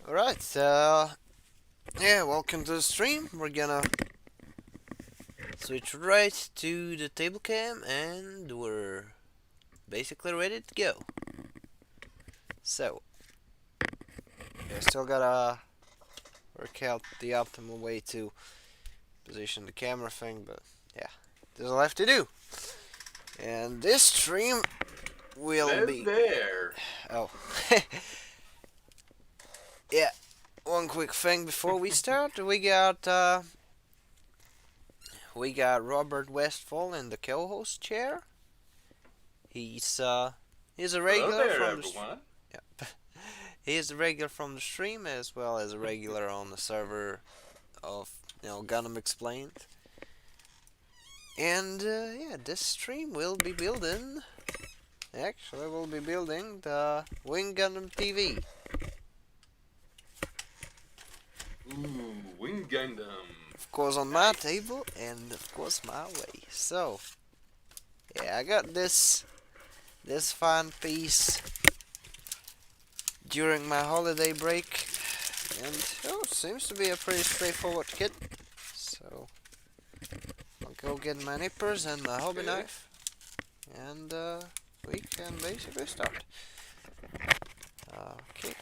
Alright, yeah, welcome to the stream. We're gonna switch right to the table cam and we're basically ready to go. So, I still gotta work out the optimal way to position the camera thing, but yeah, there's a lot to do. And this stream will be... there. Oh. Yeah, one quick thing before we start. We got Robert Westfall in the co-host chair. He's a regular Hello there, from everyone. yeah. He's a regular from the stream as well as a regular on the server of Gundam Explained. And yeah, this stream will be building. Actually, we'll be building the Wing Gundam TV. Ooh, Wing Gundam. Of course on my table and of course my way. So yeah, I got this fine piece during my holiday break, and seems to be a pretty straightforward kit. So I'll go get my nippers and my hobby knife, and we can basically start. Okay.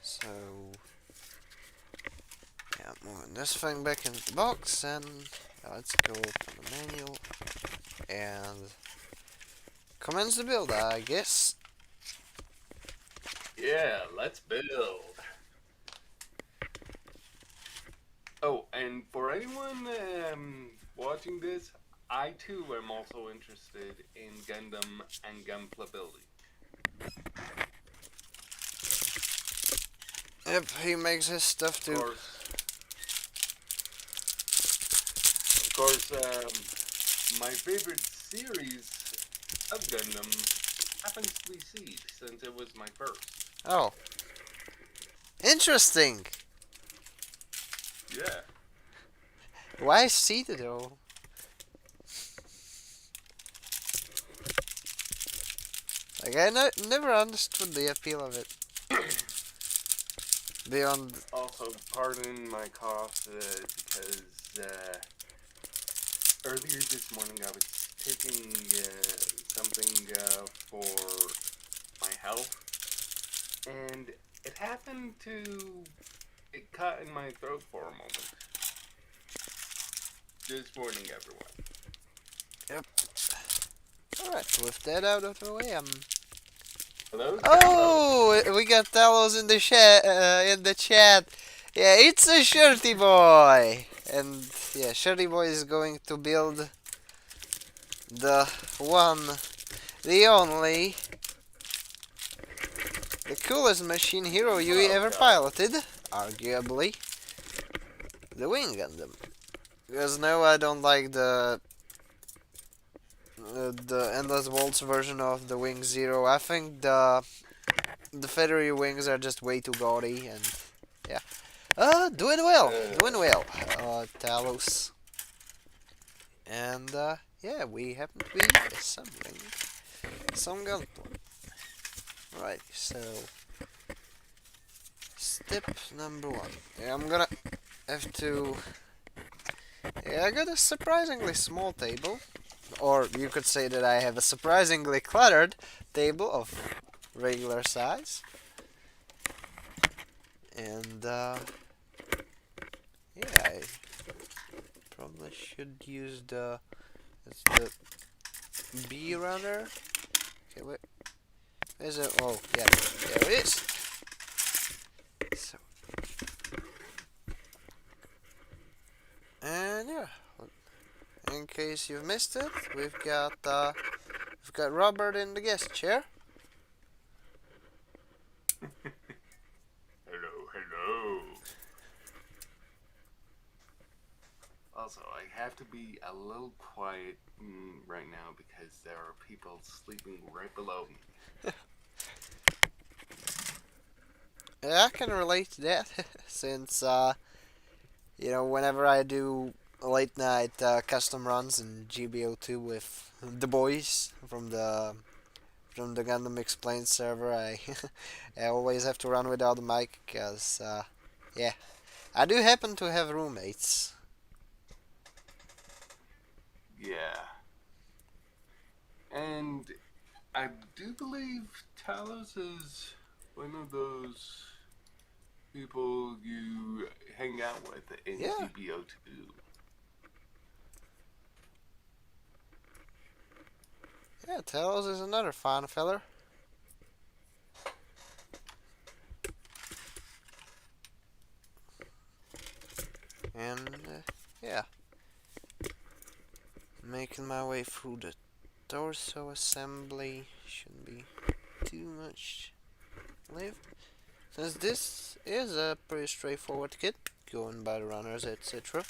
So, yeah, moving this thing back into the box, and let's go open the manual and commence the build, I guess. Yeah, let's build. Oh, and for anyone watching this, I too am also interested in Gundam and Gunpla building. Yep, he makes his stuff too. Of course, my favorite series of Gundam happens to be Seed, since it was my first. Oh. Interesting. Yeah. Why Seed though? Like, I never understood the appeal of it. Beyond... Also, pardon my cough, because earlier this morning I was taking something for my health, and it happened to get caught in my throat for a moment. Just warning everyone. Yep. Alright, with that out of the way, Hello? Oh, we got Talos in the chat. Yeah, it's a Shirty Boy. And yeah, Shirty Boy is going to build the one, the only, the coolest machine hero you ever piloted, arguably, the Wing Gundam. Because no, I don't like the Endless Waltz version of the Wing Zero. I think the feathery wings are just way too gaudy, and yeah. Doing well, Talos. And yeah, we happen to be assembling some Gunpla. Right, so step number 1. Yeah, I'm gonna have to. Yeah, I got a surprisingly small table, or you could say that I have a surprisingly cluttered table of regular size, and yeah, I probably should use it's the B runner. Okay, wait, is it? Oh, yeah, there it is. So, and yeah, in case you've missed it, we've got Robert in the guest chair. Hello, hello. Also, I have to be a little quiet right now because there are people sleeping right below me. Yeah, I can relate to that since whenever I do late night custom runs in GBO2 with the boys from the Gundam Explained server, I I always have to run without the mic because yeah, I do happen to have roommates. Yeah. And I do believe Talos is one of those people you hang out with in Yeah, GBO2. yeah, Tails is another fine feller. And yeah, making my way through the torso assembly. Shouldn't be too much left. Since this is a pretty straightforward kit, going by the runners, etc.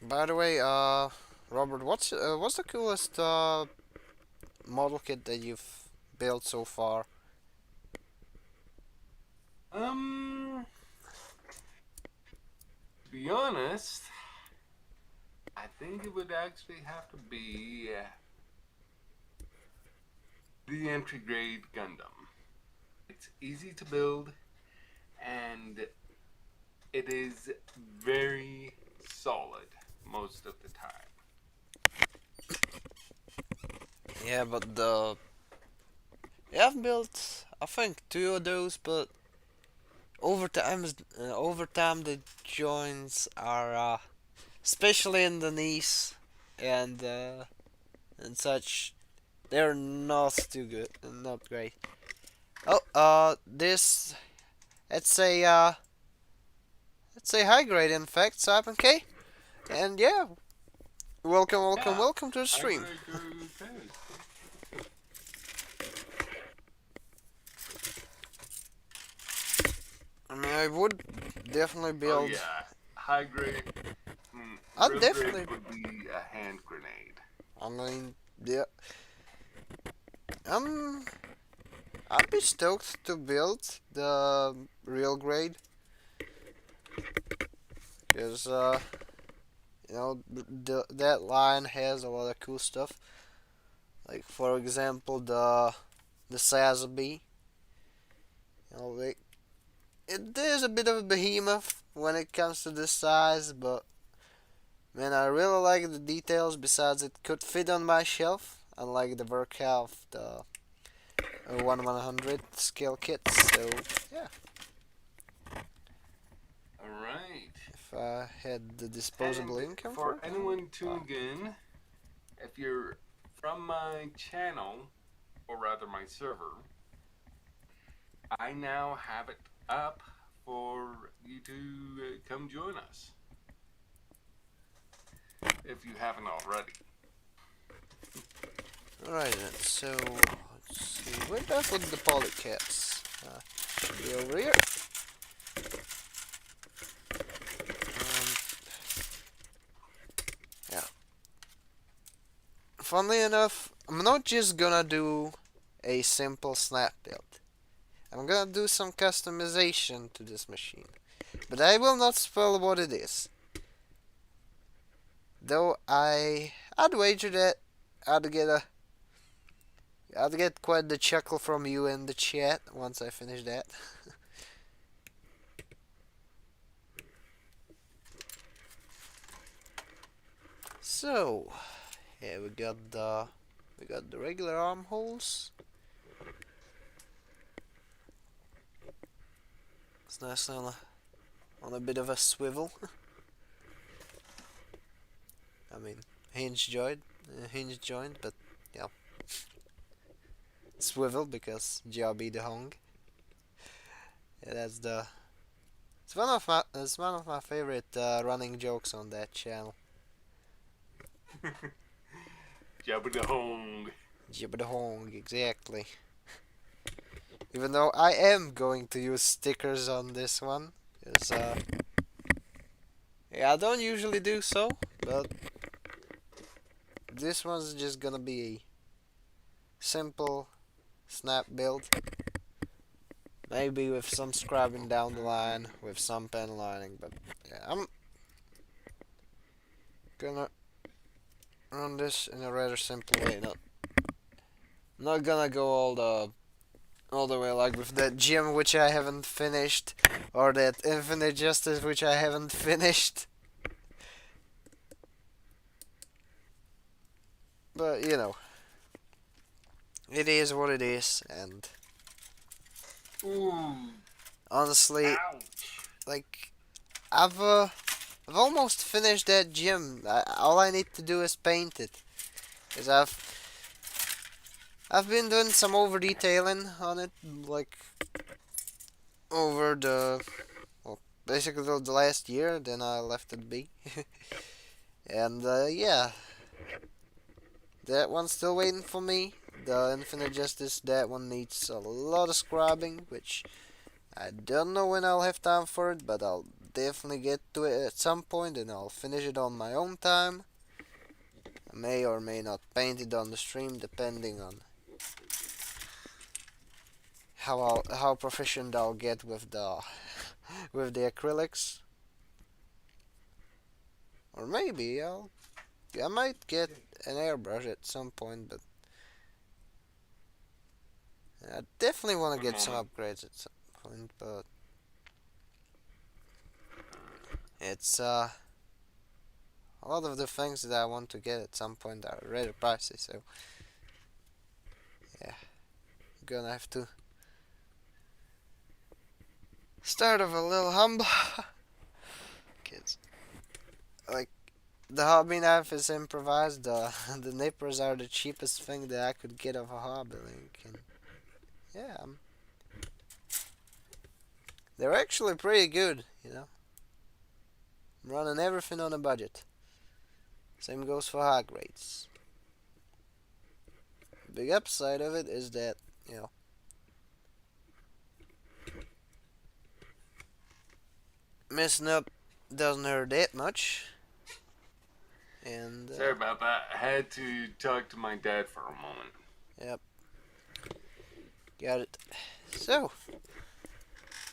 By the way, Robert, what's the coolest model kit that you've built so far? To be honest, I think it would actually have to be the entry grade Gundam. It's easy to build and it is very solid most of the time. Yeah, but yeah, I've built I think two of those, but over time the joints are especially in the knees and such, they're not too good, not great. Oh, this it's a high grade in fact, Cyber K, and yeah, welcome, welcome, Yeah, welcome to the I stream. agree with that. I mean, I would definitely Oh build. yeah, high grade, I'd real grade definitely. would be a hand grenade. I mean, yeah. Um, I'd be stoked to build the real grade, because that line has a lot of cool stuff. Like for example, the Sazabi. It is a bit of a behemoth when it comes to this size, but man, I really like the details. Besides, it could fit on my shelf, unlike the Verka of the 1/100 scale kits. So yeah, All right. if I had the disposable And income for for it, I anyone would buy. tuning in, if you're from my channel, or rather my server, I now have it up for you to come join us if you haven't already. Alright then, so let's see. Where did I put the polycats? Should be over here. Um, yeah. Funnily enough, I'm not just gonna do a simple snap build. I'm gonna do some customization to this machine. But I will not spoil what it is. Though I'd wager that I'd get I'll get quite the chuckle from you in the chat once I finish that. So, yeah, we got the regular armholes. It's nice on a bit of a swivel. I mean, hinge joint, but yeah, swivel because Jobby the Hong. Yeah, it's one of my favorite running jokes on that channel. Jabba the Hong. Jibba the Hong, exactly. Even though I am going to use stickers on this one, 'cause, yeah, I don't usually do so, but this one's just gonna be a simple snap build. Maybe with some scribing down the line, with some pen lining, but yeah, I'm gonna run this in a rather simple way. Not gonna go all the way like with that gym which I haven't finished, or that Infinite Justice which I haven't finished. But it is what it is, and Ooh. honestly, Ouch. like I've almost finished that gym. All I need to do is paint it, cause I've been doing some over detailing on it, like over well, basically the last year. Then I left it be, and yeah, that one's still waiting for me. The Infinite Justice, that one needs a lot of scrubbing, which I don't know when I'll have time for it, but I'll definitely get to it at some point, and I'll finish it on my own time. I may or may not paint it on the stream, depending on how proficient I'll get with the with the acrylics. Or maybe I might get an airbrush at some point, but I definitely want to One get some moment. upgrades at some point. But it's a lot of the things that I want to get at some point are rather pricey, so yeah, I'm gonna have to start off a little humble. Kids, like the hobby knife is improvised. The nippers are the cheapest thing that I could get of a hobby link, and yeah, they're actually pretty good. I'm running everything on a budget. Same goes for hog rates. Big upside of it is that, you know, messing up doesn't hurt that much. And, Sorry about that. I had to talk to my dad for a moment. yep, got it. So, let's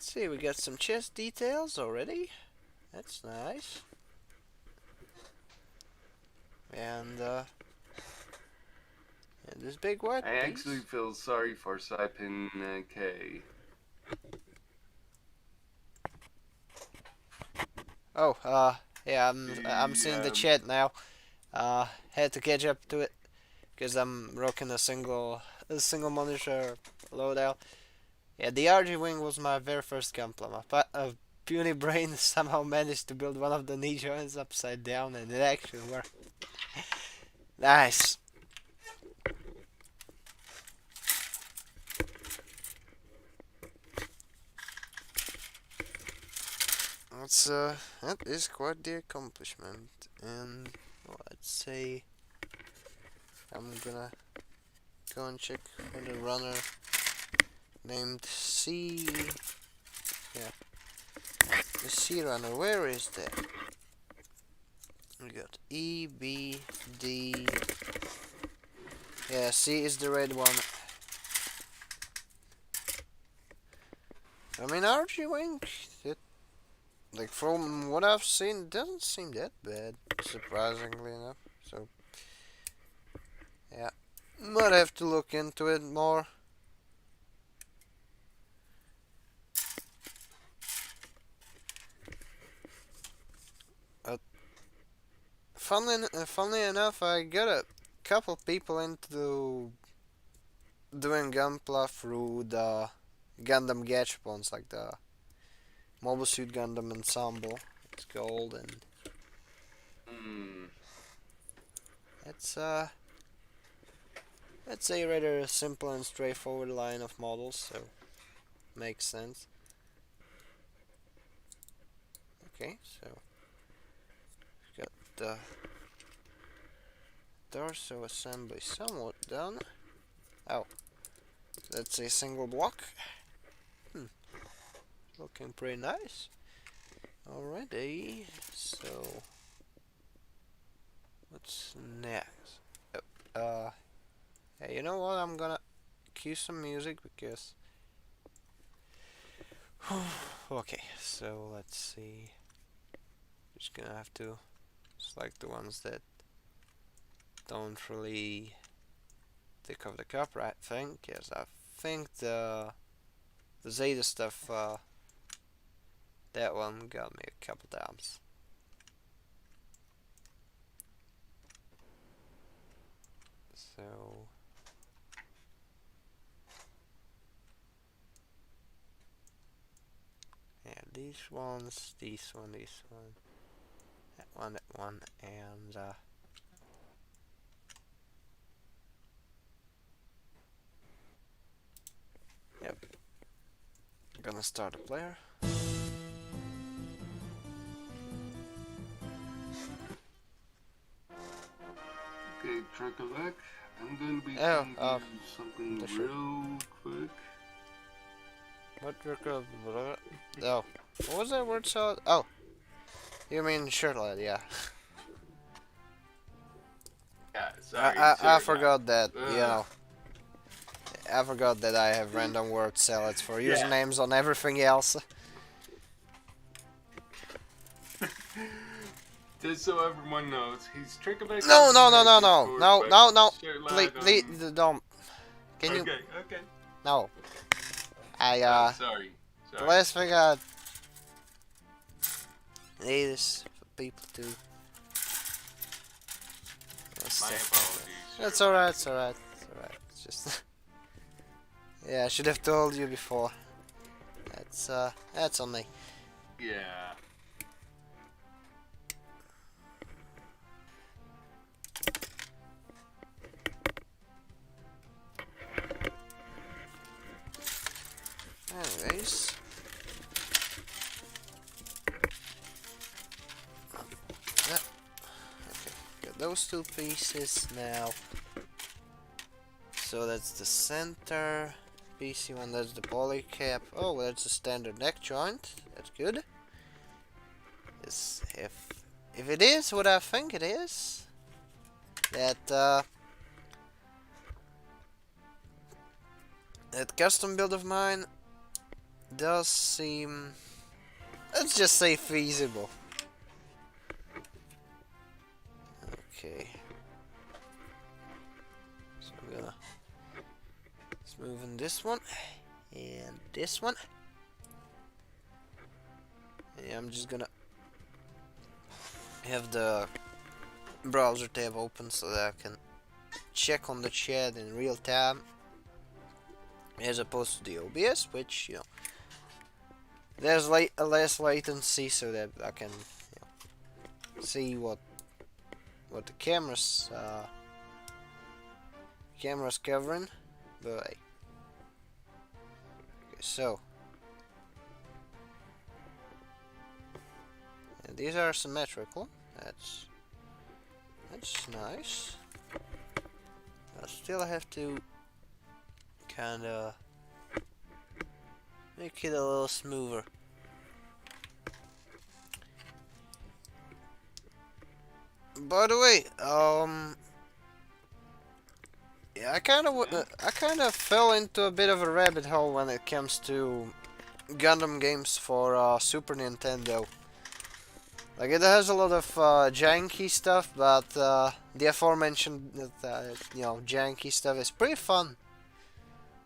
see, we got some chest details already. That's nice. And this big white I piece. actually feel sorry for Saipin K. Oh, yeah, I'm seeing the chat now. Had to catch up to it because I'm rocking a single monitor loadout. Yeah, the RG Wing was my very first Gunpla. My puny brain somehow managed to build one of the knee joints upside down, and it actually worked. Nice. That is quite the accomplishment, and well, I'd say I'm gonna go and check for the runner named C. Yeah, the C runner. Where is that? We got E, B, D. Yeah, C is the red one. I mean, RG Wing, like from what I've seen, it doesn't seem that bad, surprisingly enough. So, yeah, Might have to look into it more. Funnily enough, I got a couple people into doing Gunpla through the Gundam Gachapons, like the Mobile Suit Gundam Ensemble. It's called, and Hmm. it's it's a rather simple and straightforward line of models, so makes sense. Okay, so got the torso assembly somewhat done. Oh, that's a single block. Hmm, looking pretty nice. Alrighty, so what's next? Hey, you know what? I'm gonna cue some music because. Okay, so let's see. Just gonna have to select the ones that don't really take off the copyright thing, because I think the Zeta stuff, that one got me a couple times. So yeah, these ones, this one, that one, and yep. I'm gonna start a player. Okay, Tricolec. I'm going to be Oh, showing you something sure. real quick. What record? Oh, what was that word? So, oh, you mean shirtlet? Yeah. Yeah, sorry. I forgot that. You know, I forgot that I have random word salads for Yeah. usernames on everything else. Just so everyone knows, he's Tricolec. No. Please, don't. Can you? Okay. No. I Sorry. The last thing I need is for people to. My apologies. It's alright. It's just. Yeah, I should have told you before. That's on me. Yeah. Anyways. Yeah. Okay, got those two pieces now. So that's the center PC one, that's the poly cap. Oh, that's a standard neck joint. That's good. If it is what I think it is, that that custom build of mine does seem, let's just say, feasible. Okay. So I'm gonna move in this one and this one. And I'm just gonna have the browser tab open so that I can check on the chat in real time, as opposed to the OBS, which, you know, there's a less latency, so that I can, you know, see what the camera's covering. But hey. Okay, so and these are symmetrical. That's nice. I still have to kind of make it a little smoother. By the way, yeah, I kind of fell into a bit of a rabbit hole when it comes to Gundam games for Super Nintendo. Like it has a lot of janky stuff, but the aforementioned janky stuff is pretty fun.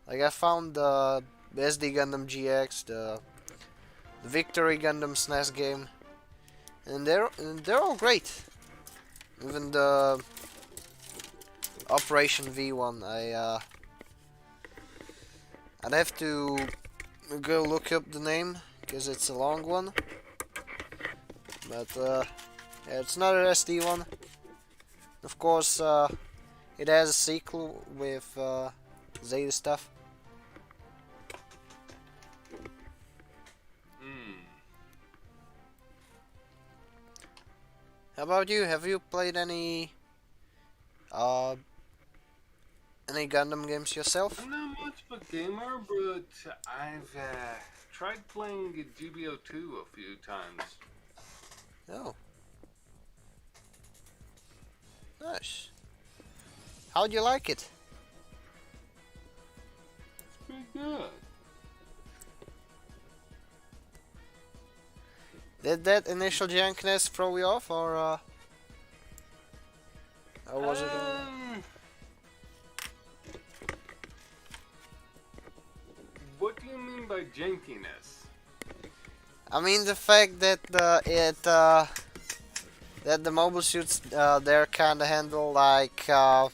Like I found the SD Gundam GX, the Victory Gundam SNES game, and they're all great. Even the Operation V one, I'd have to go look up the name because it's a long one. But yeah, it's not an SD one. Of course, it has a sequel with Zeta stuff. Hmm. How about you? Have you played uh any Gundam games yourself? I'm not much of a gamer, but I've tried playing GBO2 a few times. Oh, nice. How'd you like it? It's pretty good. Did that initial jankiness throw you off, or was it? What do you mean by jankiness? I mean the fact that that the mobile suits they're kind of handle like oh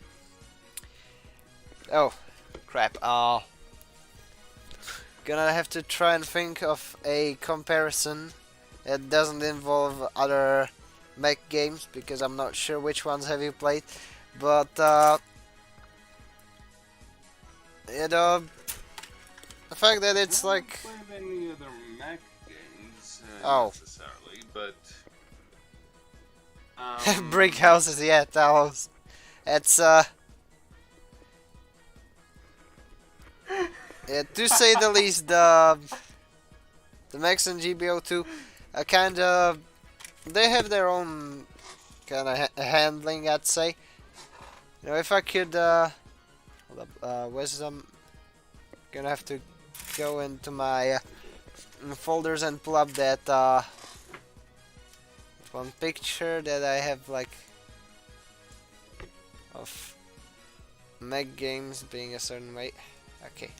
crap. Gonna have to try and think of a comparison that doesn't involve other mech games because I'm not sure which ones have you played, but it the fact that it's I like haven't played any other mech games oh necessarily, but brick houses, yeah, towers. It's yeah, to say the least, the mechs in GBO2 are kind of they have their own kind of handling, I'd say. You know, if I could, hold up, where's gonna have to go into my folders and pull up that one picture that I have like of mech games being a certain way. Okay,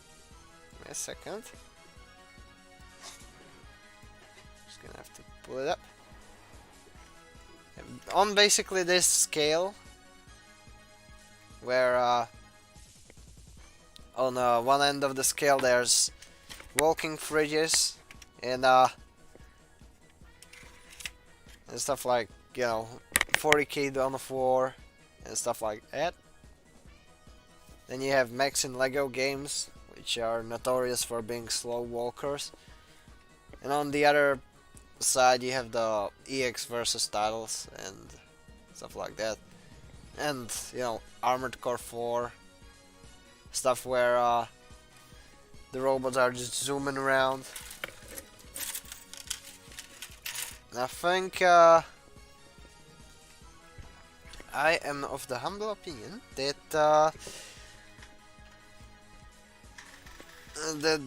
give me a second. Just gonna have to pull it up. On basically this scale, where on one end of the scale there's walking fridges and stuff like, you know, 40k on the floor and stuff like that. Then you have mechs in Lego games, which are notorious for being slow walkers. And on the other side you have the EX versus titles and stuff like that. And, you know, Armored Core 4 stuff where the robots are just zooming around. And I think I am of the humble opinion that the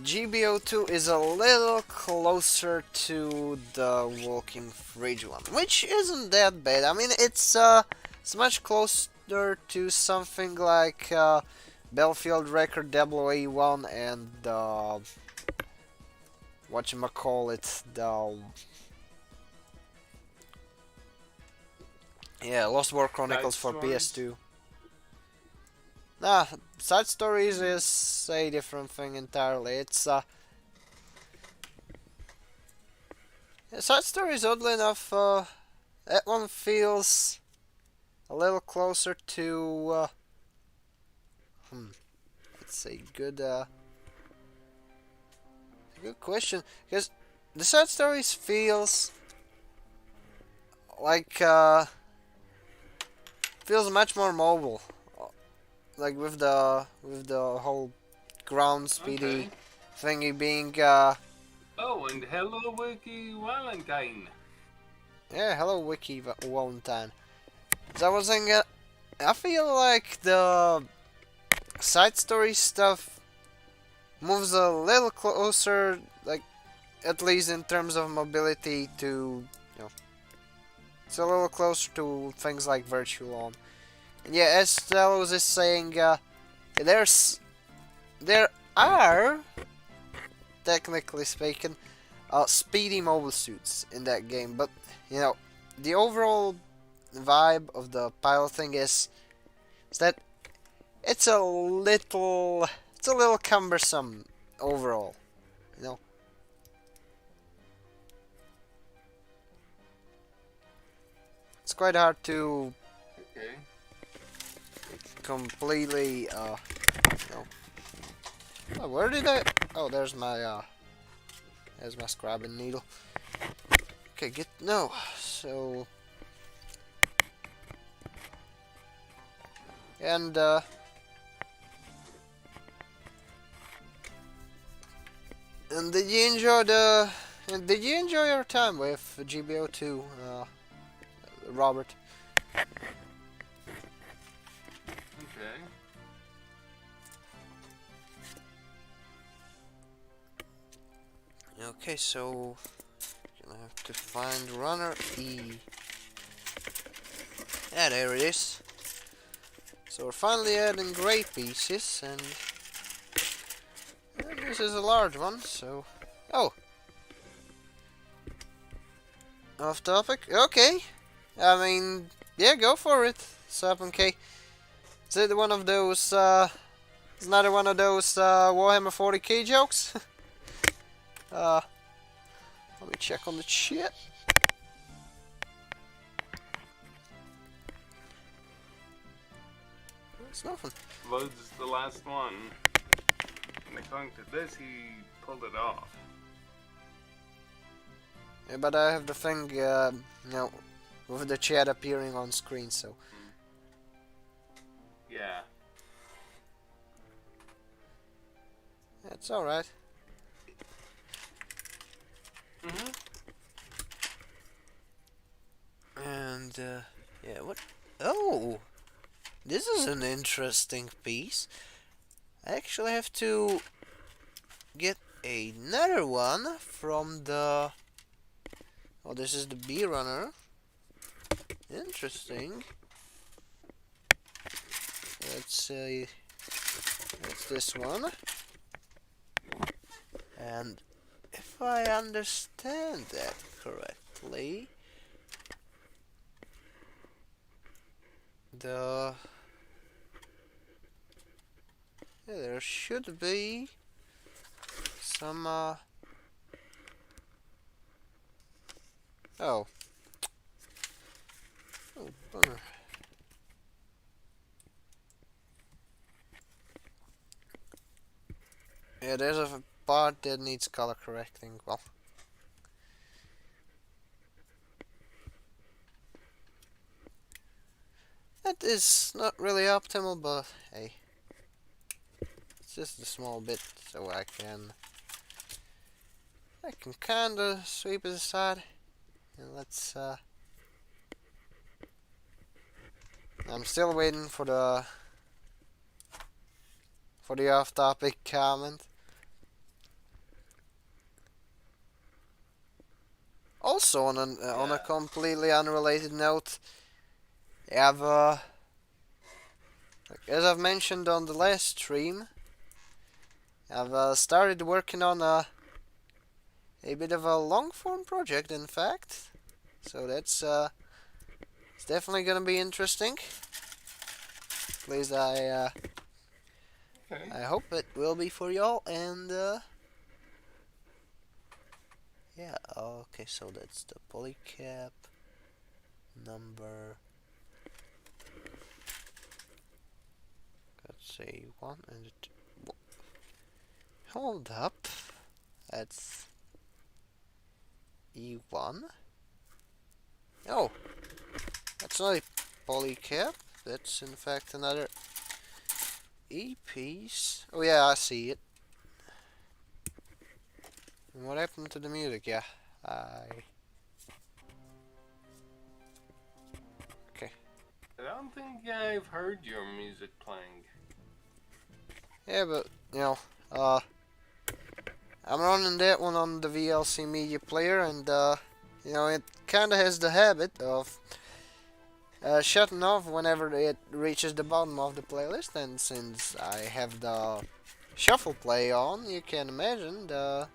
GBO2 is a little closer to the Walking Fridge one, which isn't that bad. I mean, it's much closer to something like Battlefield Record WA1 and whatchamacallit, the Lost War Chronicles for PS2. Nah, Side Stories is a different thing entirely. It's Side Stories, oddly enough, that one feels a little closer to it's a good question, because the Side Stories feels like feels much more mobile, like with the whole ground speedy thingy being Oh, and hello, Wiki Valentine. yeah, hello Wiki Valentine. So I was saying, I feel like the Side Story stuff moves a little closer, like at least in terms of mobility, to, you know, It's a little closer to things like Virtual On. And yeah, as Stella was just saying, there are, technically speaking, speedy mobile suits in that game, but you know, the overall vibe of the pilot thing is that it's a little cumbersome overall, you know. It's quite hard to Okay. completely, you know. Oh, where did I? Oh, there's my scribing needle. Okay, no. So, and and did you enjoy your time with GBO2, Robert? Okay. Okay, so gonna have to find runner E. Yeah, there it is. So we're finally adding gray pieces, and this is a large one. So, oh, off topic. Okay, I mean, yeah, go for it. Serpent K. Is it one of those? It's another one of those Warhammer 40k jokes. uh, Let me check on the chat. It's nothing. Load's the last one. And according to this, he pulled it off. Yeah, but I have the thing, with the chat appearing on screen, so. Yeah. It's alright. Mhm. And, yeah, what? Oh! This is an interesting piece. I actually have to get another one from the... Oh, this is the B runner. Interesting. Let's say it's this one. And if I understand that correctly, there should be some oh. Oh, bummer. Yeah, there's a part that needs color correcting. Well, that is not really optimal, but hey, it's just a small bit, so I can kinda sweep it aside. And let's I'm still waiting for the off-topic comment. Also, on a completely unrelated note, I've as I've mentioned on the last stream, I've started working on a bit of a long-form project, in fact. So that's it's definitely gonna be interesting. At least I hope it will be for y'all. And yeah, okay. So that's the polycap number. Let's say 1 and 2. Hold up. That's E1. Oh, that's not a polycap. That's in fact another E piece. Oh yeah, I see it. And what happened to the music? Yeah, okay. I don't think I've heard your music playing. Yeah, but you know, I'm running that one on the VLC media player, and it kind of has the habit of shutting off whenever it reaches the bottom of the playlist, and since I have the shuffle play on, you can imagine the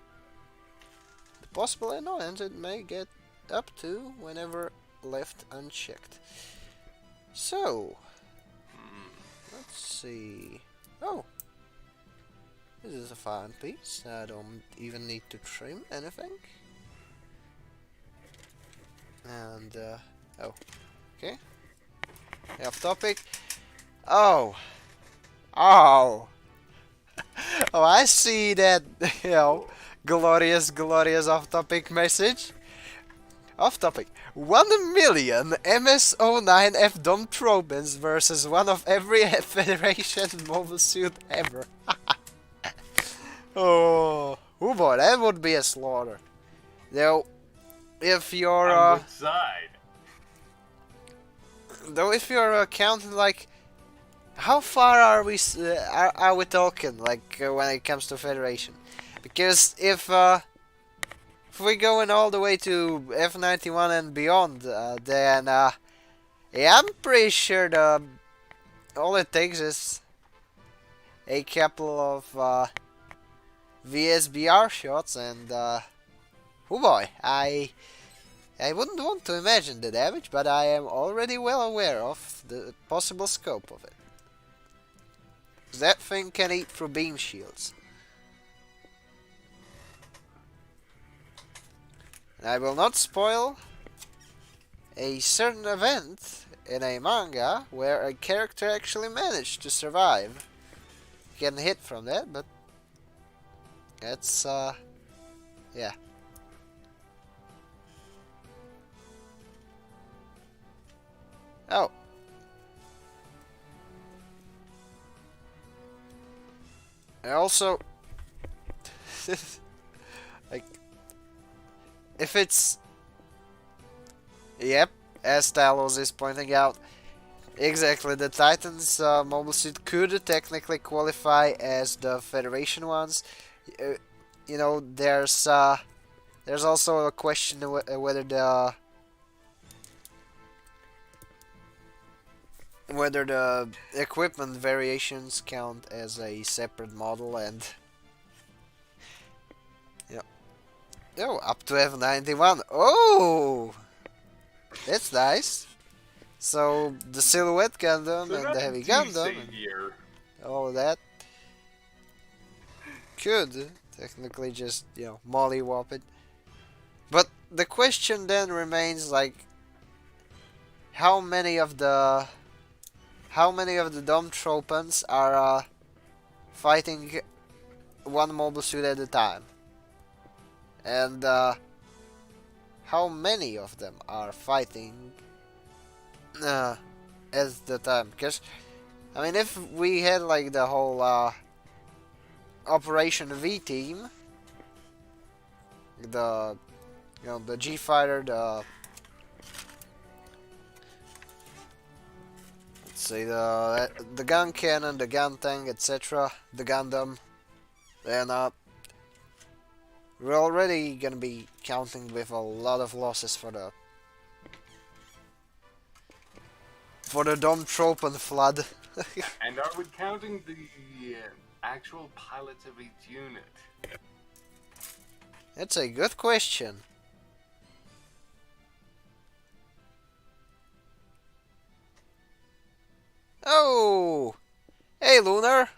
possible annoyance it may get up to whenever left unchecked. So, let's see. Oh, this is a fine piece. I don't even need to trim anything. And, oh, okay. Off topic. Oh, oh, oh, I see that, glorious, glorious off topic message. Off topic. 1,000,000 MS09F Domtrobins versus one of every Federation mobile suit ever. Oh boy, that would be a slaughter. Though, if you're On which side? counting like, how far are we talking like when it comes to Federation? Because if we're going all the way to F91 and beyond, then yeah, I'm pretty sure all it takes is a couple of VSBR shots, and oh boy, I wouldn't want to imagine the damage, but I am already well aware of the possible scope of it. That thing can eat through beam shields. And I will not spoil a certain event in a manga where a character actually managed to survive getting hit from that, but it's yeah. Oh. And also, like, if it's, yep, as Talos is pointing out, exactly, the Titan's mobile suit could technically qualify as the Federation ones. There's also a question whether the equipment variations count as a separate model, and up to F91. Oh, that's nice. So the Silhouette Gundam and the Heavy Gundam and all of that could technically just mollywop it. But the question then remains, like, how many of the Domtropans are fighting one mobile suit at a time, and how many of them are fighting at the time? Because I mean, if we had like the whole Operation V team, the G fighter, say the gun cannon, the gun tank, etc., the Gundam, then we're already gonna be counting with a lot of losses for the Domtropan flood. And are we counting the actual pilots of each unit? That's a good question. Oh, hey Lunar,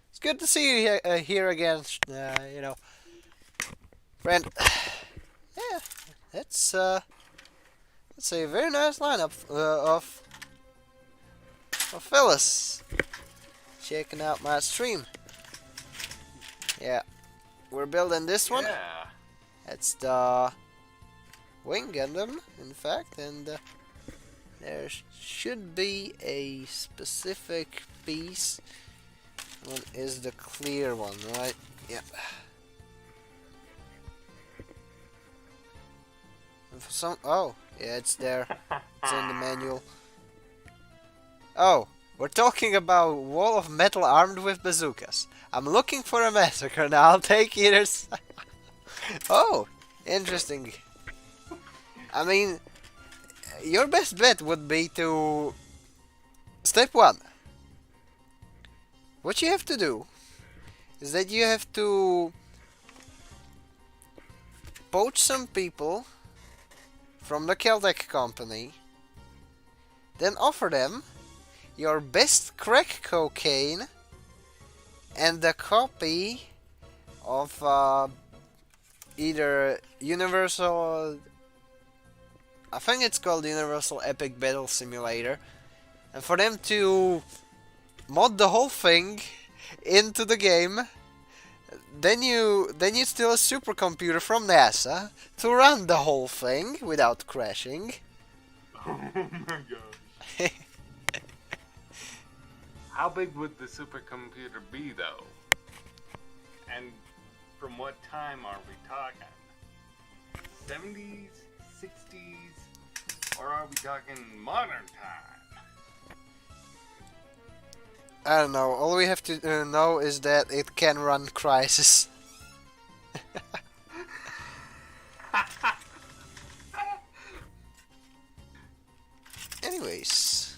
it's good to see you here again. Friend. Yeah, that's a very nice lineup of fellas checking out my stream. Yeah, we're building this one. Yeah. It's the Wing Gundam, in fact, and there should be a specific piece. One is the clear one, right? Yeah. And for oh, yeah, it's there. It's in the manual. Oh, we're talking about wall of metal armed with bazookas. I'm looking for a massacre, and I'll take either side. Oh, interesting. I mean, your best bet would be to... Step 1. What you have to do is that you have to poach some people from the Caltech company, then offer them your best crack cocaine and a copy of either Universal... I think it's called Universal Epic Battle Simulator, and for them to mod the whole thing into the game. Then you steal a supercomputer from NASA to run the whole thing without crashing. Oh my gosh. How big would the supercomputer be, though? And from what time are we talking? 70s, 60s, or are we talking modern time? I don't know. All we have to know is that it can run Crysis. Anyways,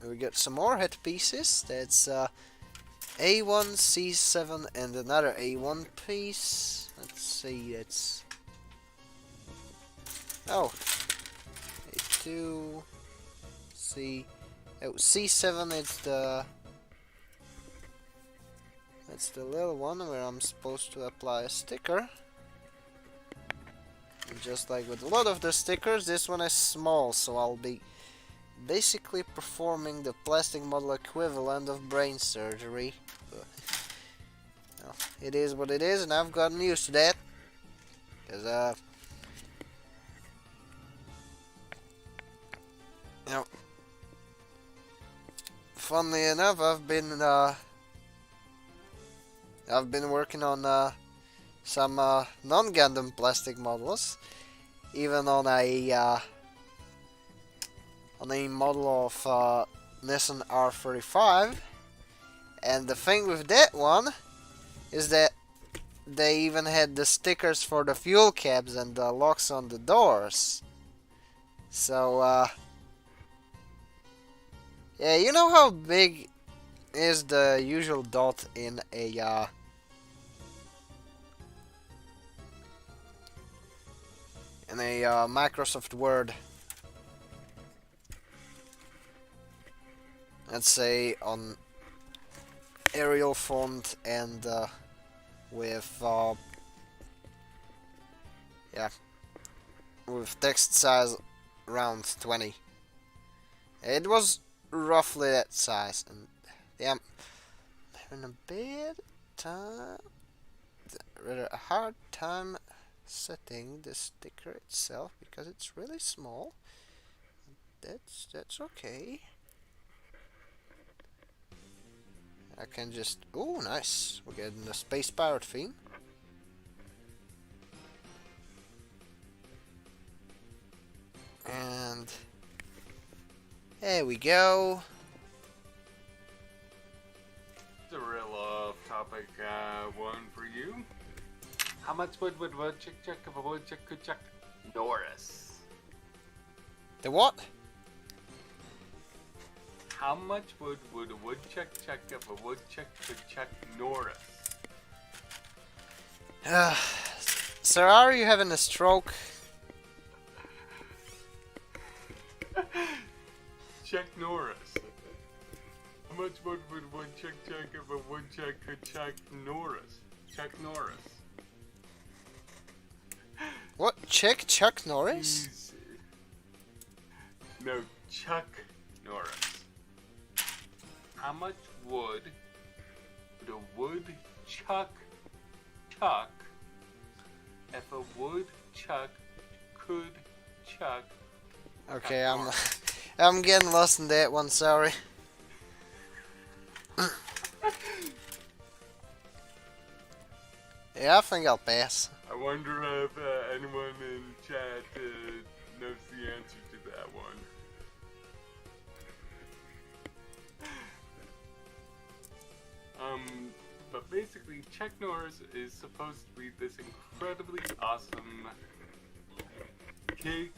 we got some more headpieces. That's A1, C7, and another A1 piece. Let's see. That's A2, C. Oh, C7 is that's the little one where I'm supposed to apply a sticker. And just like with a lot of the stickers, this one is small, so I'll be basically performing the plastic model equivalent of brain surgery. Well, it is what it is, and I've gotten used to that. Because, you know, funnily enough, I've been working on some non-Gundam plastic models, even on a model of Nissan R35. And the thing with that one is that they even had the stickers for the fuel caps and the locks on the doors. So yeah, you know how big is the usual dot in a Microsoft Word? Let's say on Arial font and with with text size around 20. It was roughly that size, and yeah, I'm having a a hard time setting the sticker itself because it's really small. That's okay. I can just... Oh, nice. We're getting the Space Pirate theme. And... there we go. It's a real off-topic one for you. How much wood would woodchuck chuck if a woodchuck could chuck Norris? The what? How much wood would a woodchuck chuck if a woodchuck could chuck Norris? Sir, are you having a stroke? Chuck Norris. How much wood would a woodchuck chuck if a woodchuck could chuck Norris? Chuck Norris. What? Chuck Norris? Easy. No, Chuck Norris. How much wood would a woodchuck chuck if a woodchuck could chuck? Okay, I'm getting lost in that one, sorry. Yeah, I think I'll pass. I wonder if anyone in chat knows the answer to that one. But basically, Chuck Norris is supposed to be this incredibly awesome cake,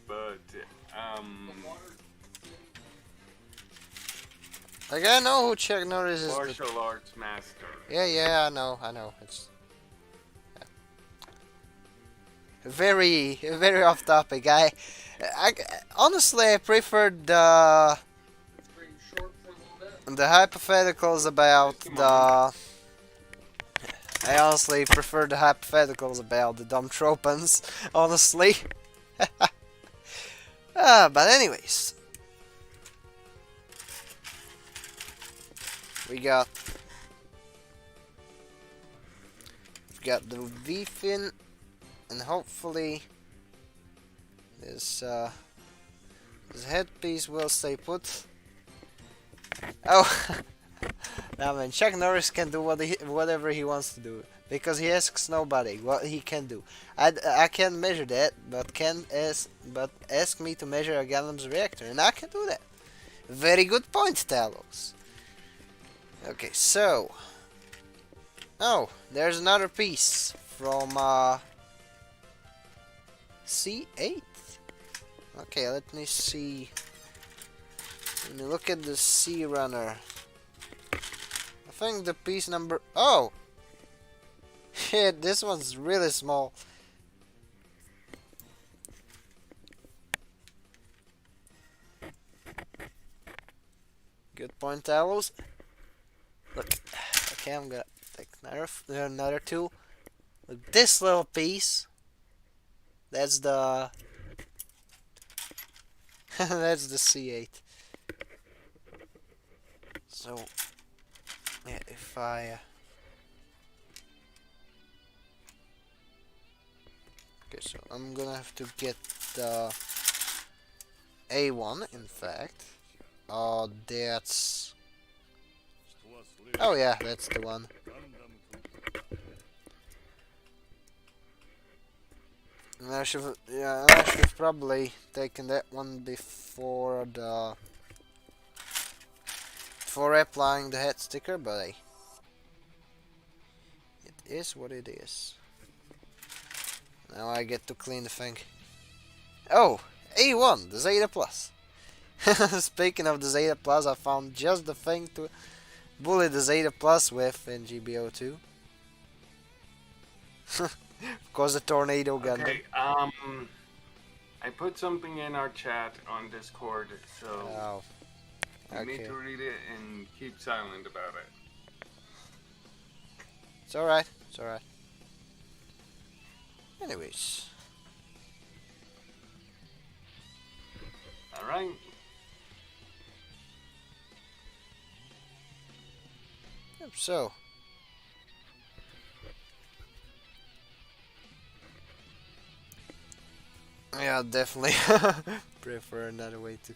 but Like, I know who Chuck Norris is. martial arts master. Yeah, I know. It's very off topic. I honestly I prefer the hypotheticals about Just a moment. the. I honestly prefer the hypotheticals about the dumb tropans. Honestly. But anyways, we got the V-fin, and hopefully this headpiece will stay put. Oh, now man, Chuck Norris can do whatever he wants to do because he asks nobody what he can do. I can't measure that, but ask me to measure a Gundam's reactor, and I can do that. Very good point, Talos. Okay, so oh, there's another piece from C8. Okay, let me see. Let me look at the C runner. I think the piece number. Oh, shit! This one's really small. Good point, Talos. Look. Okay, I'm gonna take another two. Look, this little piece. That's the. That's the C8. So, yeah, if I. Okay, so I'm gonna have to get the A1, in fact. Oh, that's. Oh, yeah, that's the one. And I should have probably taken that one before applying the head sticker, but hey, it is what it is. Now I get to clean the thing. Oh, A1, the Zeta Plus. Speaking of the Zeta Plus, I found just the thing to bully the Zeta Plus with in GBO2. Of course, the Tornado Gundam. Okay, I put something in our chat on Discord, so Oh, you need okay. to read it and keep silent about it. It's alright. It's alright. Anyways. Alright? Yep, so. Yeah, definitely prefer another way to.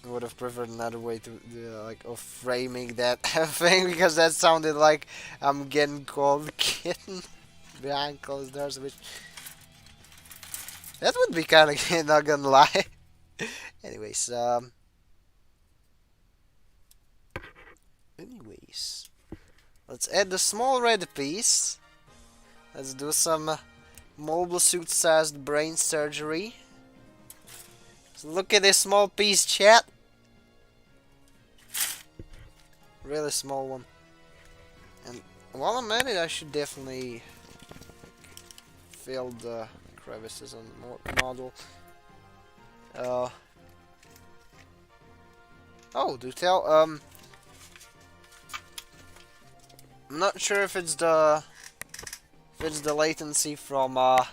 Would have preferred another way to like of framing that thing because that sounded like I'm getting called kitten behind closed doors, which that would be kind of not gonna lie. Anyways, let's add the small red piece. Let's do some mobile suit-sized brain surgery. So look at this small piece, chat. Really small one. And while I'm at it, I should definitely fill the crevices on the model. Oh, do tell. I'm not sure if it's the latency from the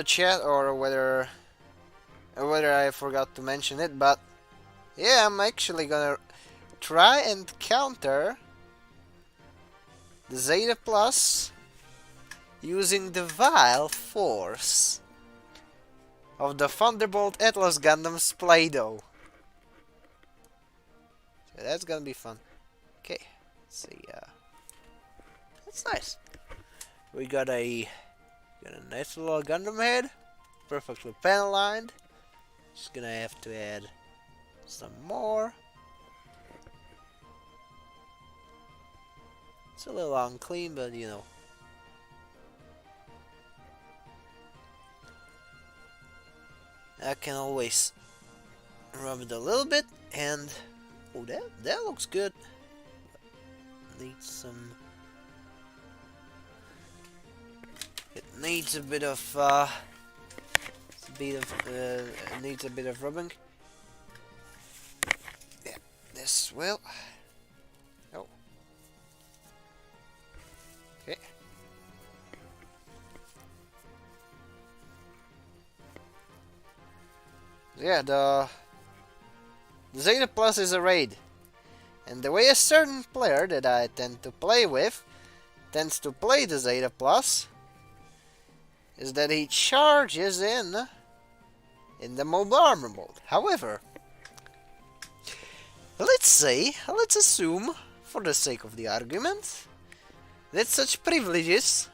chat or whether I forgot to mention it, but yeah, I'm actually gonna try and counter the Zeta Plus using the vile force of the Thunderbolt Atlas Gundam's Play-Doh. So that's gonna be fun. Okay, let's see. That's nice. We got a nice little Gundam head, perfectly panel lined. Just gonna have to add some more. It's a little unclean, but you know. I can always rub it a little bit, and oh, that looks good. Needs some. It needs a bit of needs a bit of rubbing. Yeah, this will. Oh, okay. Yeah, the Zeta Plus is a raid, and the way a certain player that I tend to play with tends to play the Zeta Plus is that he charges in the mobile armor mode. However, let's assume, for the sake of the argument, that such privileges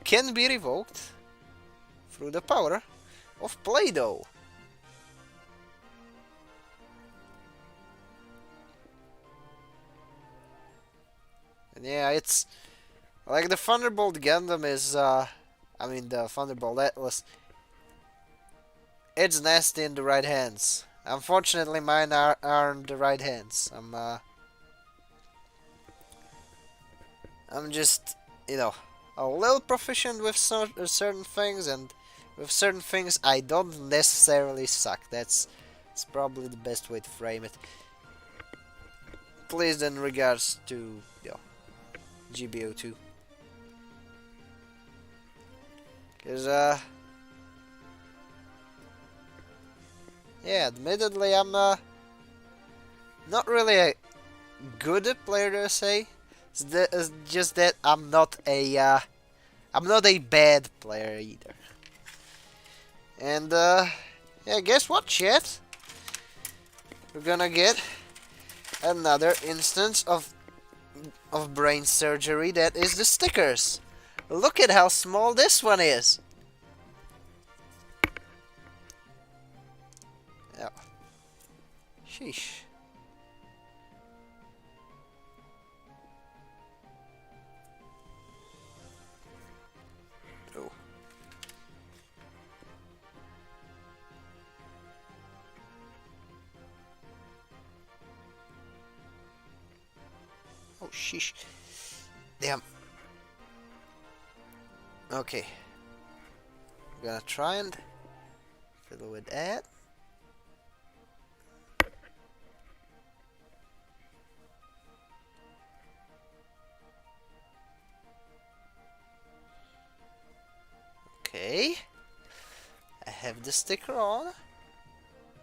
can be revoked through the power of Play-Doh. And yeah, it's like the Thunderbolt Gundam is, the Thunderbolt Atlas. It's nasty in the right hands. Unfortunately, mine aren't the right hands. I'm just, a little proficient with certain things, and with certain things I don't necessarily suck. That's probably the best way to frame it. Pleased in regards to, GBO2. Because, yeah, admittedly, I'm, not really a good player, to say. It's just that I'm not a bad player either. And, yeah, guess what, chat? We're gonna get another instance of brain surgery, that is the stickers. Look at how small this one is. Yeah. Sheesh. Oh. Oh, sheesh. Damn. Okay. I'm gonna try and fiddle with that. Okay. I have the sticker on.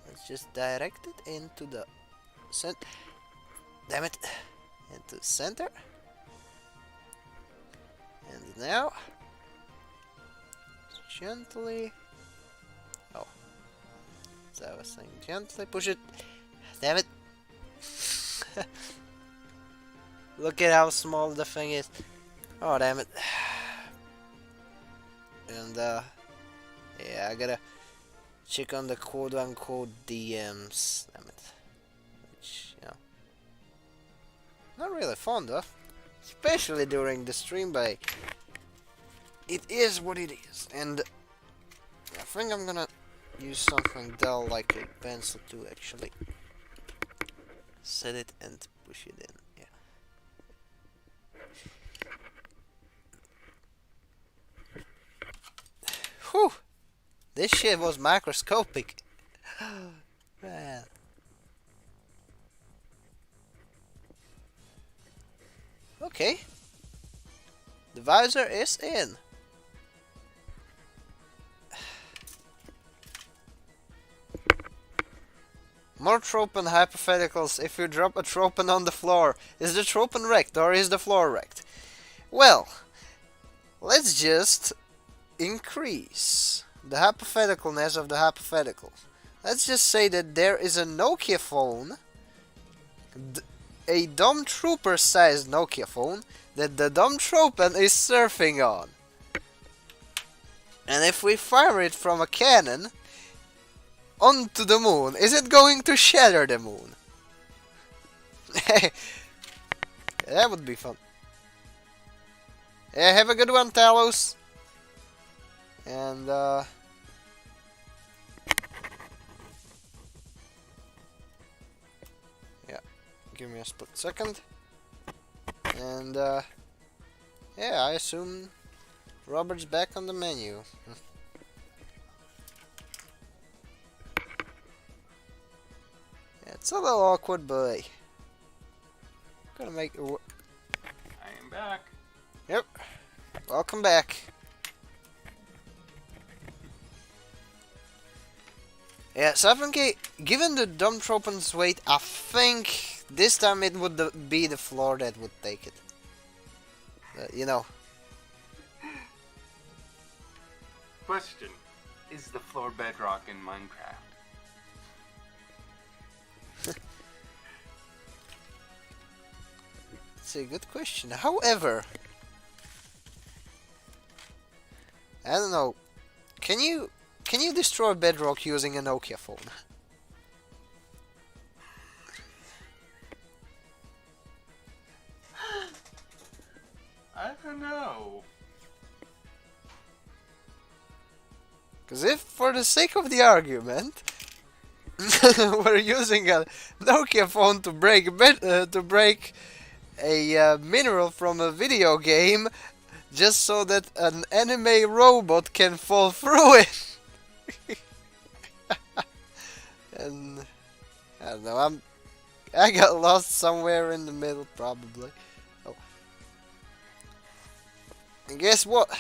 Let's just direct it into the center. Damn it. Into the center. And now, gently. Oh. So I was saying, gently push it. Damn it. Look at how small the thing is. Oh, damn it. And, yeah, I gotta check on the quote-unquote DMs. Damn it. Which, not really fond of. Especially during the stream, but it is what it is. And I think I'm gonna use something dull like a pencil to actually set it and push it in. Whew! This shit was microscopic. Man. Okay. The visor is in. More tropen hypotheticals. If you drop a tropen on the floor, is the tropen wrecked or is the floor wrecked? Well, let's just increase the hypotheticalness of the hypothetical. Let's just say that there is a Nokia phone, a dumb trooper sized Nokia phone, that the dumb tropen is surfing on. And if we fire it from a cannon onto the moon, is it going to shatter the moon? That would be fun. Yeah, have a good one, Talos. And, yeah, give me a split second. And, yeah, I assume Robert's back on the menu. Yeah, it's a little awkward, but gonna make it work. I am back. Yep. Welcome back. Yeah, so I think, given the Dumbtropen's weight, I think this time it would be the floor that would take it. You know. Question: is the floor bedrock in Minecraft? It's a good question. However, I don't know. Can you destroy bedrock using a Nokia phone? I don't know. Because if, for the sake of the argument, we're using a Nokia phone to break a mineral from a video game, just so that an anime robot can fall through it. And I don't know. I got lost somewhere in the middle, probably. Oh. And guess what?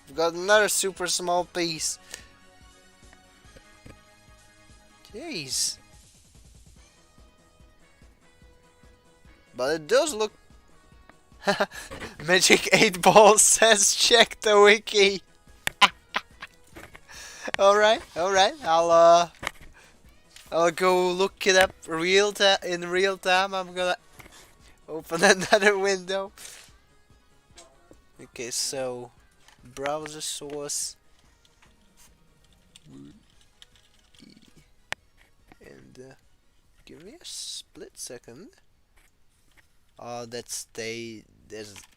We've got another super small piece. Jeez. But it does look... Magic 8 Ball says check the wiki. Alright. I'll go look it up in real time. I'm gonna open another window. Okay, so browser source and give me a split second. Oh,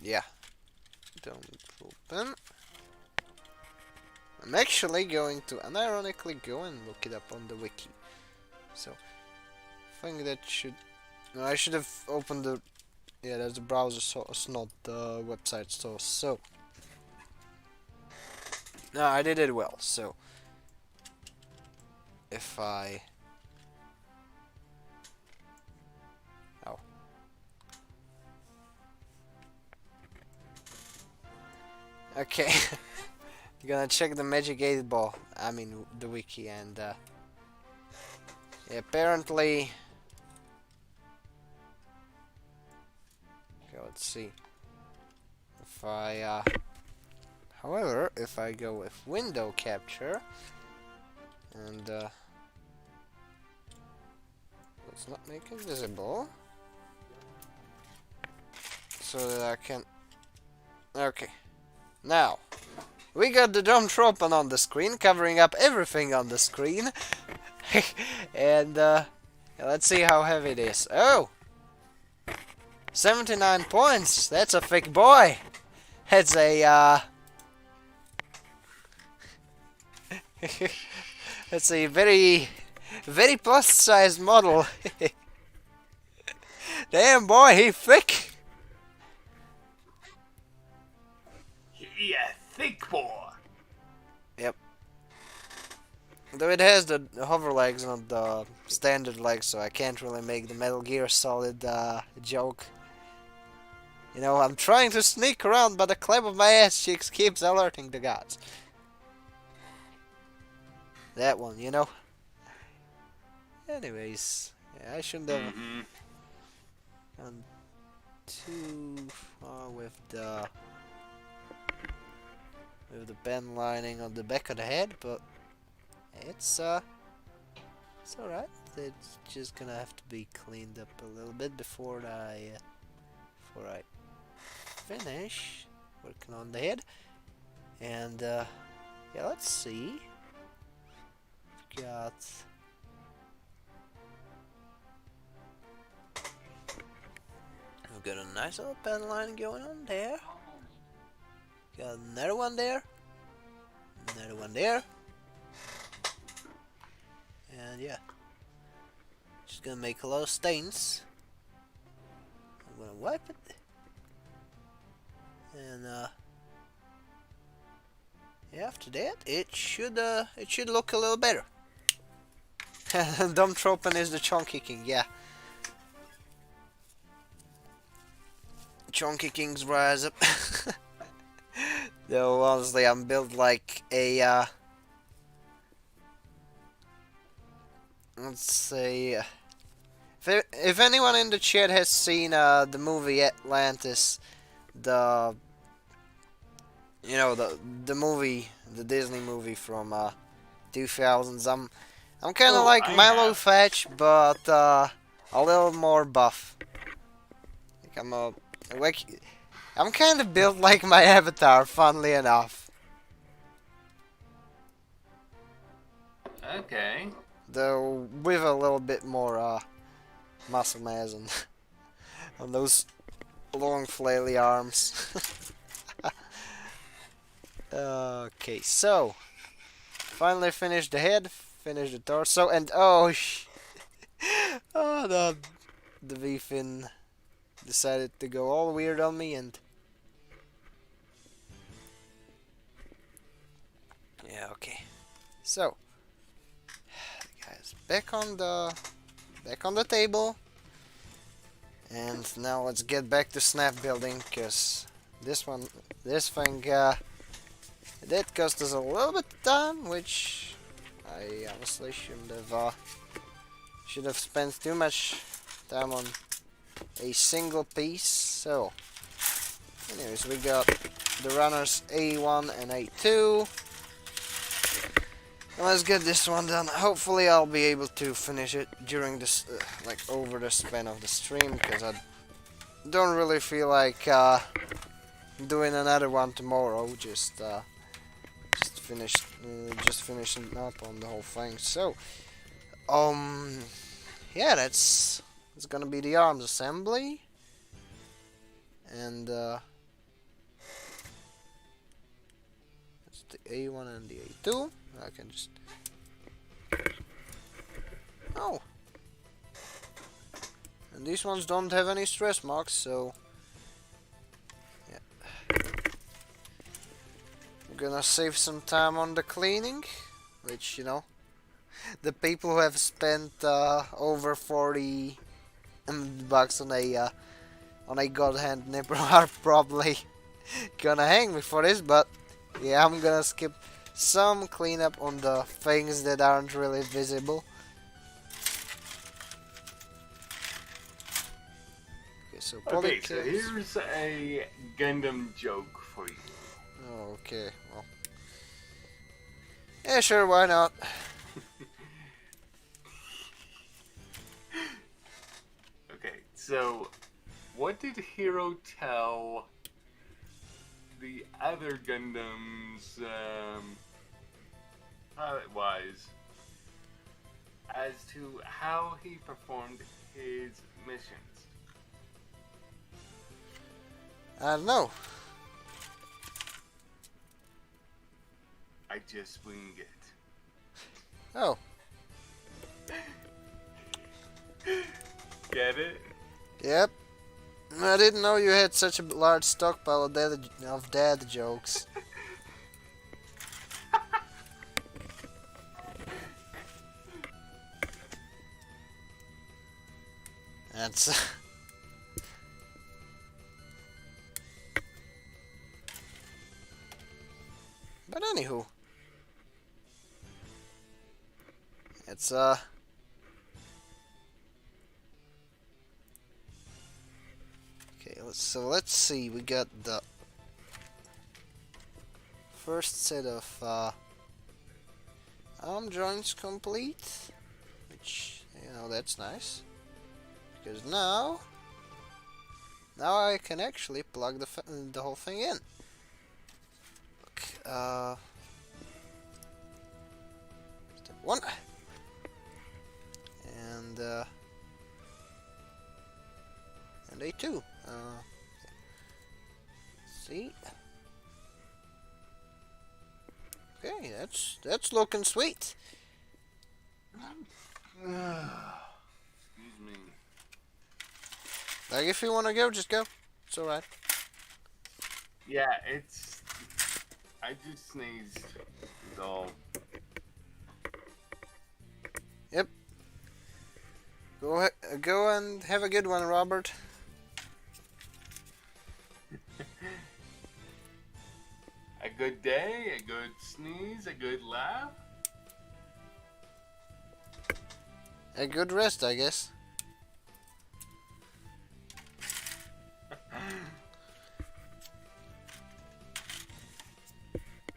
yeah. Don't open. I'm actually going to unironically go and look it up on the wiki. So, I think that should... No, I should have opened the... Yeah, that's the browser source, not the website source, so... No, I did it well, so... If I... Oh. Okay. Gonna check the Magic 8 Ball. I mean, the wiki, and, yeah, apparently... Okay, let's see. If I, however, if I go with window capture, and, let's not make it visible, so that I can... Okay. Now, we got the Dumbtropen on the screen, covering up everything on the screen. And, let's see how heavy it is. Oh! 79 points! That's a thick boy! That's a, that's a very plus-sized model. Damn, boy, he thick! Yeah, thick boy. Yep. Though it has the hover legs, not the standard legs, so I can't really make the Metal Gear Solid joke. You know, I'm trying to sneak around, but the clap of my ass cheeks keeps alerting the gods. That one, you know. Anyways, yeah, I shouldn't have gone too far with the pen lining on the back of the head, but it's alright. It's just gonna have to be cleaned up a little bit before I finish working on the head. And yeah, let's see. We've got nice little pen line going on there. Got another one there. Another one there. And yeah. Just gonna make a lot of stains. I'm gonna wipe it. And yeah, after that it should look a little better. Dumb Tropen is the Chunky King, yeah. Chunky Kings rise up. Though honestly I'm built like a let's say if anyone in the chat has seen the movie Atlantis, the the movie, the Disney movie from 2000s, I'm kind of like I Milo have. Fetch, but a little more buff. Like like I'm kind of built like my avatar, funnily enough. Okay. Though with a little bit more muscle mass on those long flaily arms. Okay, so finally finished the head, finished the torso, and oh, oh the V-fin decided to go all weird on me, and yeah, okay. So, guys, back on the table, and now let's get back to snap building, cause this thing did cost us a little bit of time, which I honestly should have spent too much time on a single piece. So, anyways, we got the runners A1 and A2. Let's get this one done. Hopefully I'll be able to finish it during this, like over the span of the stream, because I don't really feel like doing another one tomorrow. Just finishing up on the whole thing. So, yeah, it's gonna be the arms assembly, and it's the A1 and the A2. I can just and these ones don't have any stress marks, so yeah. I'm gonna save some time on the cleaning, which the people who have spent over 40 bucks on a god hand nipper are probably gonna hang me for this, but yeah, I'm gonna skip some cleanup on the things that aren't really visible. Okay, so Okay, so here's a Gundam joke for you. Oh, okay, well, yeah, sure, why not? Okay, so what did Hero tell the other Gundams, pilot-wise, as to how he performed his missions? I don't know. I just wing it. Oh, Get it? yep. I didn't know you had such a large stockpile of dad jokes. That's but anywho, it's okay. Let's see. We got the first set of arm joints complete, which that's nice, because now I can actually plug the whole thing in. Look, step 1, and And day 2. See? Okay, that's looking sweet. Excuse me. Like, if you want to go, just go. It's alright. Yeah, it's. I just sneezed. So. Yep. Go and have a good one, Robert. A good day, a good sneeze, a good laugh. A good rest, I guess.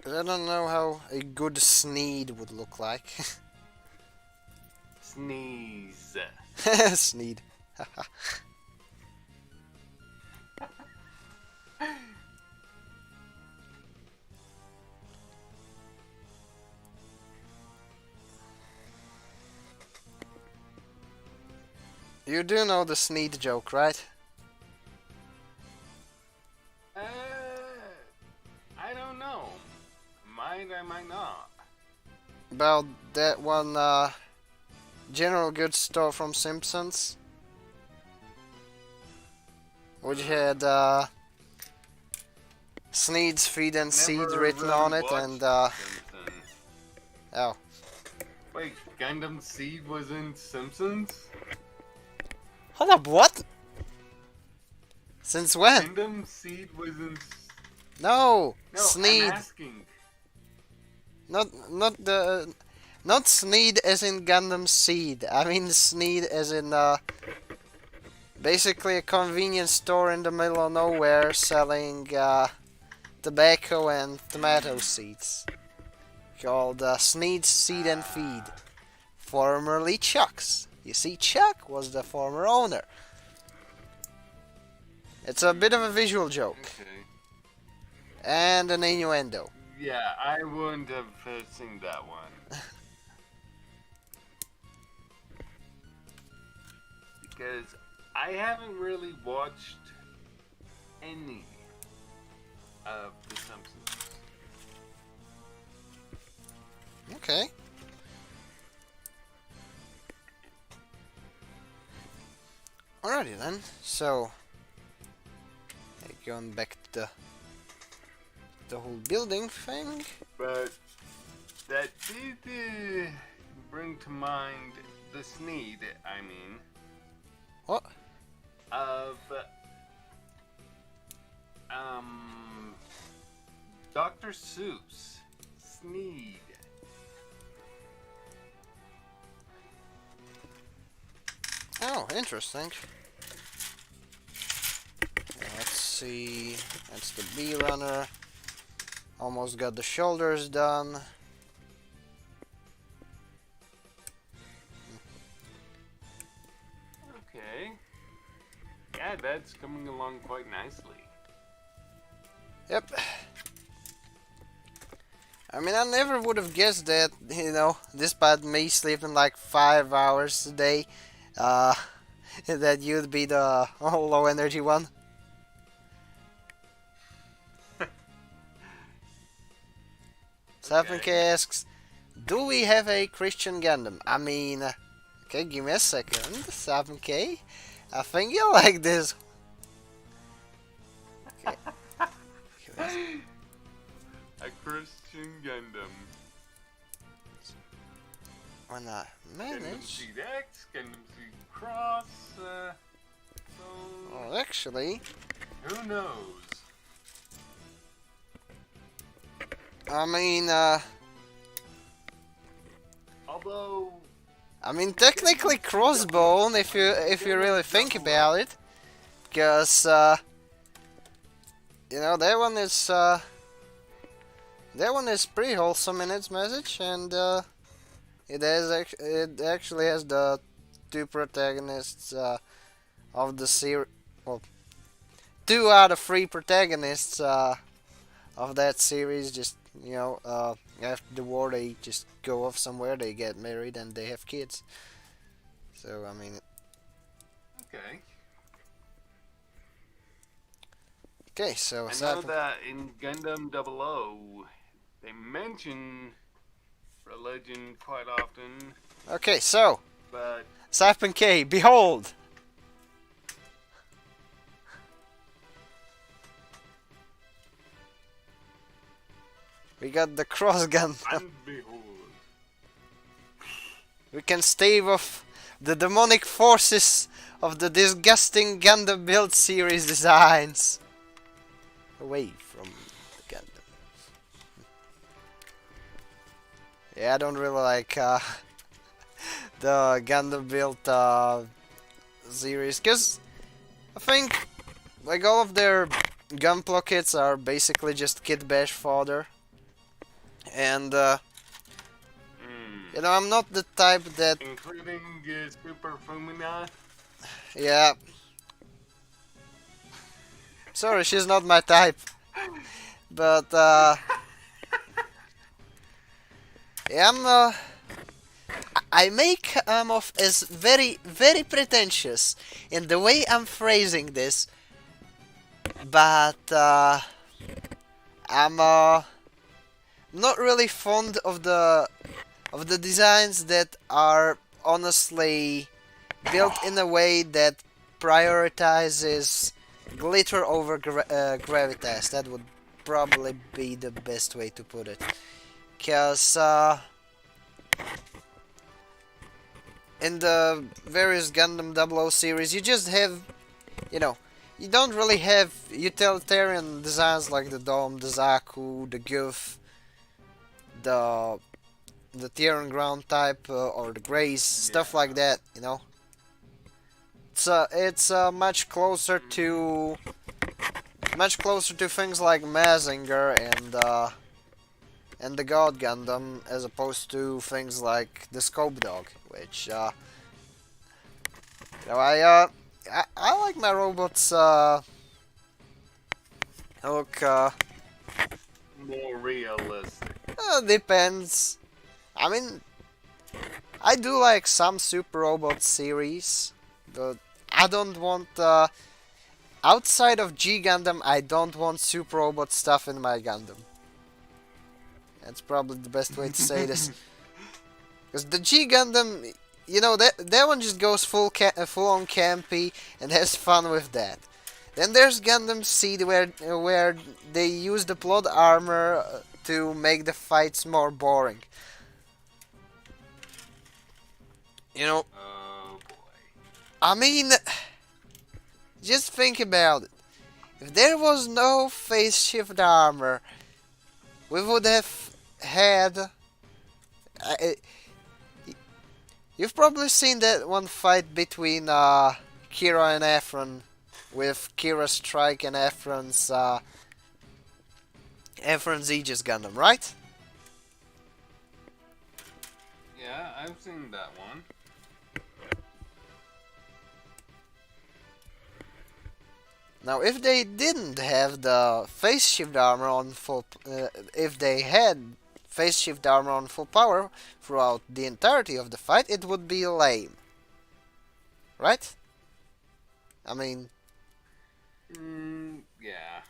But I don't know how a good sneed would look like. Sneeze. Sneed. You do know the Sneed joke, right? I don't know. Might I might not. About that one general goods store from Simpsons, which had Sneed's feed and seed Never written really on it, watched and Simpsons. oh, Wait, Gundam Seed was in Simpsons? hold up, what? Since when? Gundam Seed was in. No, No, Sneed, I'm asking. not Sneed as in Gundam Seed. I mean Sneed as in basically a convenience store in the middle of nowhere selling tobacco and tomato seeds, called Sneed's Seed and Feed, formerly Chuck's. You see, Chuck was the former owner. It's a bit of a visual joke Okay. and an innuendo. Yeah, I wouldn't have seen that one. Because I haven't really watched any of The Simpsons. Okay. Alrighty then. So, going back to the whole building thing. But that did bring to mind the Sneed, I mean, What? of Dr. Seuss. Sneed. Oh, interesting. Let's see. That's the bee runner. Almost got the shoulders done. Okay. Yeah, that's coming along quite nicely. Yep. I mean, I never would have guessed that, despite me sleeping like 5 hours a day, that you'd be the low energy one. Sapink asks, do we have a Christian Gundam? I mean, okay, give me a second, Sapink. I think you like this. Okay. A Christian Gundam. When I Gundam manage... Seed X, Gundam Seed Cross, so... Well, actually, Who knows? I mean, Although... technically Crossbone, if you really think about it, because that one is pretty wholesome in its message, and it actually has the two protagonists of the series. Well, 2 out of 3 protagonists of that series just after the war they just go off somewhere, they get married and they have kids. So I mean, Okay. Okay, so I know that in Gundam 00, they mention religion quite often, okay, so but Saipan K, behold! We got the cross gun. and behold, We can stave off the demonic forces of the disgusting Gundam Build series designs away from the Gundam. Yeah, I don't really like the Gundam Build series, because I think like all of their Gunpla kits are basically just kit bash fodder. And you know, I'm not the type that, including Super Fumina. yeah, sorry, she's not my type. But yeah, I make off as very, very pretentious in the way I'm phrasing this, but I'm not really fond of the designs that are honestly built in a way that prioritizes glitter over gravitas. That would probably be the best way to put it. Because in the various Gundam 00 series, you just have, you know, you don't really have utilitarian designs like the Dome, the Zaku, the Goof, the Tear and Ground type, or the Grace, stuff like that, you know. It's much closer to things like Mazinger and the God Gundam, as opposed to things like the Scope Dog, which you know, I like my robots look More realistic. depends. I mean, I do like some Super Robot series, but I don't want outside of G Gundam, I don't want Super Robot stuff in my Gundam. That's probably the best way to say this. Because the G Gundam, you know, that one just goes full on campy and has fun with that. Then there's Gundam Seed where they use the plot armor to make the fights more boring. You know, Oh boy. I mean, just think about it. If there was no phase shift armor, we would have had. Uh, you've probably seen that one fight between Kira and Efron, with Kira's strike and Efron's Aegis Gundam, right? Yeah, I've seen that one. Now, if they didn't have the phase shift armor on if they had phase shift armor on full power throughout the entirety of the fight, it would be lame, right? I mean, Yeah.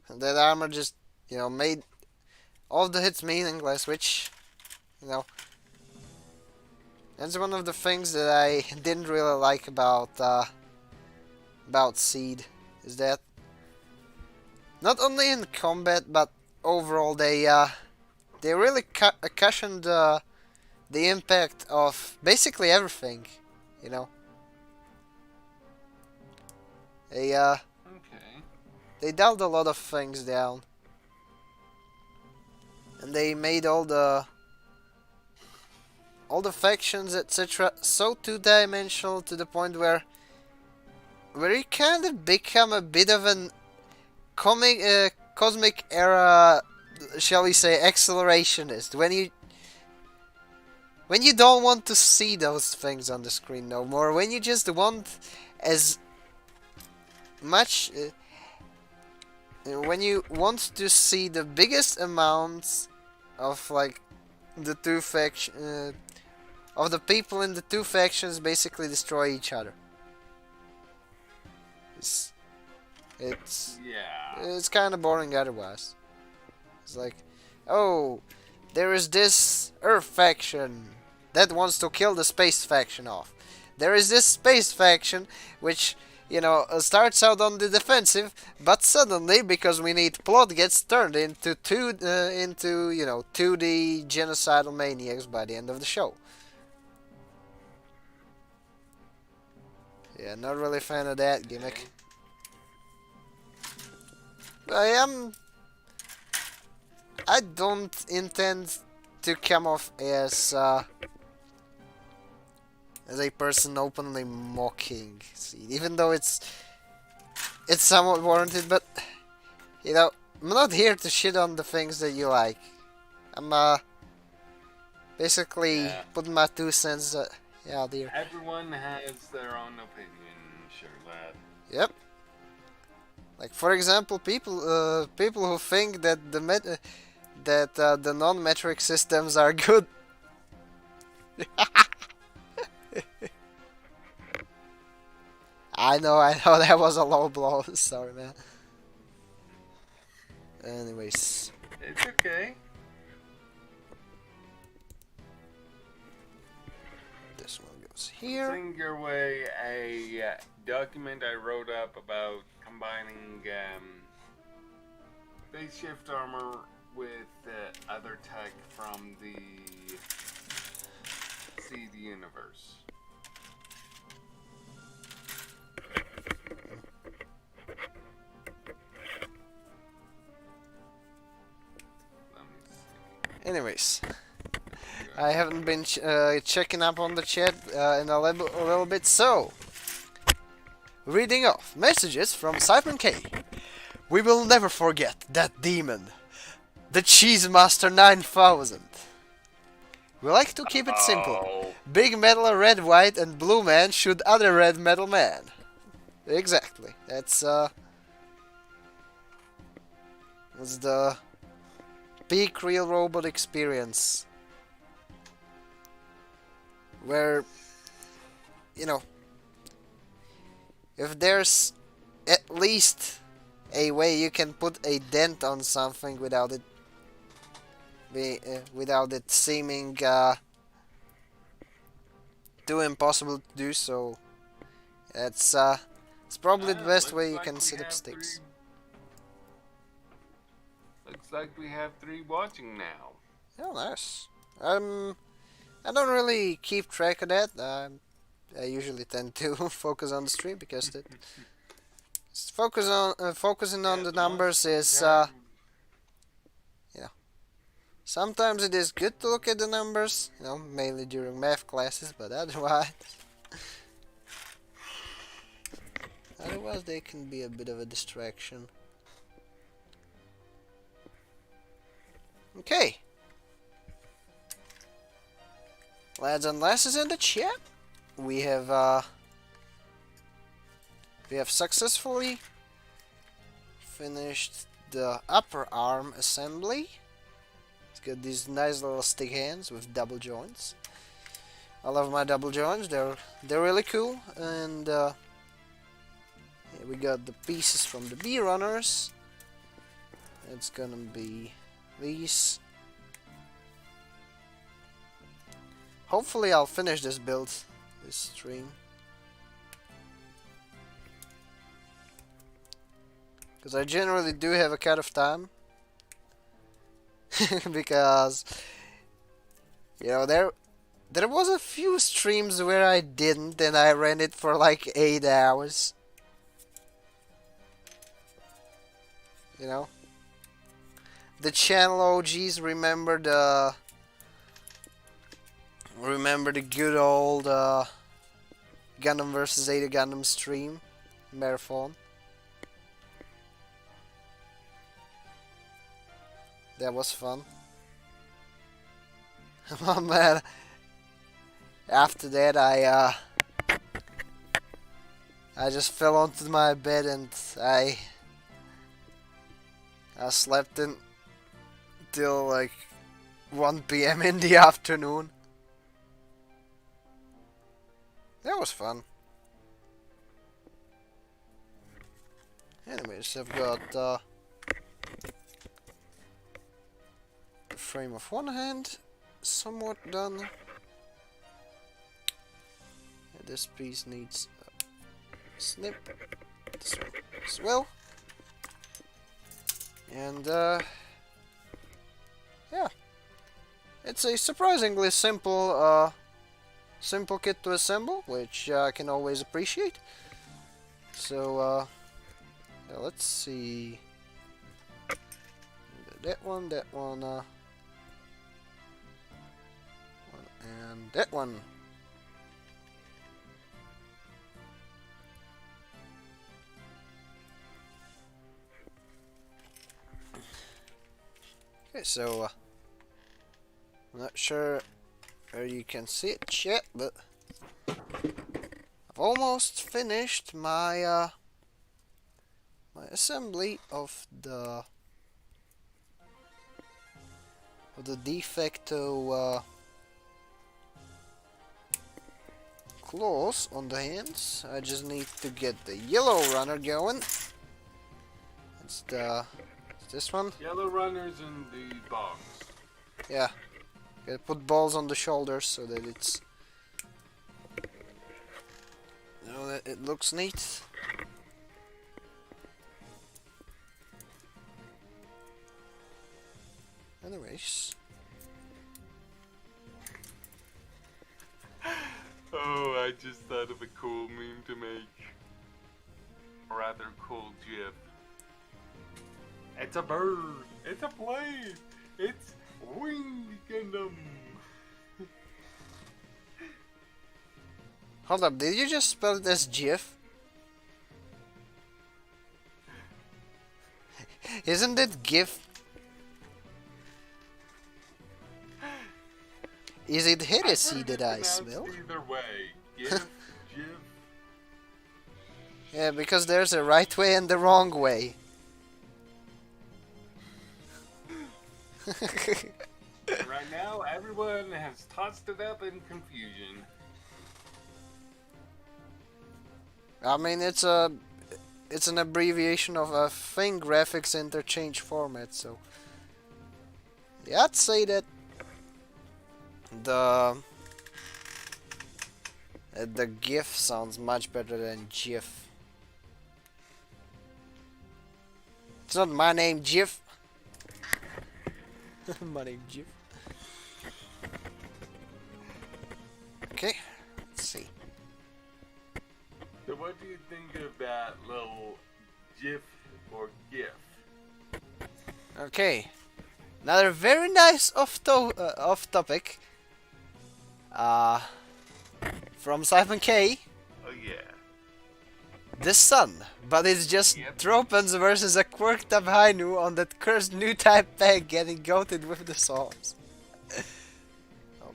that armor just, you know, made all the hits meaningless, which, you know, that's one of the things that I didn't really like about Seed, is that not only in combat but overall they really cushioned the impact of basically everything, you know. Okay. They dialed a lot of things down, and they made all the factions, etc., so two-dimensional to the point where you kind of become a bit of an cosmic era, shall we say, accelerationist, when you don't want to see those things on the screen no more, when you just want as much when you want to see the biggest amounts of like the two faction of the people in the two factions basically destroy each other. Yeah. It's kind of boring otherwise. It's like, oh, there is this Earth faction that wants to kill the Space faction off. There is this Space faction which, starts out on the defensive, but suddenly, because we need plot, gets turned into 2D genocidal maniacs by the end of the show. Yeah, not really a fan of that gimmick. I don't intend to come off as a person openly mocking Seed, even though it's somewhat warranted. But I'm not here to shit on the things that you like. I'm basically Yeah. putting my 2 cents out there. Everyone has their own opinion, sure lad. Yep. Like, for example, people who think that the non-metric systems are good. I know, that was a low blow. Sorry, man. Anyways. It's okay. This one goes here. Sing your way a document I wrote up about combining base shift armor with other tech from the Seed universe. Anyways, I haven't been checking up on the chat in a little bit, so reading off messages from Cypher K. We will never forget that demon, the Cheese Master 9000. We like to keep it simple. Big metal red, white, and blue man shoot other red metal man. Exactly. That's the peak real robot experience, where if there's at least a way you can put a dent on something without it seeming too impossible to do so, it's probably the best way you can set up sticks. Looks like we have 3 watching now. Oh, nice. I don't really keep track of that. I usually tend to focus on the stream because focusing on the numbers is sometimes it is good to look at the numbers, mainly during math classes, but otherwise they can be a bit of a distraction. Okay. Lads and lasses in the chat, we have successfully finished the upper arm assembly. It's got these nice little stick hands with double joints. I love my double joints. They're really cool. And we got the pieces from the bee runners. It's gonna be these. Hopefully I'll finish this build this stream, because I generally do have a cut of time. Because there was a few streams where I didn't, and I ran it for like 8 hours. The channel OGs remember the good old Gundam vs. Ada Gundam stream marathon. That was fun. Oh man, after that I just fell onto my bed and I slept until like 1 PM in the afternoon. That was fun. Anyways, I've got the frame of one hand somewhat done. And this piece needs a snip. This one as well. And yeah, it's a surprisingly simple simple kit to assemble, which I can always appreciate. So yeah, let's see. That one, and that one. Okay, so I'm not sure where you can see it yet, but I've almost finished my my assembly of the de facto claws on the hands. I just need to get the yellow runner going. It's this one. Yellow runners and the bombs. Yeah, gotta put balls on the shoulders so that it's, you know, that it looks neat. Anyways, Oh, I just thought of a cool meme to make. A rather cool gif. It's a bird. It's a plane. It's Winged Gundam. hold up, did you just spell it as GIF? Isn't it GIF? Is it heresy that I smell? Either way. Gif, gif. Yeah, because there's a right way and the wrong way. Right now, everyone has tossed it up in confusion. I mean, it's an abbreviation of a thing graphics interchange format, so yeah, I'd say that the GIF sounds much better than GIF. It's not my name, GIF. My name, GIF. Okay, let's see. So what do you think of that little GIF or GIF? Okay, another very nice off topic. From Simon K. Oh yeah. The sun, but it's just Yep. Tropans versus a quirked up Hainu on that cursed new type peg getting goated with the sauce. Oh.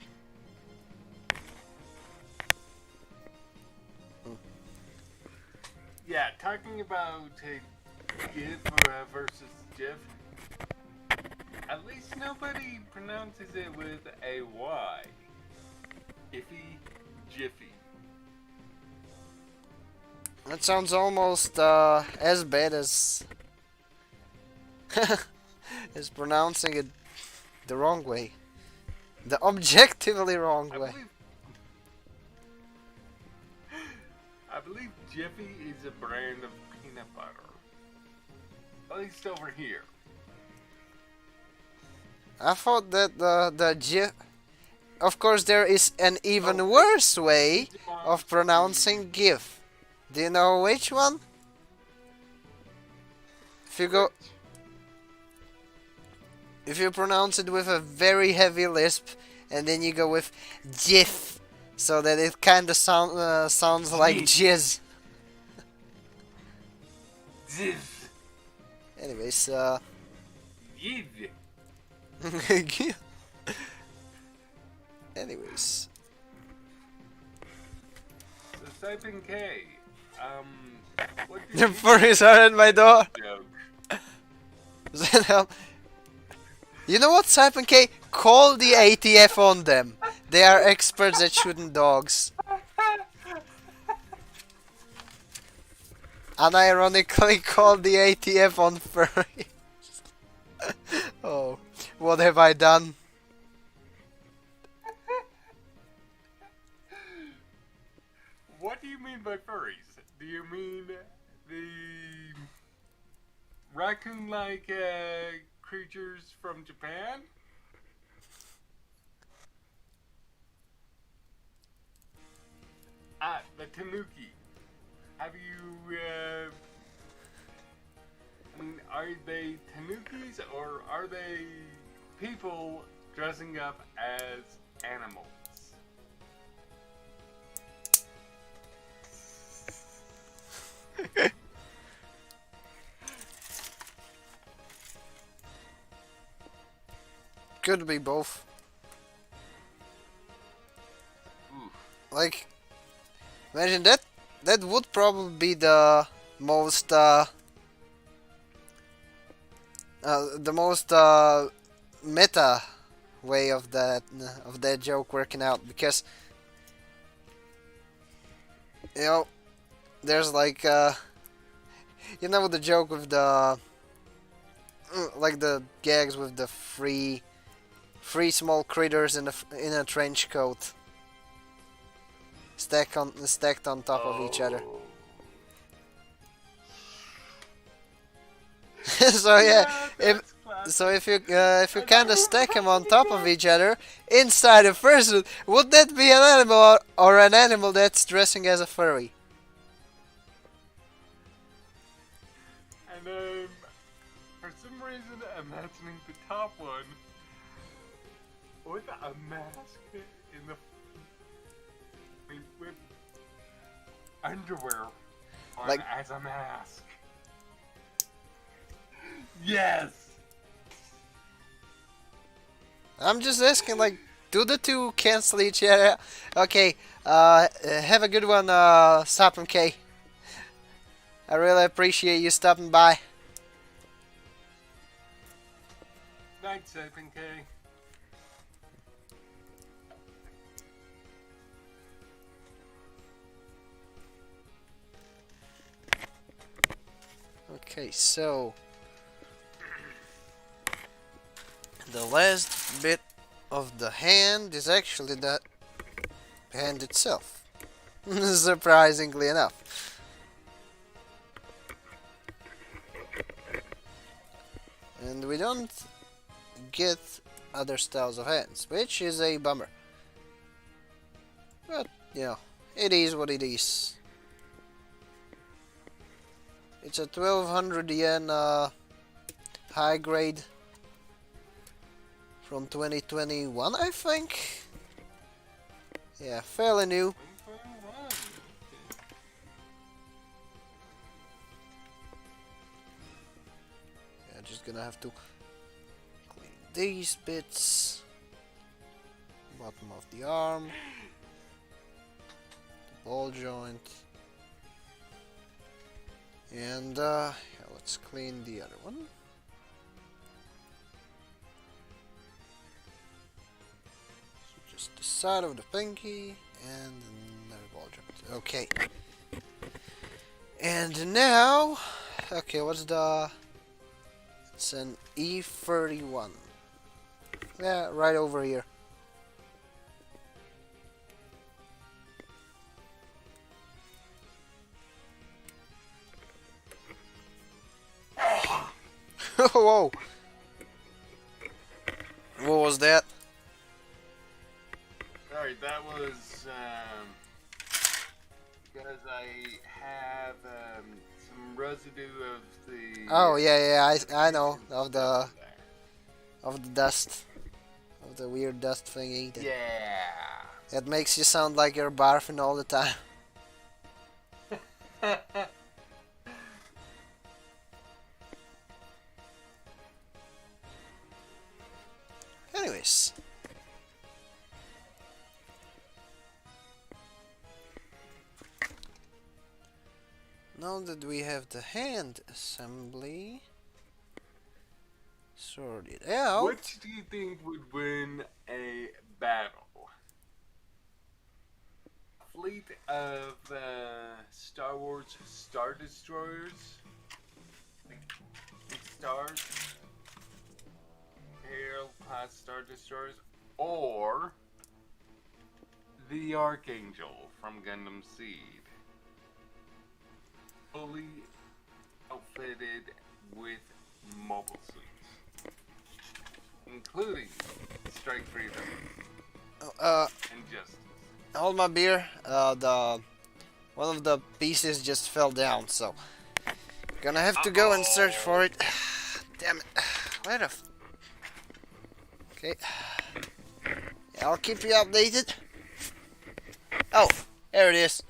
Yeah, talking about GIF versus GIF. At least nobody pronounces it with a Y. Iffy, Jiffy. That sounds almost as bad as as pronouncing it the wrong way. The objectively wrong way. I believe Jiffy is a brand of peanut butter. At least over here. I thought that the GIF. Of course, there is an even worse way of pronouncing GIF. Do you know which one? If you pronounce it with a very heavy lisp, and then you go with GIF, so that it kind of sounds like jizz. Ziv. Anyways, Yiv. anyways, So Sipin K. What did the you furries are at my door. joke? You know what, Simon K? Call the ATF on them. They are experts at shooting dogs. unironically called the ATF on furry. Oh, what have I done? What do you mean by furries? Do you mean the raccoon-like creatures from Japan? Ah, the tanuki. Have you? I mean, are they tanukis or are they people dressing up as animals? Could be both. Oof. Like, imagine that. That would probably be the most, meta way of that joke working out, because you know there's like the joke with the like the gags with the three small critters in a trench coat stacked on top of each other. Oh. So yeah, Yeah, if that's classic. so if you I kind of know stack them on what top you of mean. each other inside a fursuit, would that be an animal or an animal that's dressing as a furry? And for some reason, imagining the top one with a mask in the, I mean, with underwear on Like, as a mask. Yes. I'm just asking, like, do the two cancel each other? Okay, have a good one, Sapum K. I really appreciate you stopping by. Night, Sapin K. Okay, so the last bit of the hand is actually the hand itself. Surprisingly enough. And we don't get other styles of hands, which is a bummer. But, it is what it is. It's a 1200 yen high grade from 2021, I think. Yeah, fairly new. 121. Yeah, just gonna have to clean these bits. Bottom of the arm. The ball joint. And yeah, let's clean the other one. So just the side of the pinky and another ball joint. Okay. And now, okay, what's the? It's an E31. Yeah, right over here. Whoa! What was that? Sorry, that was because I have some residue of the. Oh yeah, I know kitchen of stuff the there. dust, of the weird dust thingy Yeah. that makes you sound like you're barfing all the time. Anyways, now that we have the hand assembly sorted out, Which do you think would win a battle? fleet of Star Wars Star Destroyers, like 6 stars, Imperial class Star Destroyers, or the Archangel from Gundam Seed, fully outfitted with mobile suits, including Strike Freedom and Justice. Hold my beer. The one of the pieces just fell down, so gonna have to go and search for it. Damn it! Where the? Okay. Yeah, I'll keep you updated. Oh, there it is.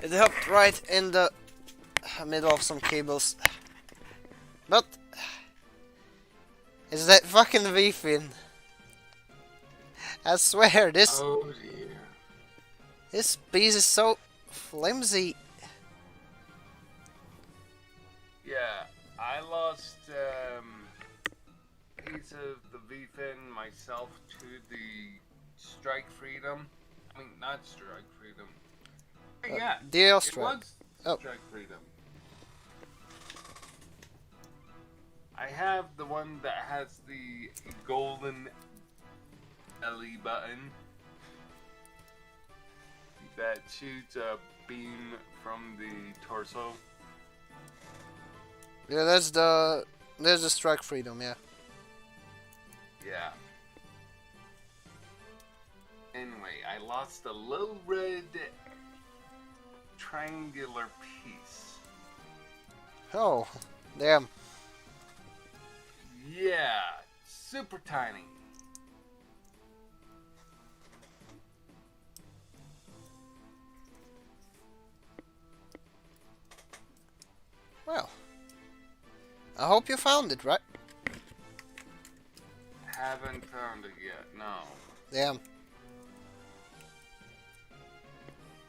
It hooked right in the middle of some cables. But it's that fucking V-fin. I swear, this Oh dear. this piece is so flimsy. Yeah, I lost a piece of the V-fin myself to the Strike Freedom. I mean, not Strike Freedom. Yeah, DL it strike. was Oh. Strike Freedom. I have the one that has the golden LE button that shoots a beam from the torso. Yeah, there's the strike freedom. Yeah. Yeah. Anyway, I lost a little red triangular piece. Oh, damn. Yeah, super tiny. Well, I hope you found it, right? Haven't found it yet, no. Damn.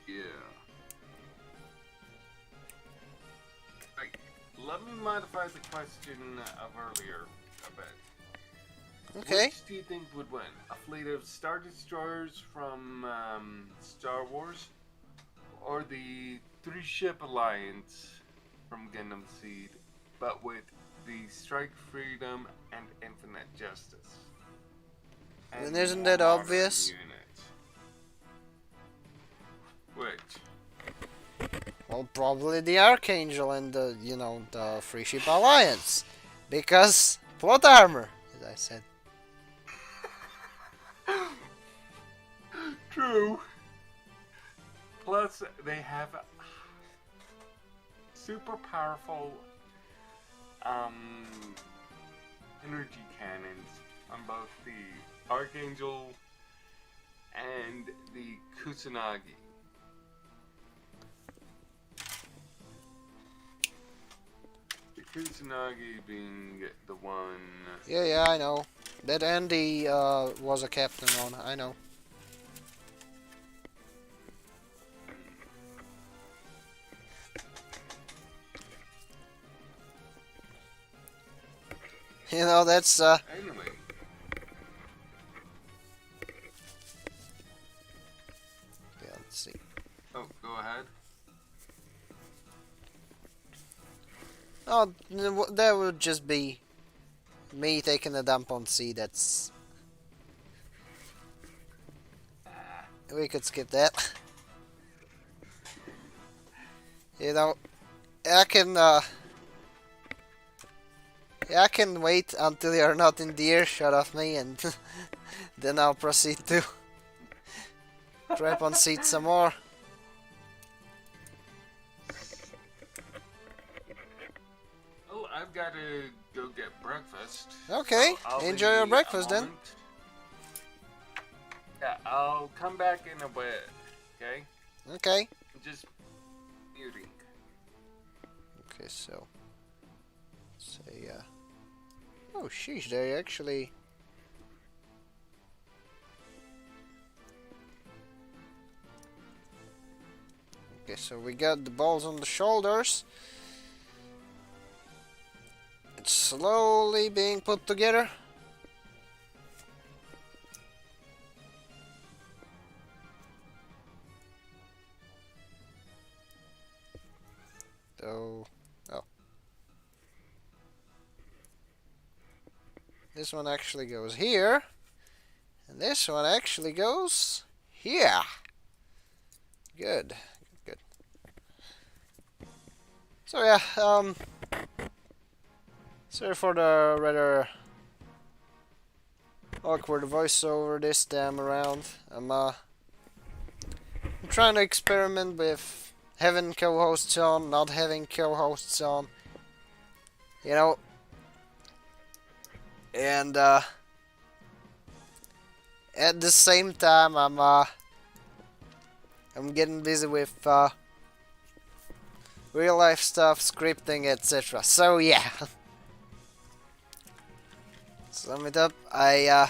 Yeah. Right, let me modify the question of earlier a bit. Okay. Which do you think would win? A fleet of Star Destroyers from Star Wars? Or the 3-ship alliance from Gundam Seed, but with the Strike Freedom and Infinite Justice? And isn't that obvious? Which? Well, probably the Archangel and the, the Free Ship Alliance. Because plot armor, as I said. True. Plus, they have super powerful energy cannons on both the Archangel and the Kusanagi. The Kusanagi being the one... Yeah, I know. That Andy was a captain on, I know. That's Anyway. Yeah, let's see. Oh, go ahead. Oh, that would just be me taking a dump on C. That's... We could skip that. I can, I can wait until you're not in the earshot of me, and then I'll proceed to trap on seat some more. Oh, I've got to go get breakfast. Okay, So I'll enjoy be your a breakfast then. moment. Yeah, I'll come back in a bit. Okay? Okay. Just muting. Okay, so say oh sheesh, they actually okay, so we got the balls on the shoulders. It's slowly being put together. Oh, oh. This one actually goes here. And this one actually goes here. Good. Good. So yeah, sorry for the rather awkward voiceover this time around. I'm trying to experiment with having co-hosts on, not having co-hosts on. You know, and at the same time I'm getting busy with real life stuff, scripting, etc. So yeah. Sum it up, I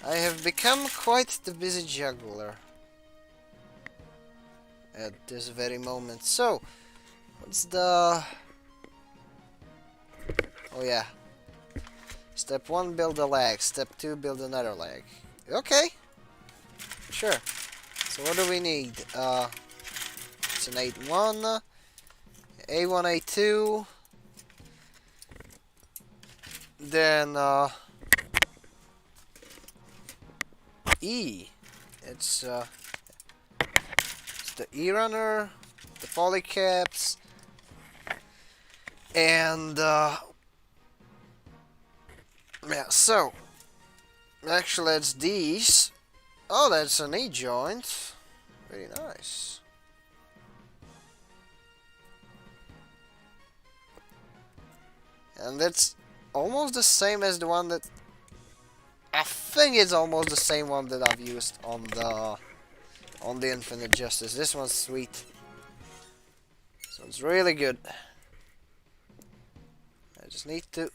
have become quite the busy juggler at this very moment. So, what's the... Oh yeah. Step 1, build a leg. Step 2, build another leg. Okay. Sure. So what do we need? It's an 8-1, A1, A2, then E. It's the E runner, the polycaps, and yeah. So actually, it's these. Oh, that's an E joint. Very nice. And that's almost the same as the one that... I think it's almost the same one that I've used on the Infinite Justice. This one's sweet. This one's really good. I just need to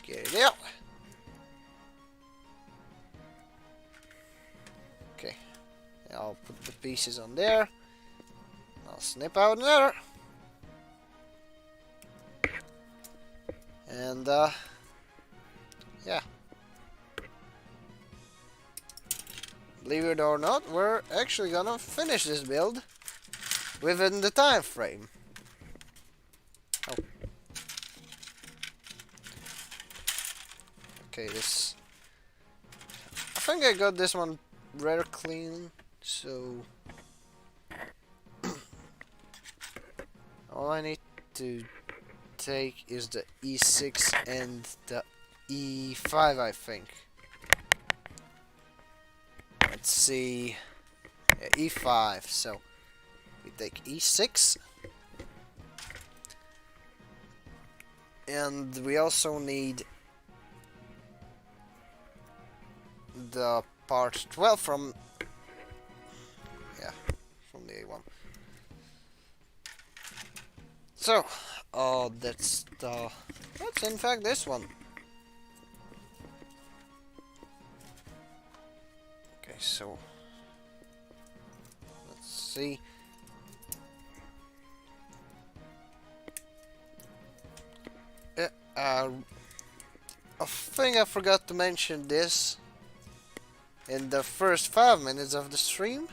get it out. Okay. I'll put the pieces on there. I'll snip out another. And yeah. Believe it or not, we're actually gonna finish this build within the time frame. Oh. Okay, this... I think I got this one rather clean, so... all I need to take is the E6 and the E5, I think. Let's see... yeah, E5, so... we take E6. And we also need the part 12 from... yeah, from the A1. So, that's in fact this one. Okay, so let's see. I think I forgot to mention this in the first 5 minutes of the stream,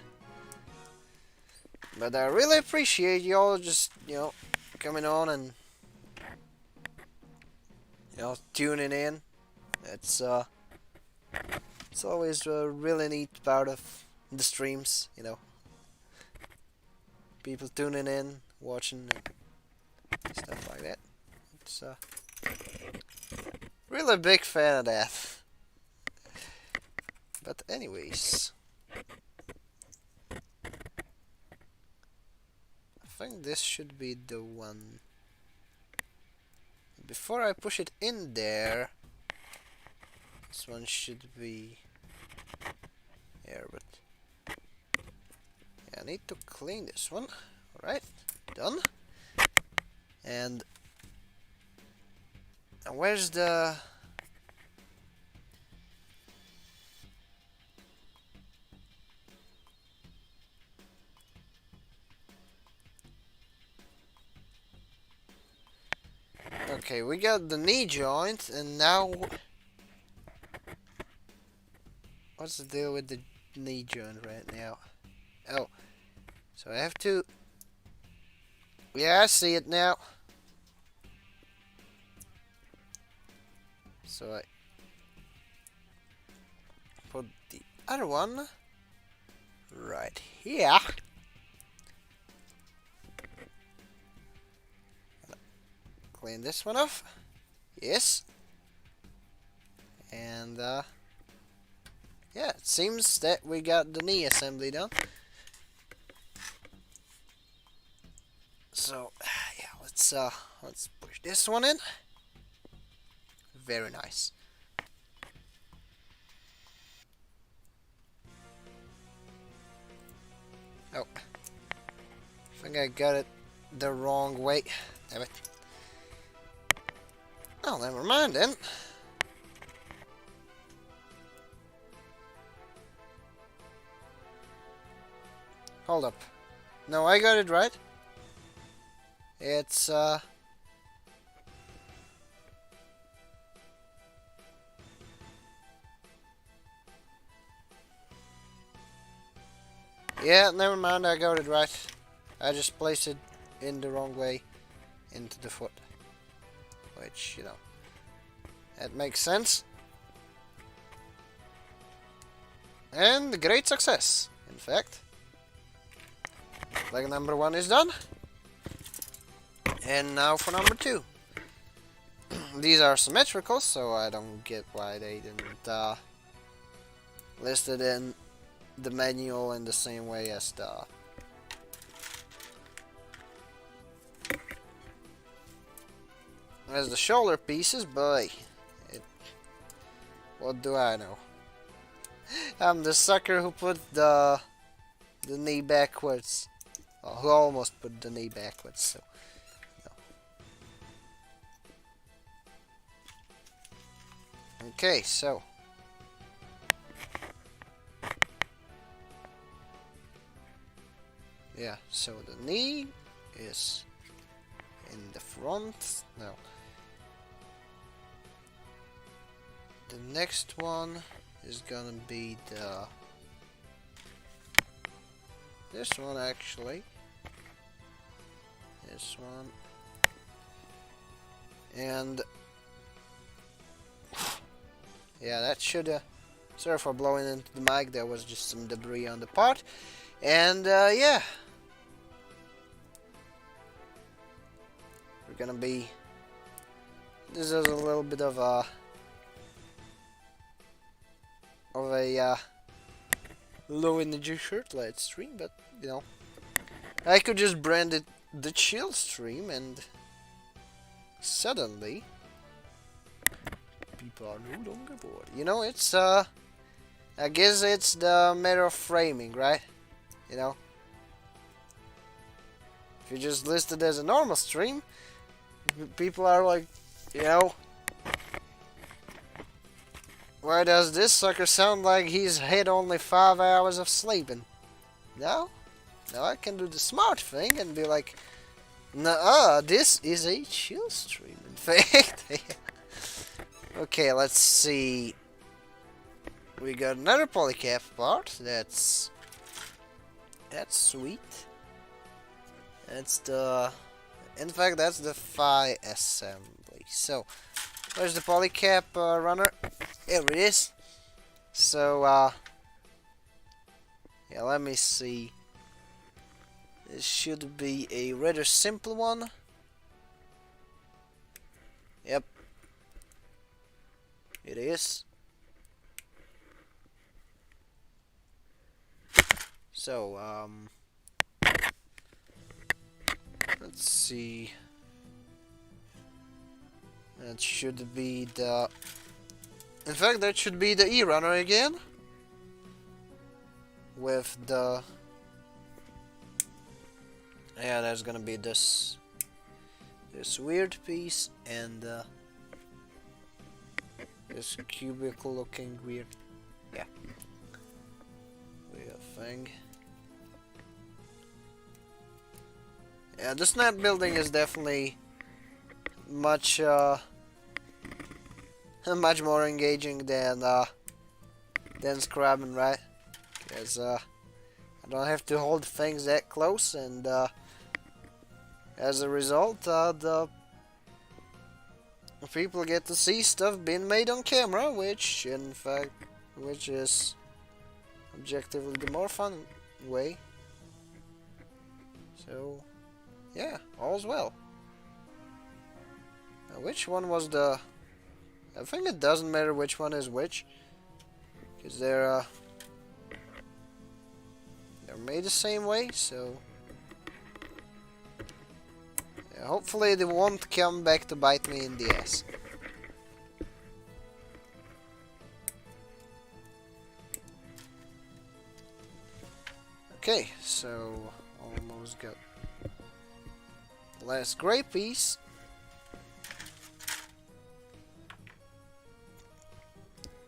but I really appreciate y'all just, coming on and, tuning in. It's always a really neat part of the streams, people tuning in, watching, and stuff like that. It's really a big fan of that. But anyways, I think this should be the one. Before I push it in there, this one should be here, but yeah, I need to clean this one. Alright, done. And where's the... Okay, we got the knee joint, and now what's the deal with the knee joint right now? Oh, so I have to. Yeah, I see it now. So I put the other one right here. Clean this one off. Yes. And yeah, it seems that we got the knee assembly done. So yeah, let's push this one in. Very nice. Oh, I think I got it the wrong way. Damn it. Oh, never mind then. Hold up. No, I got it right. It's yeah, never mind, I got it right. I just placed it in the wrong way into the foot. Which, you know, that makes sense. And a great success, in fact. Leg number 1 is done. And now for number 2. These are symmetrical, so I don't get why they didn't list it in the manual in the same way as the shoulder pieces, but what do I know? I'm the sucker who put the knee backwards. Well, who almost put the knee backwards, so no. Okay, so yeah, so the knee is in the front. No. The next one is gonna be this one actually. This one. And yeah, that should sorry for blowing into the mic, there was just some debris on the part. And yeah. We're gonna be this is a little bit of a low energy shirt light stream, but you know, I could just brand it the chill stream and suddenly people are no longer bored. You know, it's I guess it's the matter of framing, right? You know, if you just list it as a normal stream, people are like, you know, why does this sucker sound like he's had only 5 hours of sleeping? No? Now I can do the smart thing and be like, nah, this is a chill stream, in fact. Okay, let's see. We got another polycap part. That's sweet. That's the... In fact, that's the thigh assembly. So, where's the polycap runner? Here it is. So, yeah, let me see. This should be a rather simple one. Yep. It is. So, let's see. That should be the... In fact, that should be the E-runner again. With the... Yeah, there's gonna be this weird piece and this cubicle looking weird. Yeah. Weird thing. Yeah, the snap building is definitely much much more engaging than scrubbing, right? Because I don't have to hold things that close, and as a result, the people get to see stuff being made on camera, which is objectively the more fun way. So, yeah, all's well. Now, which one was the... I think it doesn't matter which one is which, because they're made the same way, so... yeah, hopefully they won't come back to bite me in the ass. Okay, so almost got the last gray piece.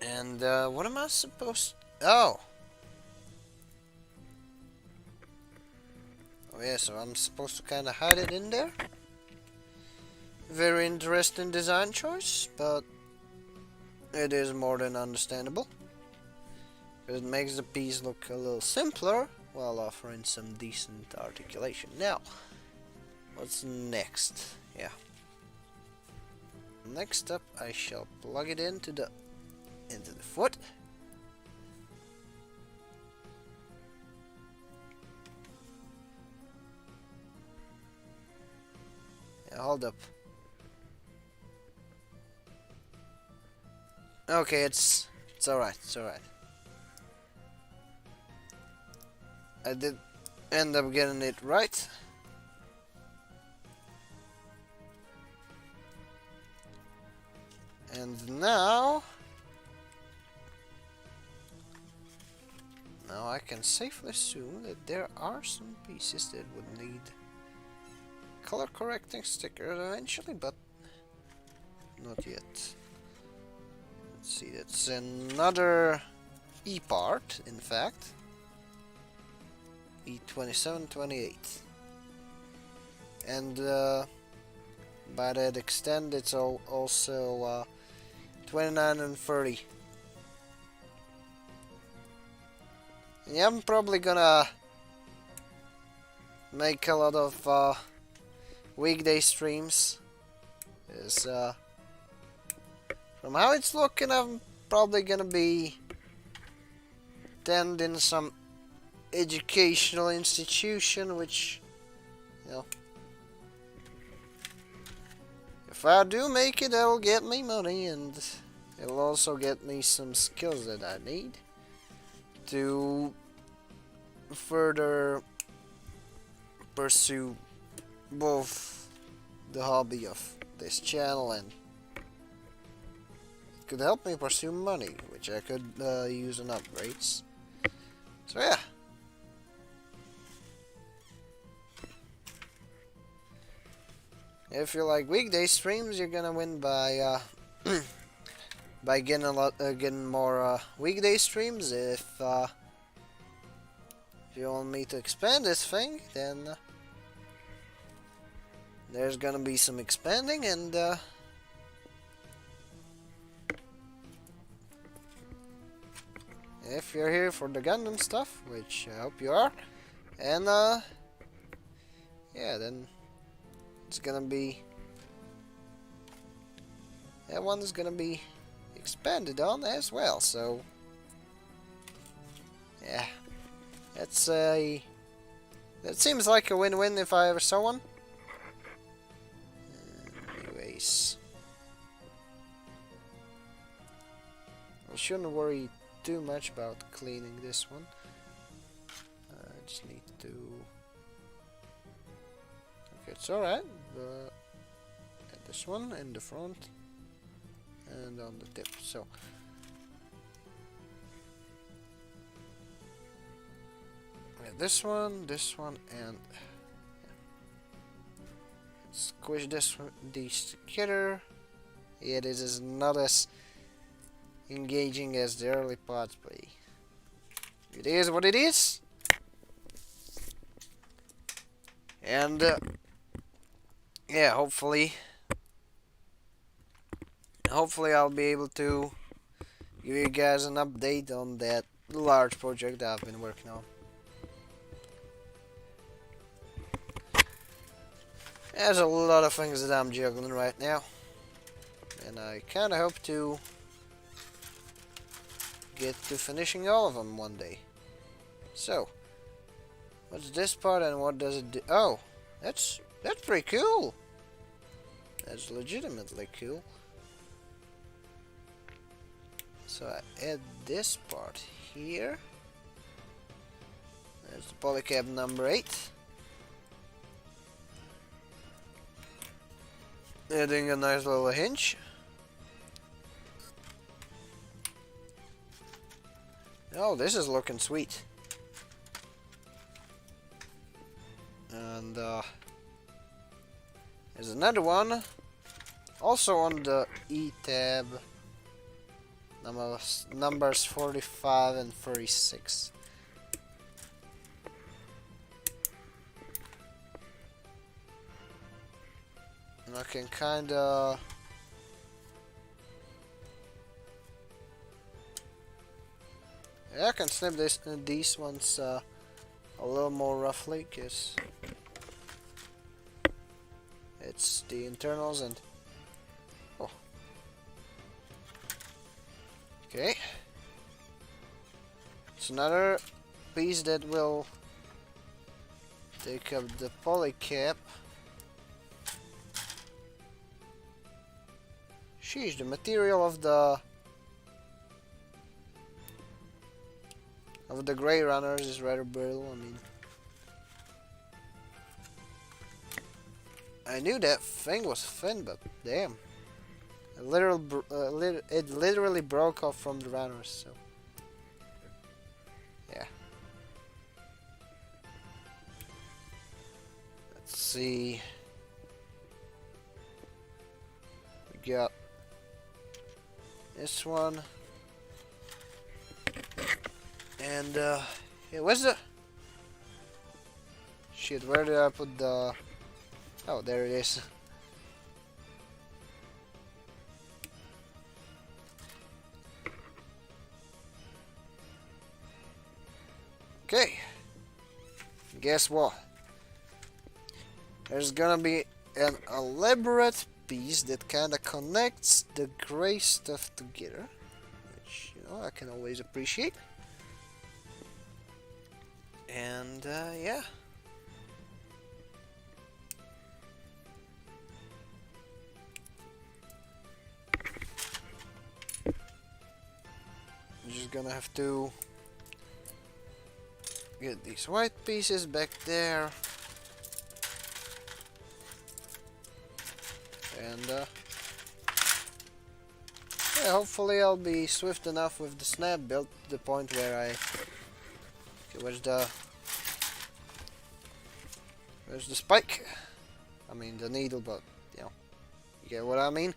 And what am I supposed to... Oh! Oh yeah, so I'm supposed to kind of hide it in there. Very interesting design choice, but it is more than understandable. It makes the piece look a little simpler, while offering some decent articulation. Now, what's next? Yeah. Next up, I shall plug it into the foot. Yeah, hold up. Okay, it's alright, it's alright. I did end up getting it right. And now I can safely assume that there are some pieces that would need color correcting stickers eventually, but not yet. Let's see, that's another E part, in fact. E2728. And by that extent, it's also 29 and 30. And yeah, I'm probably gonna make a lot of weekday streams. Is from how it's looking, I'm probably gonna be attending some educational institution, which, you know, if I do make it, that'll get me money, and it'll also get me some skills that I need to further pursue both the hobby of this channel, and it could help me pursue money, which I could use on upgrades. So yeah. If you like weekday streams, you're gonna win by by getting more weekday streams. If you want me to expand this thing, then there's gonna be some expanding, and if you're here for the Gundam stuff, which I hope you are, and yeah, then it's gonna be, that one is gonna be expanded on as well. So yeah, that seems like a win-win if I ever saw one. Anyways, I shouldn't worry too much about cleaning this one. I just need to... okay, it's alright, but this one in the front and on the tip. So this one, and squish these together. Yeah, this is not as engaging as the early parts, but it is what it is. And yeah, hopefully hopefully I'll be able to give you guys an update on that large project that I've been working on. There's a lot of things that I'm juggling right now, and I kinda hope to get to finishing all of them one day. So, what's this part and what does it do? Oh, that's pretty cool. That's legitimately cool. So I add this part here. There's the polycab number 8. Adding a nice little hinge. Oh, this is looking sweet. And there's another one, also on the E tab, numbers 45 and 36. And I can kinda I can snip these ones a little more roughly, because it's the internals and oh, okay. It's another piece that will take up the polycap. Sheesh, the material of the gray runners is rather brittle. I mean, I knew that thing was thin, but damn, it literally broke off from the runners. So yeah. Let's see. We got this one. And yeah, where's the shit? Where did I put the? Oh, there it is. Okay. Guess what? There's gonna be an elaborate piece that kinda connects the gray stuff together, which, you know, I can always appreciate. And yeah. I'm just gonna have to get these white pieces back there. And yeah, hopefully I'll be swift enough with the snap build to the point where I... Okay, where's the spike? I mean the needle, but you know, you get what I mean.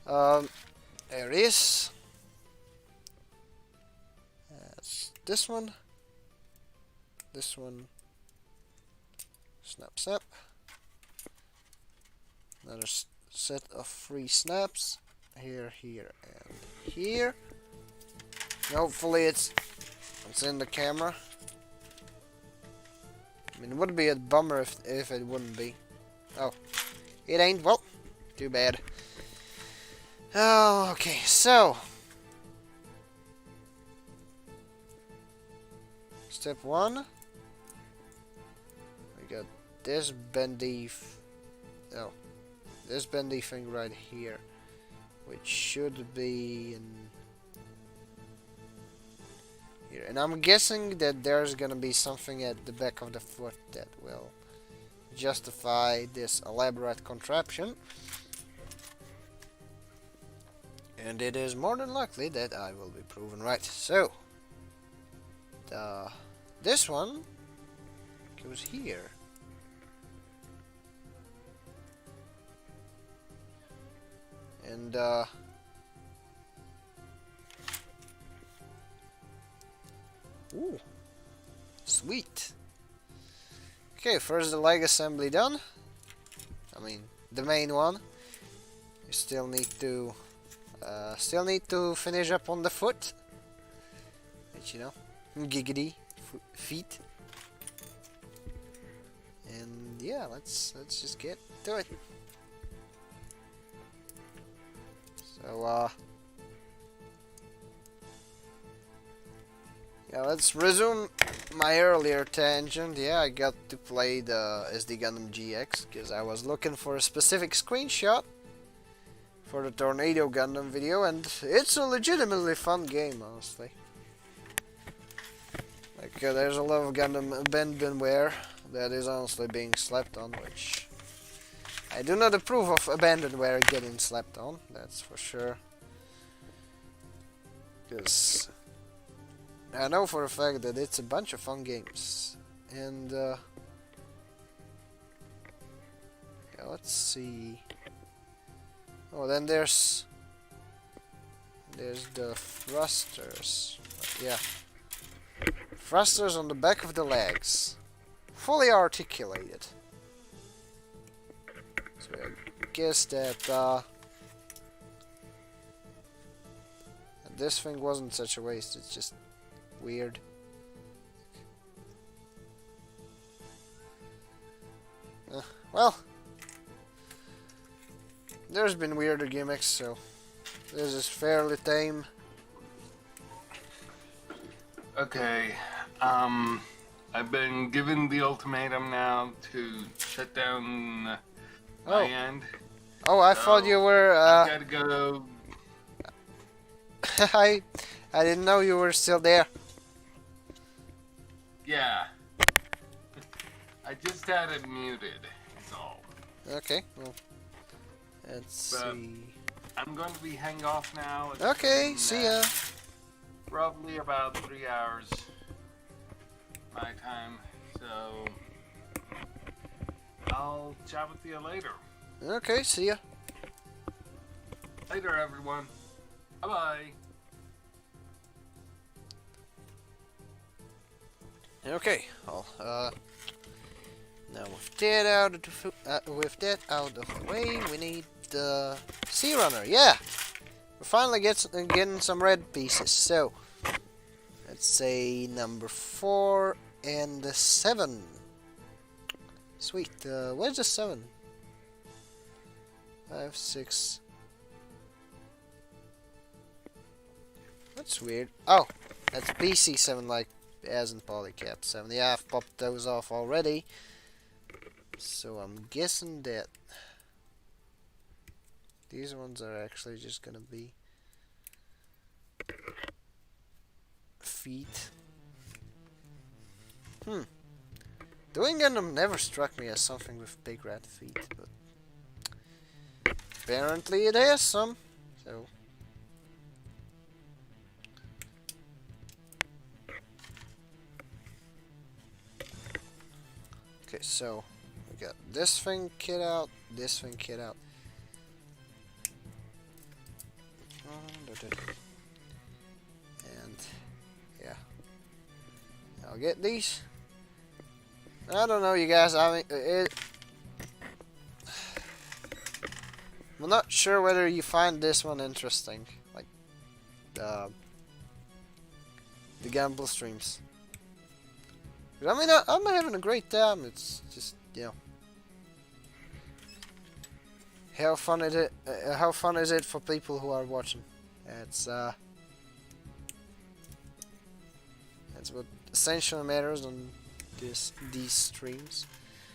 There it is. That's this one. This one. Snap, snap. Another set of 3 snaps. Here, here, and here. And hopefully it's in the camera. I mean, it would be a bummer if it wouldn't be. Oh, it ain't. Well, too bad. Oh, okay, so step 1. We got this bendy. Oh, this bendy thing right here, which should be in here. And I'm guessing that there's gonna be something at the back of the foot that will justify this elaborate contraption. And it is more than likely that I will be proven right. So, this one goes here. And, ooh, sweet. Okay, first the leg assembly done. I mean, the main one. You still need to Still need to finish up on the foot. But you know, giggity feet. And yeah, let's just get to it. So yeah, let's resume my earlier tangent. Yeah, I got to play the SD Gundam GX because I was looking for a specific screenshot for the Tornado Gundam video, and it's a legitimately fun game, honestly. Like, there's a lot of Gundam abandonware that is honestly being slept on, which I do not approve of abandonware getting slept on, that's for sure. Because I know for a fact that it's a bunch of fun games. And, yeah, let's see. Oh, then there's the thrusters. Yeah. Thrusters on the back of the legs. Fully articulated. So I guess that this thing wasn't such a waste, it's just weird. Well, there's been weirder gimmicks, so this is fairly tame. Okay, I've been given the ultimatum now to shut down my end. Oh, I thought you were, I gotta go. I didn't know you were still there. Yeah. I just had it muted, that's all. Okay, well, let's see. I'm going to be hanging off now. It's Okay, been, see ya. Roughly about 3 hours my time, so I'll chat with you later. Okay, see ya. Later, everyone. Bye-bye. Okay, well, now with that out of the way, we need the Sea Runner. Yeah, we're finally getting some red pieces. So let's say number 4 and the 7. Sweet. Where's the 7? 5, 6. That's weird. Oh, that's BC7, like as in Polycap 7. Yeah, I've popped those off already. So I'm guessing that these ones are actually just gonna be feet. Doing Gundam never struck me as something with big red feet, but apparently it has some. So okay, so we got this thing kit out, this thing kit out. And yeah, I'll get these. I don't know, you guys. I mean, I'm not sure whether you find this one interesting, like the Gunpla streams. I mean, I'm having a great time. It's just, you know, how fun is it? How fun is it for people who are watching? It's that's what essentially matters on these streams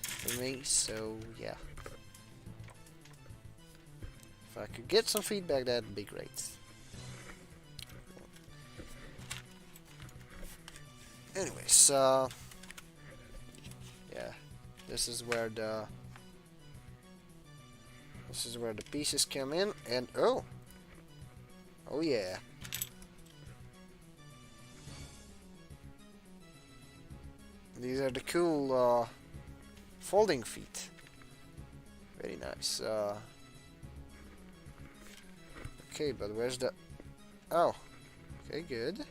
for me. So yeah, if I could get some feedback, that'd be great. Anyways, yeah, this is where the pieces come in, and oh yeah. These are the cool folding feet. Very nice. Okay, but where's the... Oh, okay, good.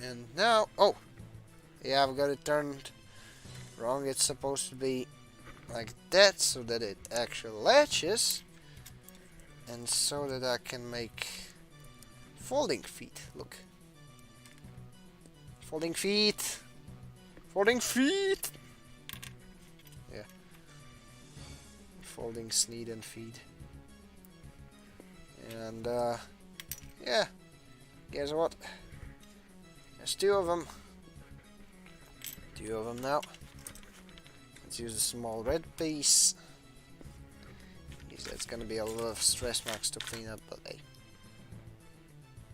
And now... Oh! Yeah, I've got it turned Wrong, it's supposed to be like that so that it actually latches. And so that I can make folding feet. Look. Folding feet. Folding feet. Yeah. Folding sneed and feet. And yeah. Guess what? There's two of them. Two of them now. Let's use a small red piece. That's gonna be a lot of stress marks to clean up, but hey,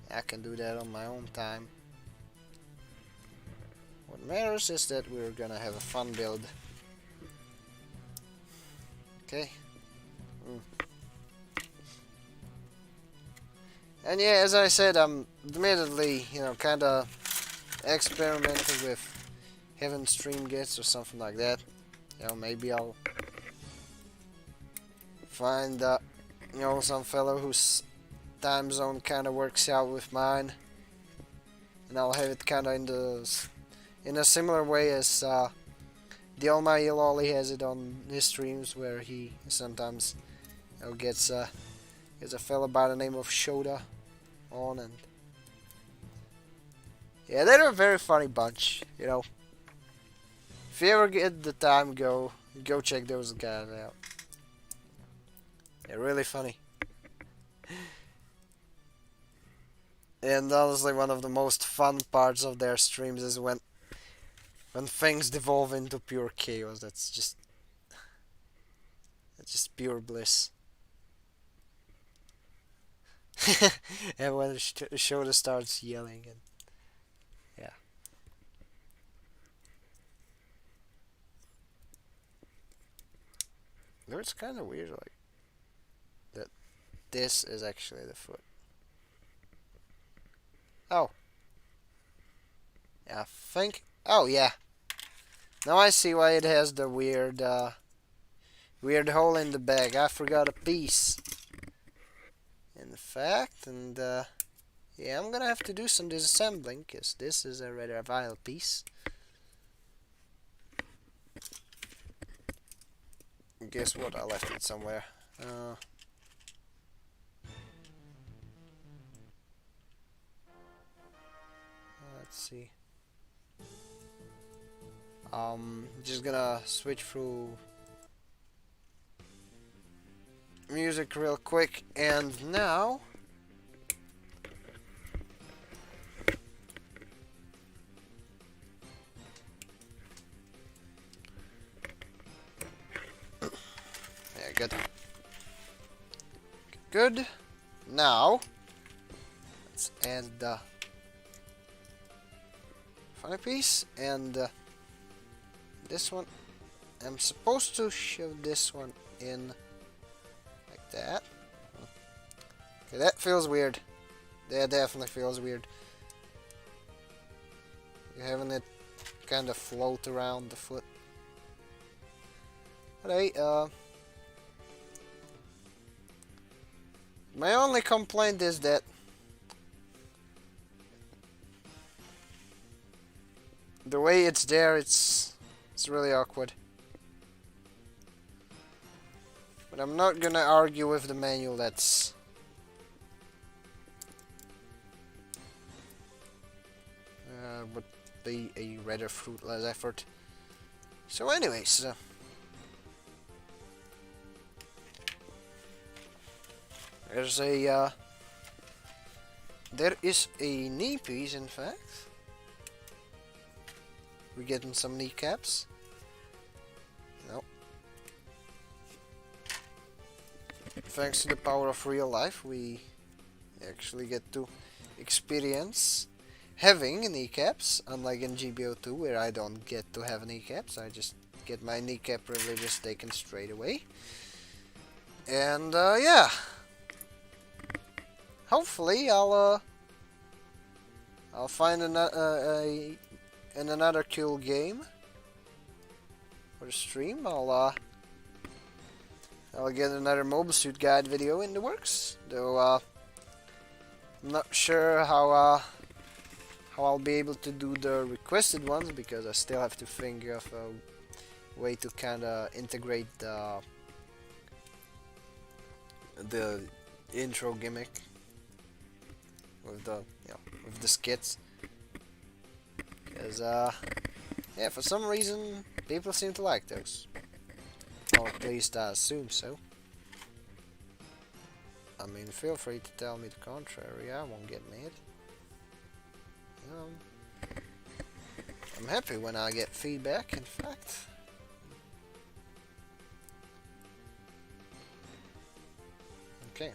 I can do that on my own time. What matters is that we're gonna have a fun build. Okay. And yeah, as I said, I'm admittedly, kinda experimenting with having stream guests or something like that. Maybe I'll find, some fellow whose time zone kind of works out with mine, and I'll have it kind of in a similar way as the Almighty Lolly has it on his streams, where he sometimes gets a fellow by the name of Shoda on, and yeah, they're a very funny bunch. If you ever get the time, go check those guys out. They're really funny. And honestly, one of the most fun parts of their streams is when things devolve into pure chaos. That's just pure bliss. And when Shoda starts yelling, and yeah. It's kind of weird, like that. This is actually the foot. Oh. Yeah, I think. Oh yeah. Now I see why it has the weird hole in the bag. I forgot a piece. In fact, and yeah, I'm gonna have to do some disassembling, because this is a rather vile piece. Guess what? I left it somewhere. Let's see. Just gonna switch through music real quick, and now yeah, good. Now let's add the funny piece, and this one. I'm supposed to shove this one in like that. Okay, that feels weird. That definitely feels weird. You're having it kind of float around the foot. But hey, my only complaint is that the way it's there, it's really awkward. But I'm not gonna argue with the manual. That's would be a rather fruitless effort. So anyways, there is a knee piece, in fact. We're getting some kneecaps. No. Thanks to the power of real life, we actually get to experience having kneecaps, unlike in GBO2, where I don't get to have kneecaps. I just get my kneecap privileges taken straight away. And yeah, hopefully I'll find another cool game for the stream. I'll get another Mobile Suit Guide video in the works, though I'm not sure how I'll be able to do the requested ones, because I still have to think of way to kind of integrate the intro gimmick with the with the skits, because yeah, for some reason people seem to like those, or at least I assume so. I mean, feel free to tell me the contrary, I won't get mad. I'm happy when I get feedback, in fact. Okay.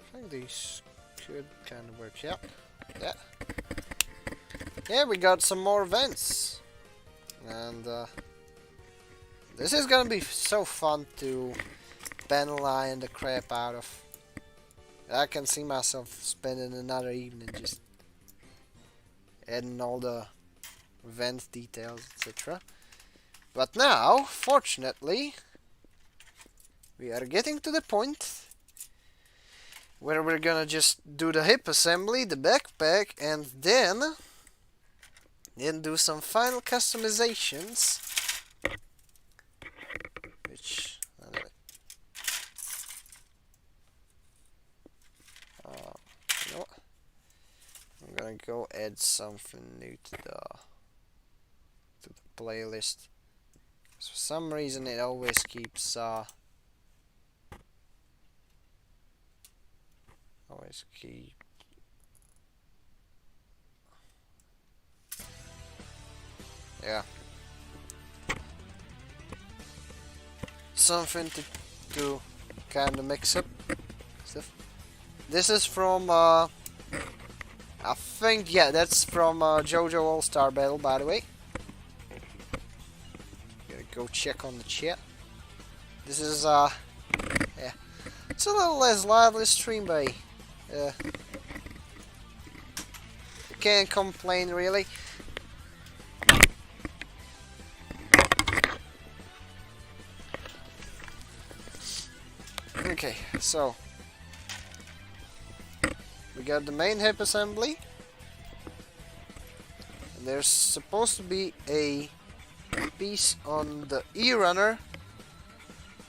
I think these could kind of work out. Yeah. Yeah, we got some more events. And this is gonna be so fun to penalize the crap out of. I can see myself spending another evening just adding all the event details, etc. But now, fortunately, we are getting to the point where we're gonna just do the hip assembly, the backpack, and then do some final customizations, which you know what? I'm gonna go add something new to the playlist. For some reason, it always keeps yeah, something to kind of mix up stuff. This is from I think, yeah, that's from JoJo All-Star Battle, by the way. Gotta go check on the chat. This is yeah, it's a little less lively stream, but can't complain really. Okay, so we got the main hip assembly. And there's supposed to be a piece on the E-runner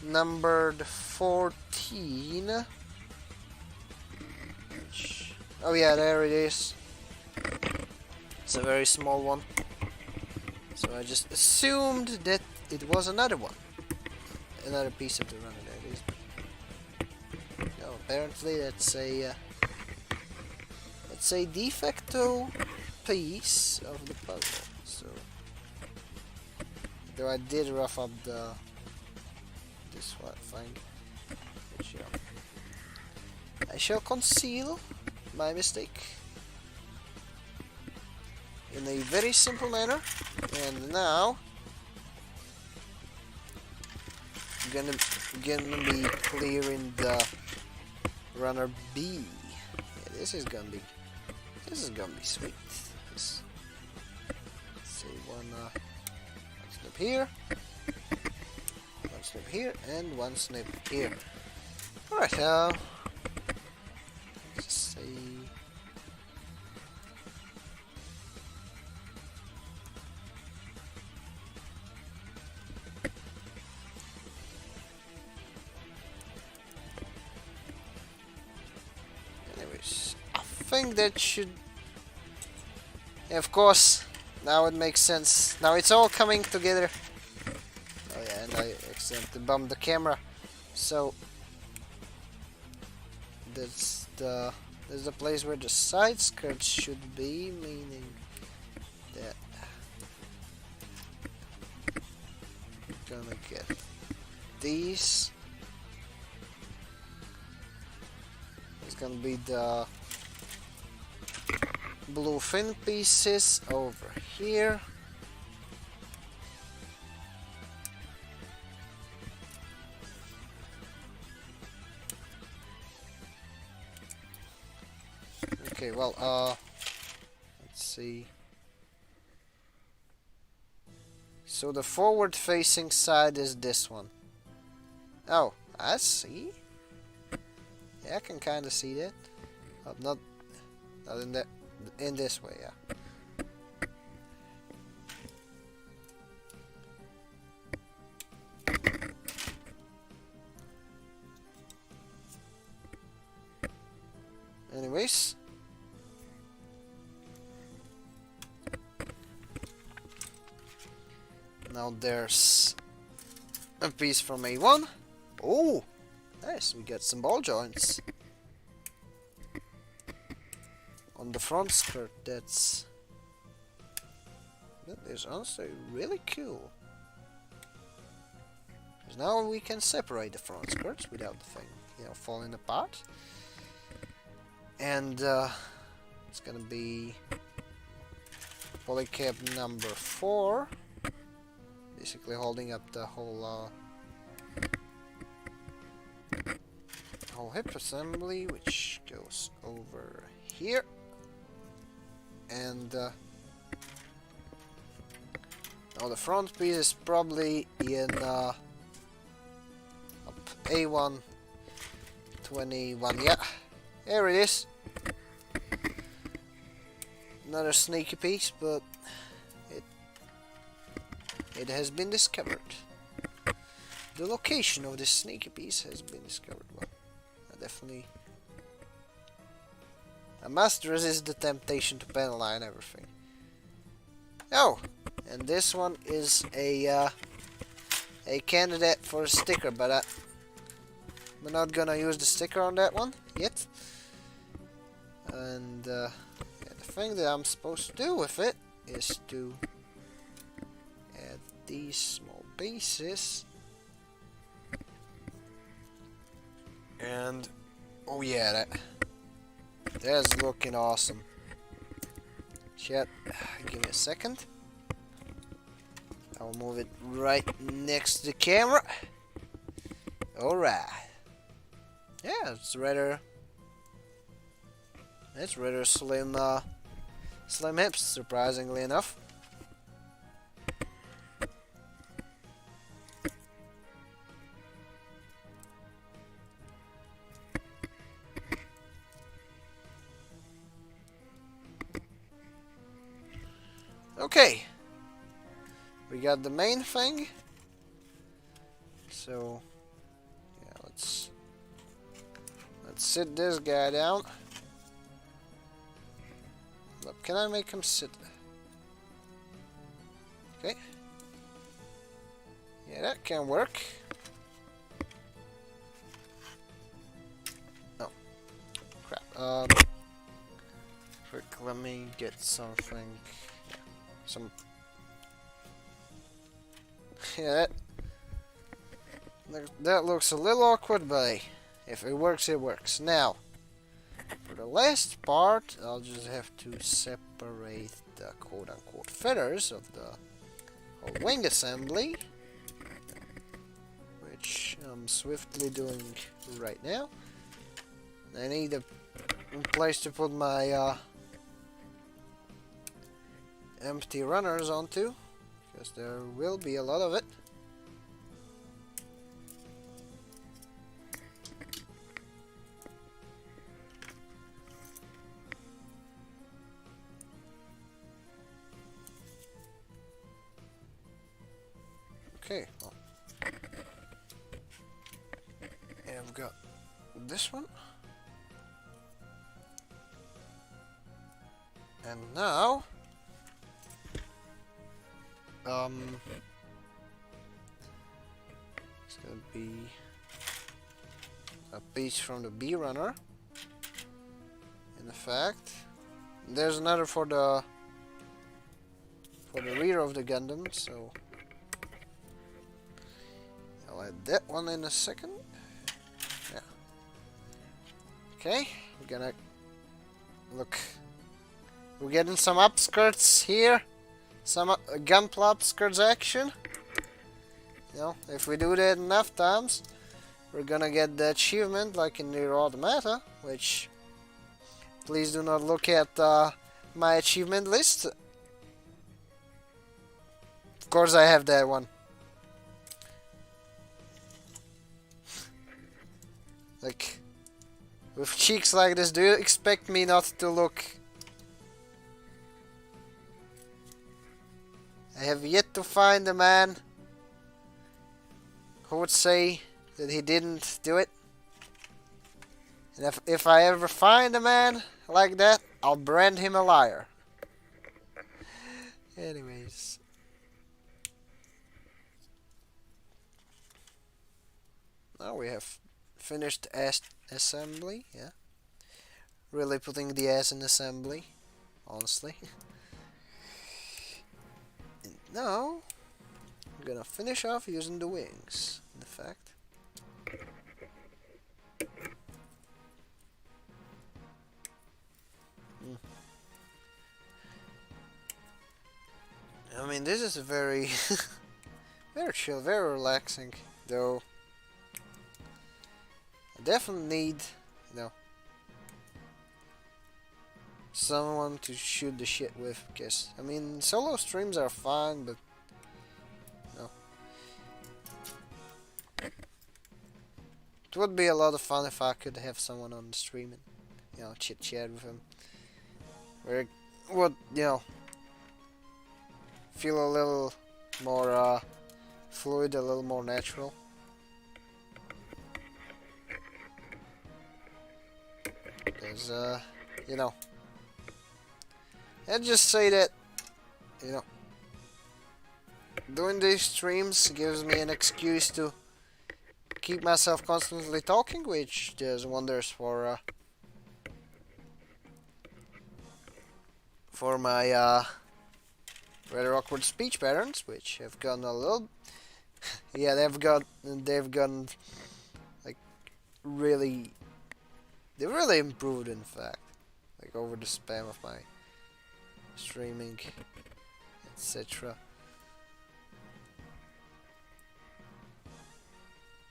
numbered 14. Oh yeah, there it is. It's a very small one. So I just assumed that it was another one. Another piece of the runner, there it is. No, apparently that's a de facto piece of the puzzle. So, though I did rough up this thing, which I shall conceal my mistake in a very simple manner. And now I'm gonna be clearing the runner B. Yeah, this is gonna be sweet. Let's see, one snip here, one snip here, and one snip here. Alright, let's see. Anyways, I think that should. Of course, now it makes sense. Now it's all coming together. Oh yeah, and I accidentally bumped the camera. So that's the place where the side skirts should be, meaning that I'm gonna get these. It's gonna be the blue fin pieces over here. Okay, well, let's see. So the forward facing side is this one. Oh, I see. Yeah, I can kind of see that. Not in that. In this way, yeah. Anyways. Now there's a piece from A1. Oh, nice. We got some ball joints on the front skirt. That is honestly really cool. Because now we can separate the front skirts without the thing, falling apart. And it's gonna be polycab number 4. Basically holding up the whole hip assembly, which goes over here, and now the front piece is probably in A1 21. Yeah, here it is. Another sneaky piece, but it has been discovered. The location of this sneaky piece has been discovered. Well, I must resist the temptation to penalize everything. Oh, and this one is a candidate for a sticker, but we're not gonna use the sticker on that one yet. And yeah, the thing that I'm supposed to do with it is to add these small pieces. And oh yeah, that's looking awesome. Chat, give me a second. I'll move it right next to the camera. Alright. Yeah, it's rather slim slim hips, surprisingly enough. Okay, we got the main thing, so yeah, let's sit this guy down. Look, can I make him sit? Okay, yeah, that can work. Oh, crap. Quick, let me get something. Yeah, that looks a little awkward, but hey, if it works, it works. Now, for the last part, I'll just have to separate the quote-unquote feathers of the whole wing assembly, which I'm swiftly doing right now. I need a place to put my empty runners onto, because there will be a lot of it. Okay, well, yeah, I've got this one, and now it's gonna be a piece from the B runner. In fact, there's another for the rear of the Gundam, so I'll add that one in a second. Yeah. Okay, we're gonna look. We're getting some upskirts here. Some Gunpla upskirts action. If we do that enough times, we're gonna get the achievement like in the Automata, which please do not look at my achievement list. Of course I have that one. Like, with cheeks like this, do you expect me not to look? I have yet to find a man who would say that he didn't do it. And if I ever find a man like that, I'll brand him a liar. Anyways. Now we have finished assembly, yeah. Really putting the ass in assembly, honestly. And now, I'm gonna finish off using the wings, in fact. Mm. I mean, this is a very, very chill, very relaxing, though. I definitely need, you know, someone to shoot the shit with, because, I mean, solo streams are fun, but, you know, it would be a lot of fun if I could have someone on the stream and, you know, chit chat with him. Where it would, you know, feel a little more fluid, a little more natural. Because, you know, I'd just say that, you know, doing these streams gives me an excuse to keep myself constantly talking, which does wonders for my rather awkward speech patterns, which have gotten a little, yeah, they've gotten like really, they've really improved, in fact, like over the span of my streaming, etc.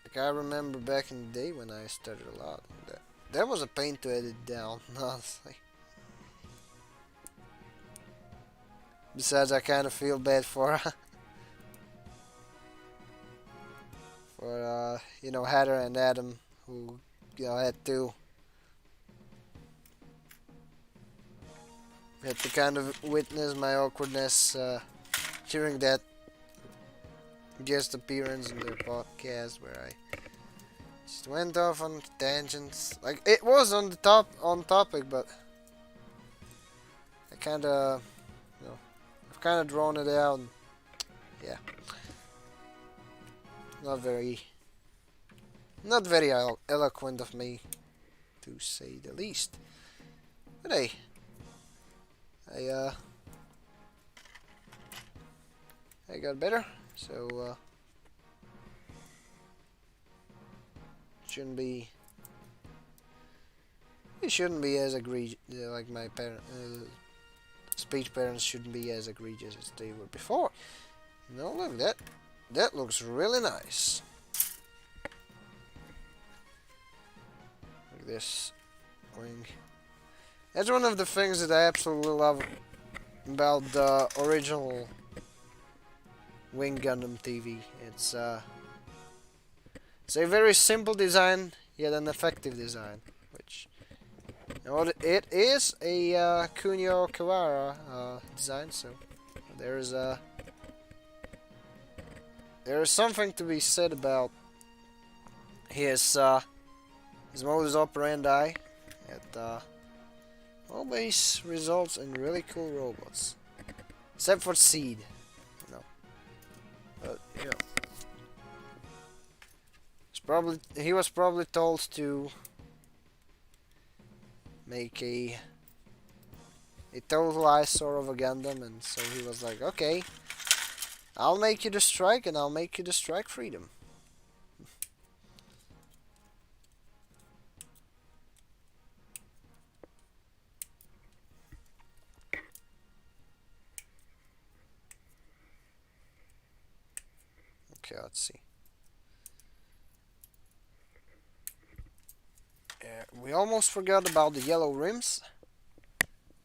Like I remember back in the day when I started a lot. That was a pain to edit down, honestly. Besides, I kind of feel bad for for you know, Hatter and Adam, who, you know, had to kind of witness my awkwardness during that guest appearance in their podcast, where I just went off on tangents. Like, it was on topic, but I kind of, you know, I've kind of drawn it out. And, yeah, not very eloquent of me, to say the least. But hey, I got better, so shouldn't be. It shouldn't be as egregious. Like my speech patterns shouldn't be as egregious as they were before. You know, look, that looks really nice. Like this wing. That's one of the things that I absolutely love about the original Wing Gundam TV. It's a very simple design, yet an effective design. Which, you know, it is a Kunio Kawara design, so there is something to be said about his modus operandi. It always results in really cool robots, except for Seed, you know. But you know, he was probably told to make a total eyesore of a Gundam, and so he was like, okay, I'll make you the Strike, and I'll make you the Strike Freedom. Okay, let's see. We almost forgot about the yellow rims.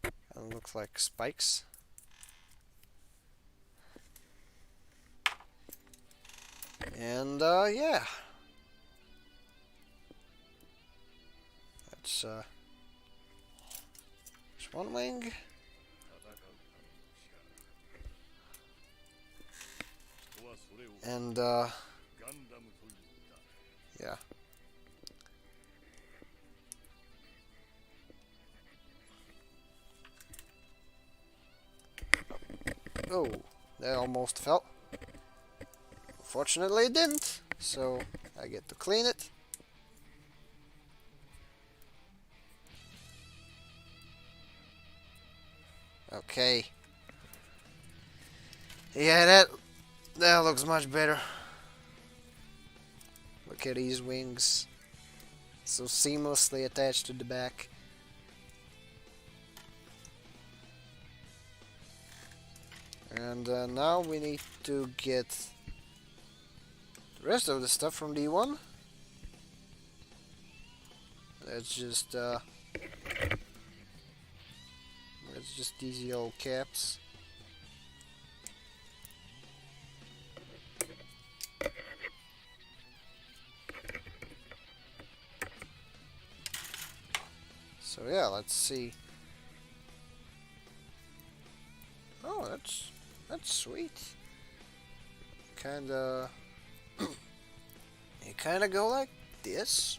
It looks like spikes. And yeah, that's there's one wing. And yeah. Oh, that almost fell. Fortunately it didn't, so I get to clean it. Okay. Yeah, that looks much better. Look at these wings. So seamlessly attached to the back. And now we need to get the rest of the stuff from D1. That's just these yellow caps. So yeah, let's see. Oh, that's sweet. Kinda, you kinda go like this.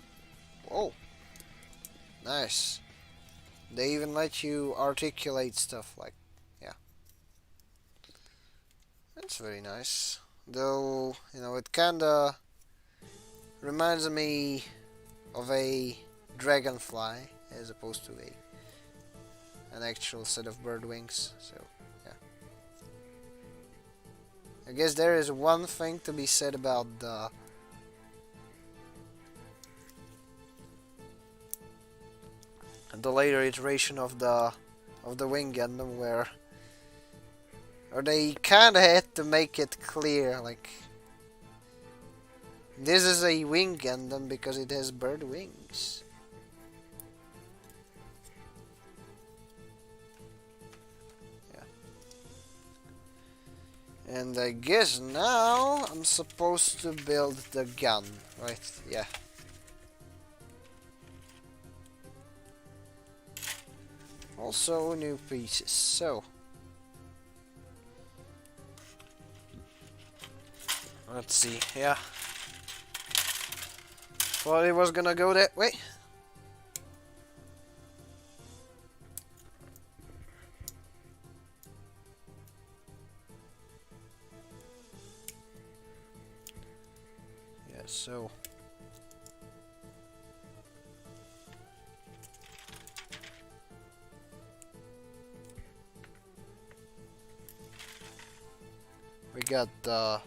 Whoa, nice. They even let you articulate stuff like, yeah. That's very nice. Though, you know, it kinda reminds me of a dragonfly as opposed to an actual set of bird wings. So, yeah. I guess there is one thing to be said about the later iteration of the Wing Gundam where or they kinda had to make it clear like this is a Wing Gundam because it has bird wings. Yeah. And I guess now I'm supposed to build the gun, right? Yeah. Also new pieces, so let's see, yeah. Thought it was gonna go that way. Yeah, so we got the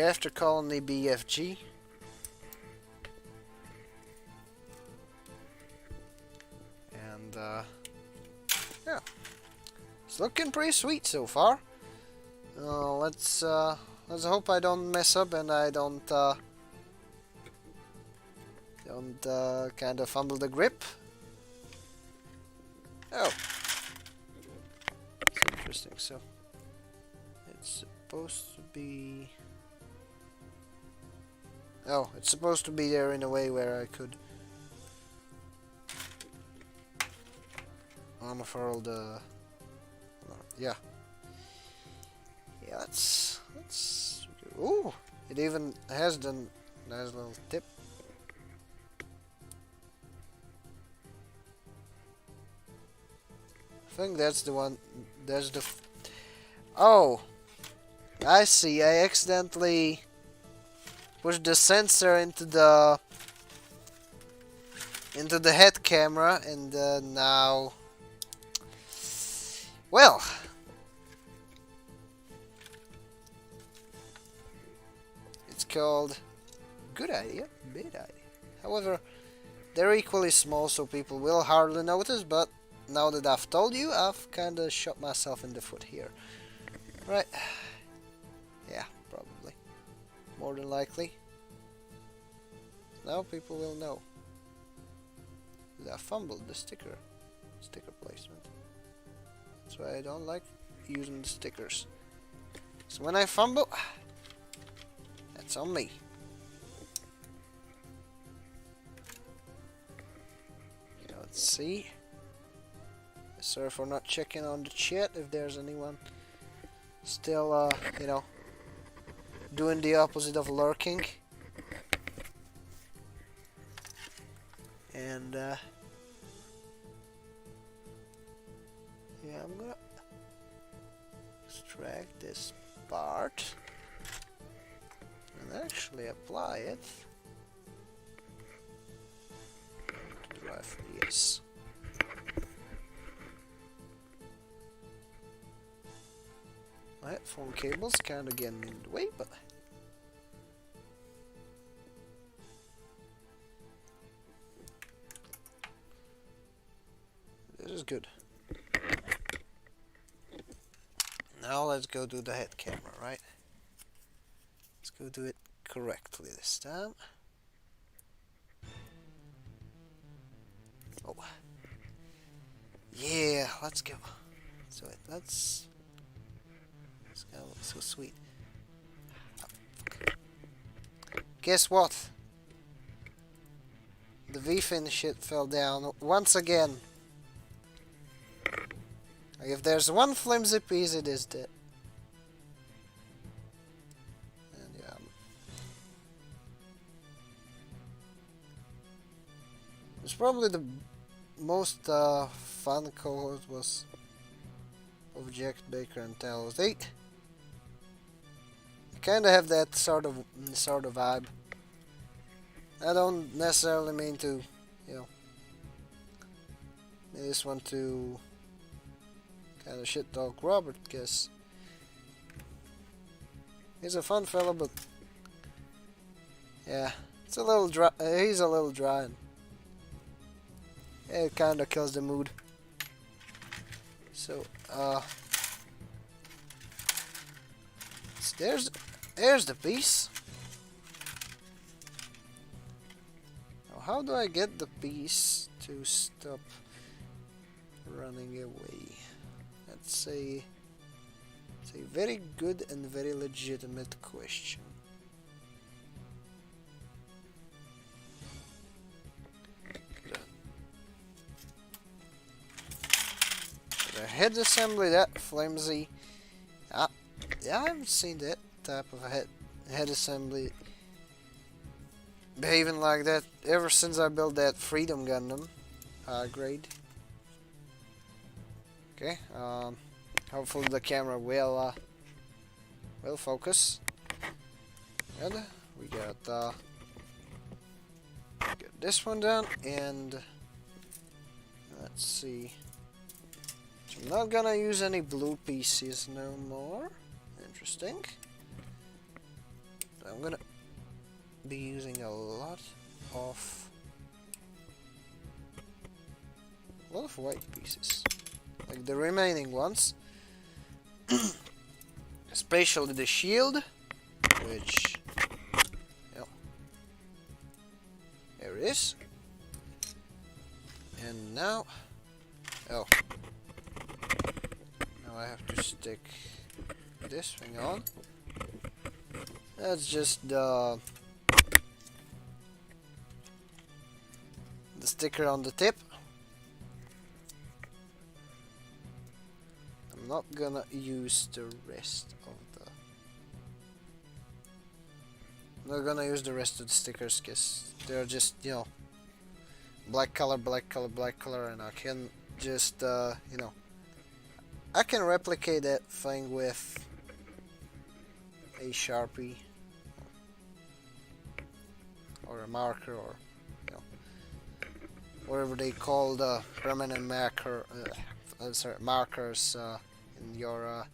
After Colony BFG. And yeah. It's looking pretty sweet so far. Let's hope I don't mess up and I don't kind of fumble the grip. Oh, that's interesting. So it's supposed to be. Oh, it's supposed to be there in a way where I could unfurl the. Yeah. Yeah, let's. Ooh, it even has the nice little tip. I think that's the one. There's the. Oh, I see. I accidentally pushed the sensor into the head camera, and now. Well. It's called good idea, bad idea. However, they're equally small, so people will hardly notice, but now that I've told you, I've kinda shot myself in the foot here. Right. Yeah, probably. More than likely. Now people will know that I fumbled the sticker placement. That's why I don't like using the stickers. So when I fumble, that's on me. Yeah, let's see. Sorry for not checking on the chat if there's anyone still, you know, doing the opposite of lurking. And, yeah, extract this part and actually apply it to the rifle. Yes. My headphone cable's kind of getting in the way, but this is good. Now let's go do the head camera, right? Let's go do it correctly this time. Oh. Yeah, let's go. So let's go. So sweet. Guess what? The V-fin shit fell down once again. If there's one flimsy piece, it is that. And yeah. It's probably the most fun co-host was of Jack Baker and Talos. They kind of have that sort of vibe. I don't necessarily mean to, you know, I just want to kind of shit talk Robert, because he's a fun fella, but yeah, it's a little dry. He's a little dry, and it kind of kills the mood. So there's the piece. Now, how do I get the piece to stop running away? That's a very good and very legitimate question. The head assembly that flimsy. Yeah, I haven't seen that type of head assembly behaving like that ever since I built that Freedom Gundam grade. Okay, hopefully the camera will focus. And we got get this one down, and let's see. So I'm not gonna use any blue pieces no more. Interesting. I'm gonna be using a lot of white pieces, like the remaining ones, especially the shield, which, you know, there it is. And now, now I have to stick this thing on. That's just the sticker on the tip. I'm not gonna use the rest of the. I'm not gonna use the rest of the stickers because they're just, you know, black color, and I can just, you know, I can replicate that thing with a Sharpie or a marker, or, you know, whatever they call the permanent marker, markers in your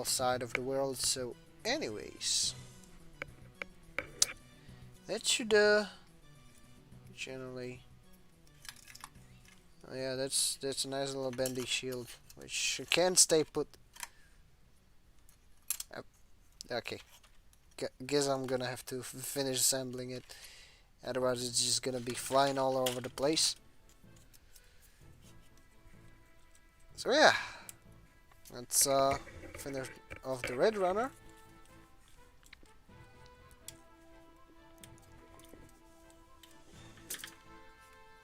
side of the world. So, anyways, that should generally. Oh yeah, that's a nice little bendy shield, which can stay put. Okay, guess I'm gonna have to finish assembling it, otherwise it's just gonna be flying all over the place. So yeah, let's finish off the Red Runner.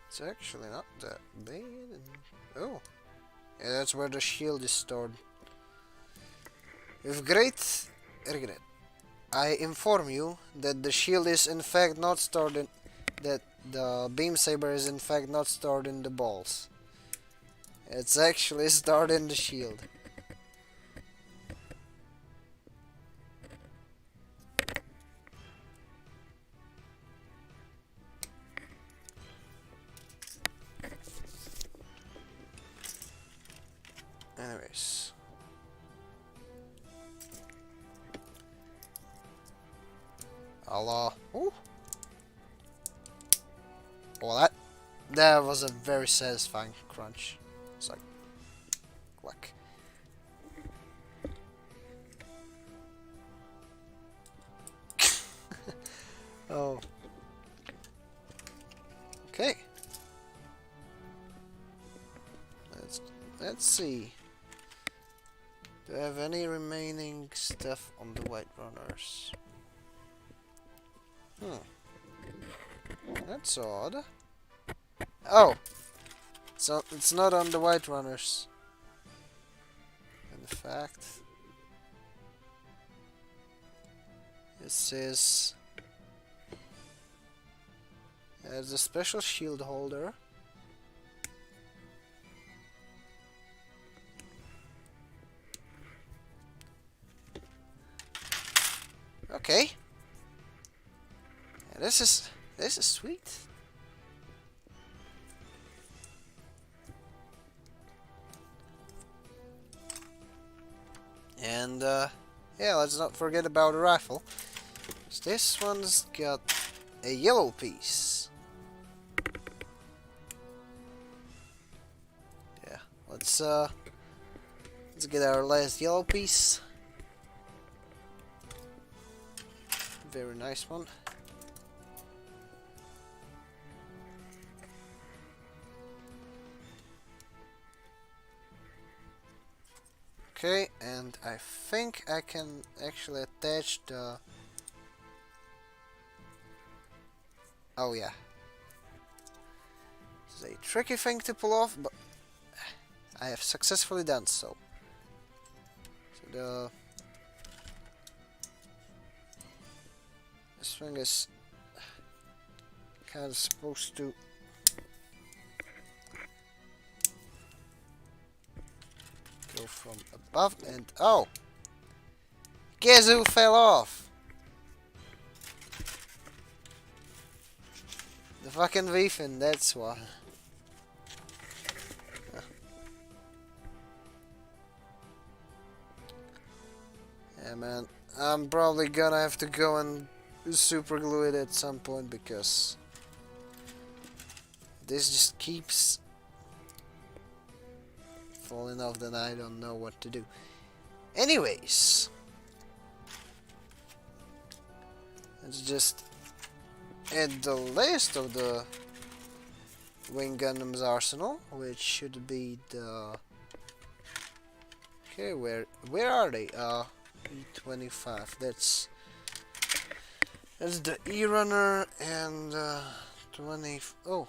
It's actually not that bad. Oh, yeah, that's where the shield is stored. With great regret, I inform you that the shield is in fact not stored in... that the beam saber is in fact not stored in the balls. It's actually stored in the shield. Anyways. Ooh. Well, that was a very satisfying crunch. It's like, whack. Oh. Okay. Let's see. Do I have any remaining stuff on the White Runners? That's odd. Oh! So it's not on the White Runners. In fact, this is as a special shield holder. Okay. Yeah, this is sweet. And yeah, let's not forget about the rifle. This one's got a yellow piece. Yeah, let's get our last yellow piece. Very nice one. Okay, and I think I can actually attach the... Oh yeah. It's a tricky thing to pull off, but I have successfully done so. So this thing is kind of supposed to go from above and... Oh! Guess who fell off? The fucking Weefin, that's why. Yeah, man. I'm probably gonna have to go and super glue it at some point because this just keeps falling off, then I don't know what to do. Anyways, let's just add the list of the Wing Gundam's arsenal, which should be the... Okay, where are they? E25. That's the E-Runner and 20... Oh.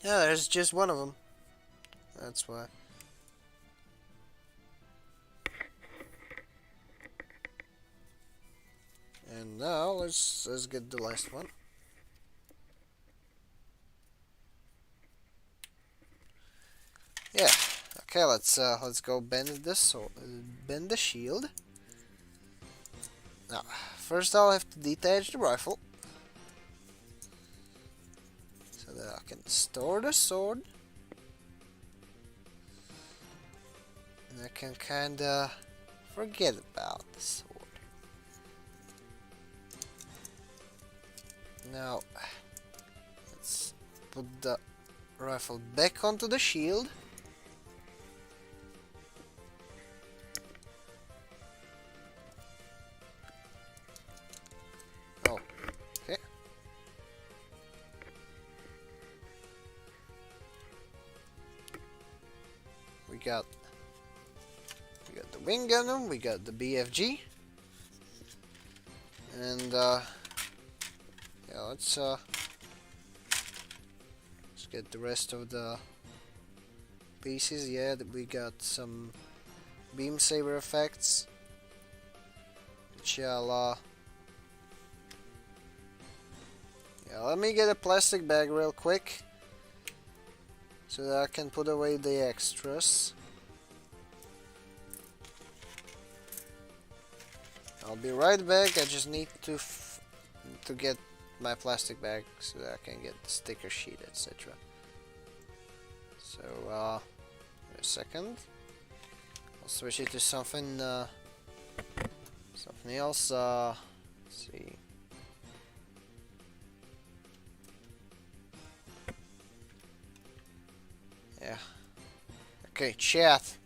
Yeah, there's just one of them. That's why. And now let's get the last one. Yeah. Okay, let's go bend bend the shield. Now, first I'll have to detach the rifle so that I can store the sword. And I can kinda forget about the sword. Now, let's put the rifle back onto the shield. Oh, okay. We got the Wing Gundam, we got the BFG, and yeah, let's get the rest of the pieces. Yeah, we got some beam saber effects, which yeah, let me get a plastic bag real quick so that I can put away the extras. I'll be right back. I just need to get my plastic bag so that I can get the sticker sheet, etc. So, wait a second. I'll switch it to something else. Let's see. Yeah. Okay, chat.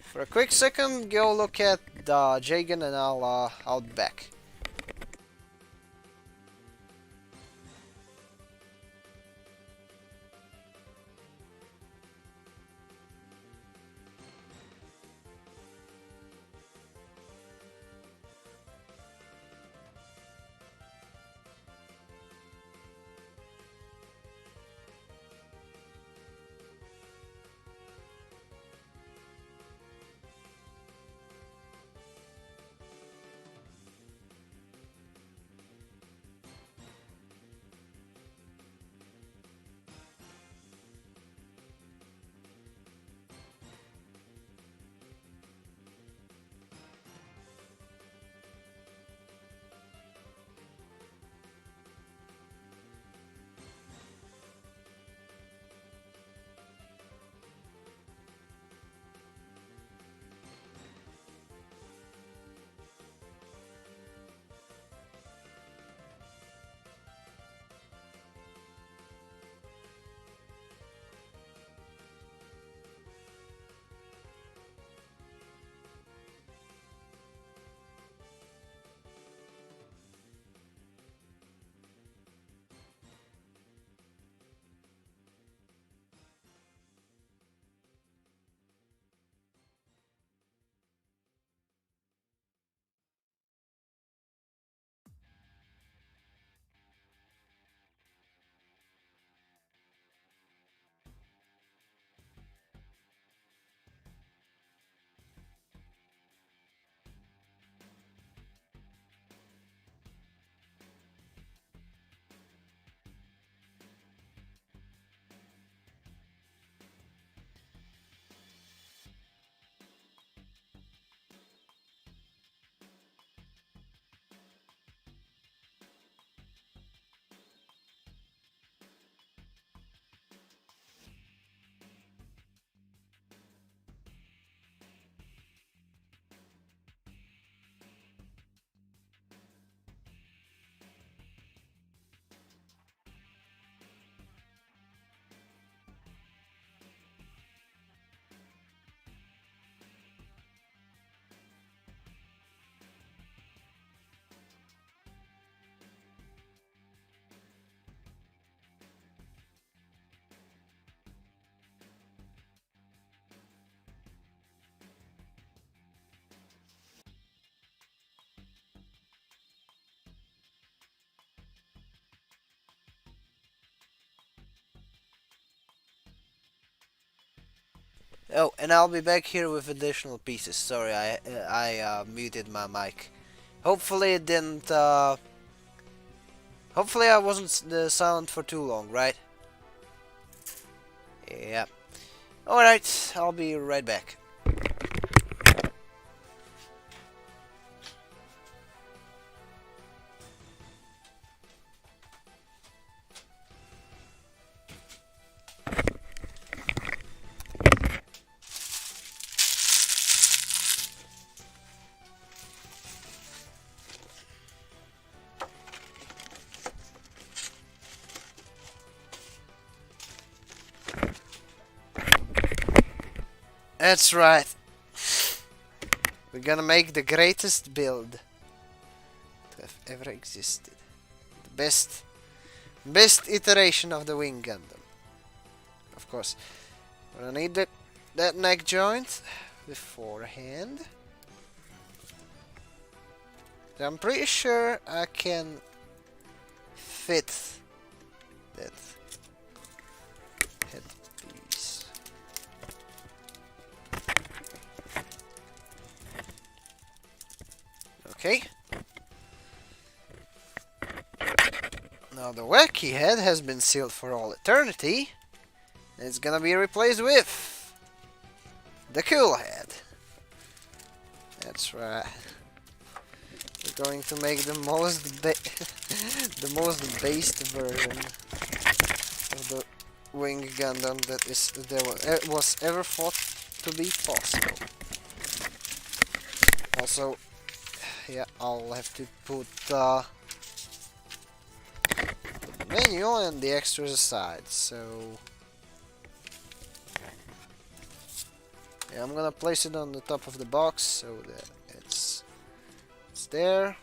For a quick second, go look at the Jagan and I'll be back. Oh, and I'll be back here with additional pieces. Sorry, I muted my mic. Hopefully it didn't. Hopefully I wasn't silent for too long, right? Yeah. All right, I'll be right back. That's right. We're gonna make the greatest build to have ever existed. The best iteration of the Wing Gundam. Of course, we're gonna need that neck joint beforehand. I'm pretty sure I can fit that headpiece. Okay. Now the wacky head has been sealed for all eternity. It's gonna be replaced with the cool head. That's right. We're going to make the most the most based version of the wing Gundam that was ever thought to be possible. Also, yeah, I'll have to put the menu and the extras aside, so yeah, I'm gonna place it on the top of the box so that it's there.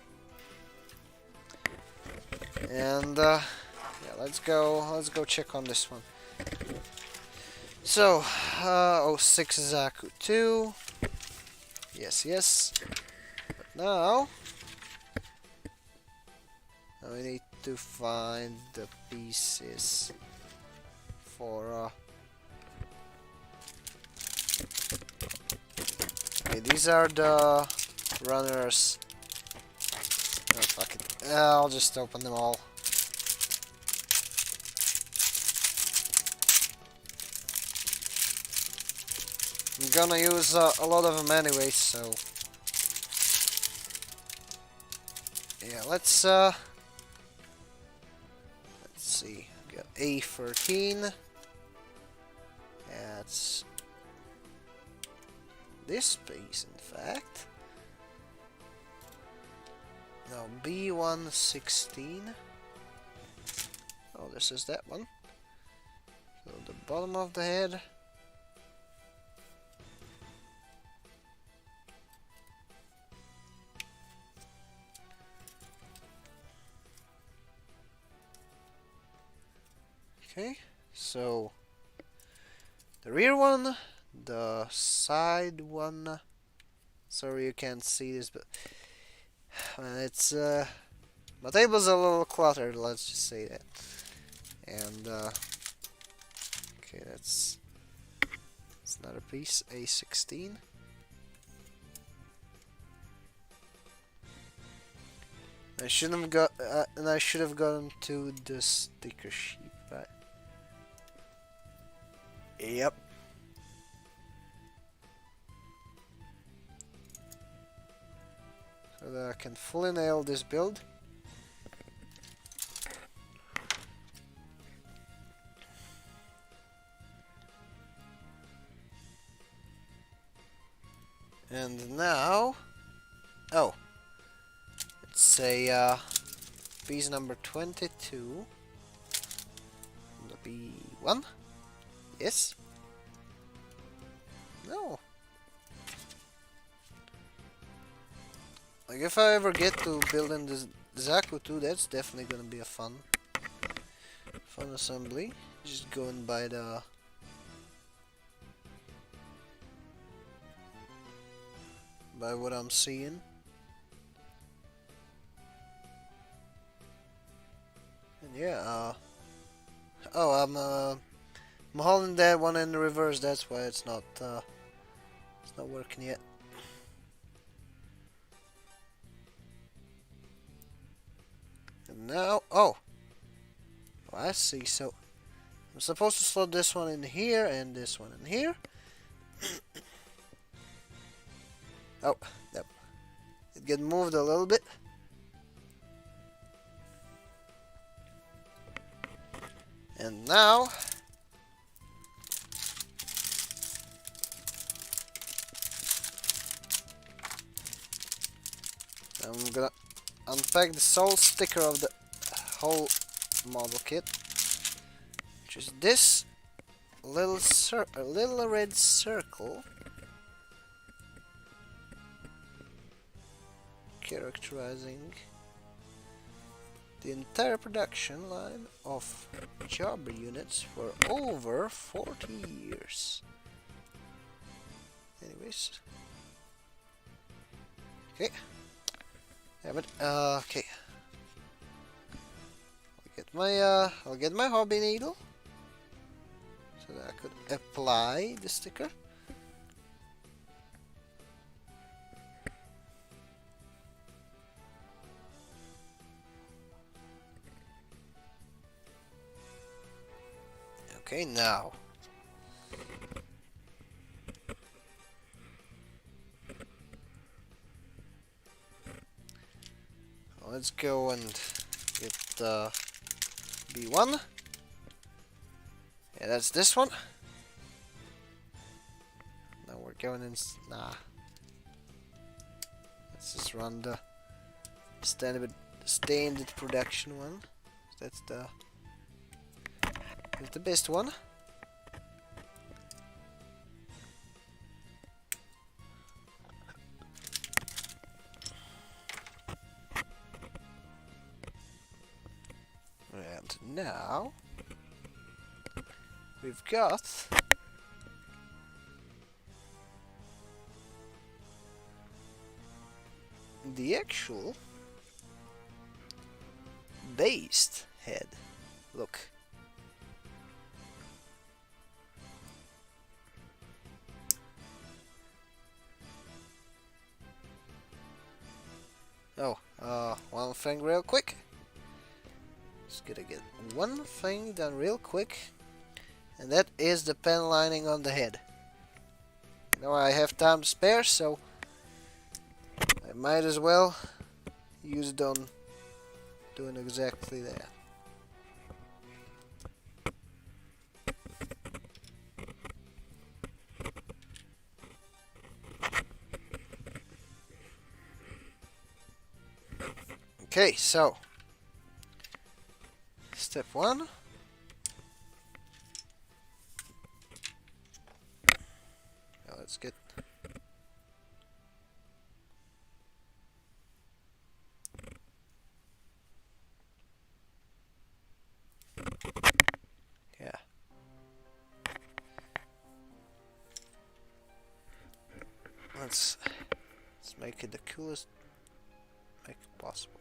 And yeah, let's go check on this one. So, 06 Zaku 2. Yes. But now we need to find the pieces for okay, these are the runners. Oh, fuck it. I'll just open them all. I'm gonna use a lot of them anyway, so yeah, let's see. We got A13. That's this piece, in fact. No, B116. Oh, this is that one. So the bottom of the head. Okay, so the rear one, the side one. Sorry you can't see this, but it's my table's a little cluttered. Let's just say that. And okay, that's another piece. A16. I shouldn't have got, and I should have gone to the sticker sheet, right? Yep. So that I can fully nail this build. And now, oh, let's say piece number 22, the B1. Yes. No. Like, if I ever get to building the Zaku 2, that's definitely gonna be a fun assembly. Just going by what I'm seeing. And yeah, oh, I'm holding that one in reverse. That's why it's not working yet. And now, oh, I see. So I'm supposed to slot this one in here and this one in here. Oh, yep. It get moved a little bit. And now I'm gonna unpack the sole sticker of the whole model kit, which is this little red circle characterizing the entire production line of Jobber units for over 40 years. Anyways, okay. Yeah, but okay. I'll get my hobby needle so that I could apply the sticker. Okay, now. let's go and get the B1. Yeah, that's this one. Now we're going in. Nah. Let's just run the standard production one. That's the best one. And now we've got the actual based head. Look. Oh, one thing real quick. Just gotta get one thing done real quick, and that is the pen lining on the head. Now I have time to spare, so I might as well use it on doing exactly that. Okay, so step one. Now let's get yeah. Let's make it the coolest make it possible.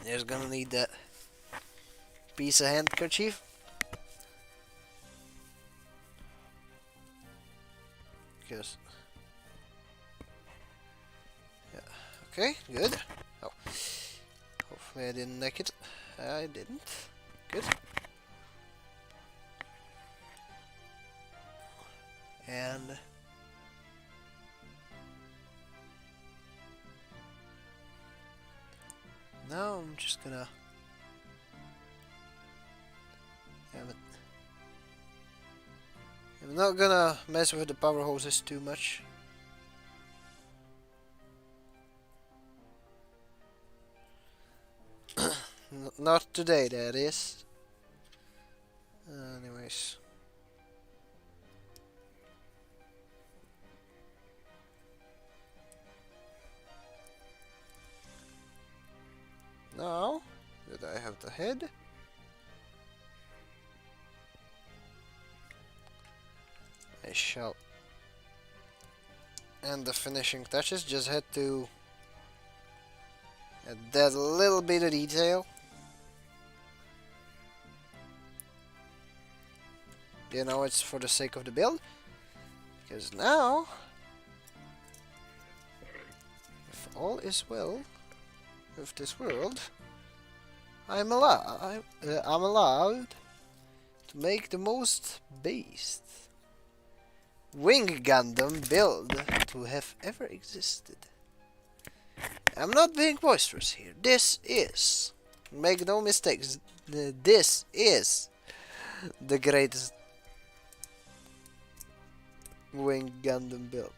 There's gonna need that piece of handkerchief. Because yeah, okay, good. Oh, hopefully I didn't nick it. I didn't. Good. And now I'm just gonna have it. I'm not gonna mess with the power hoses too much. Not today, that is. Anyways. Now that I have the head, I shall and the finishing touches. Just had to add that little bit of detail. You know, it's for the sake of the build. Because now, if all is well with this world, I'm allowed to make the most based wing Gundam build to have ever existed. I'm not being boisterous here. This is, make no mistakes, this is the greatest wing Gundam build.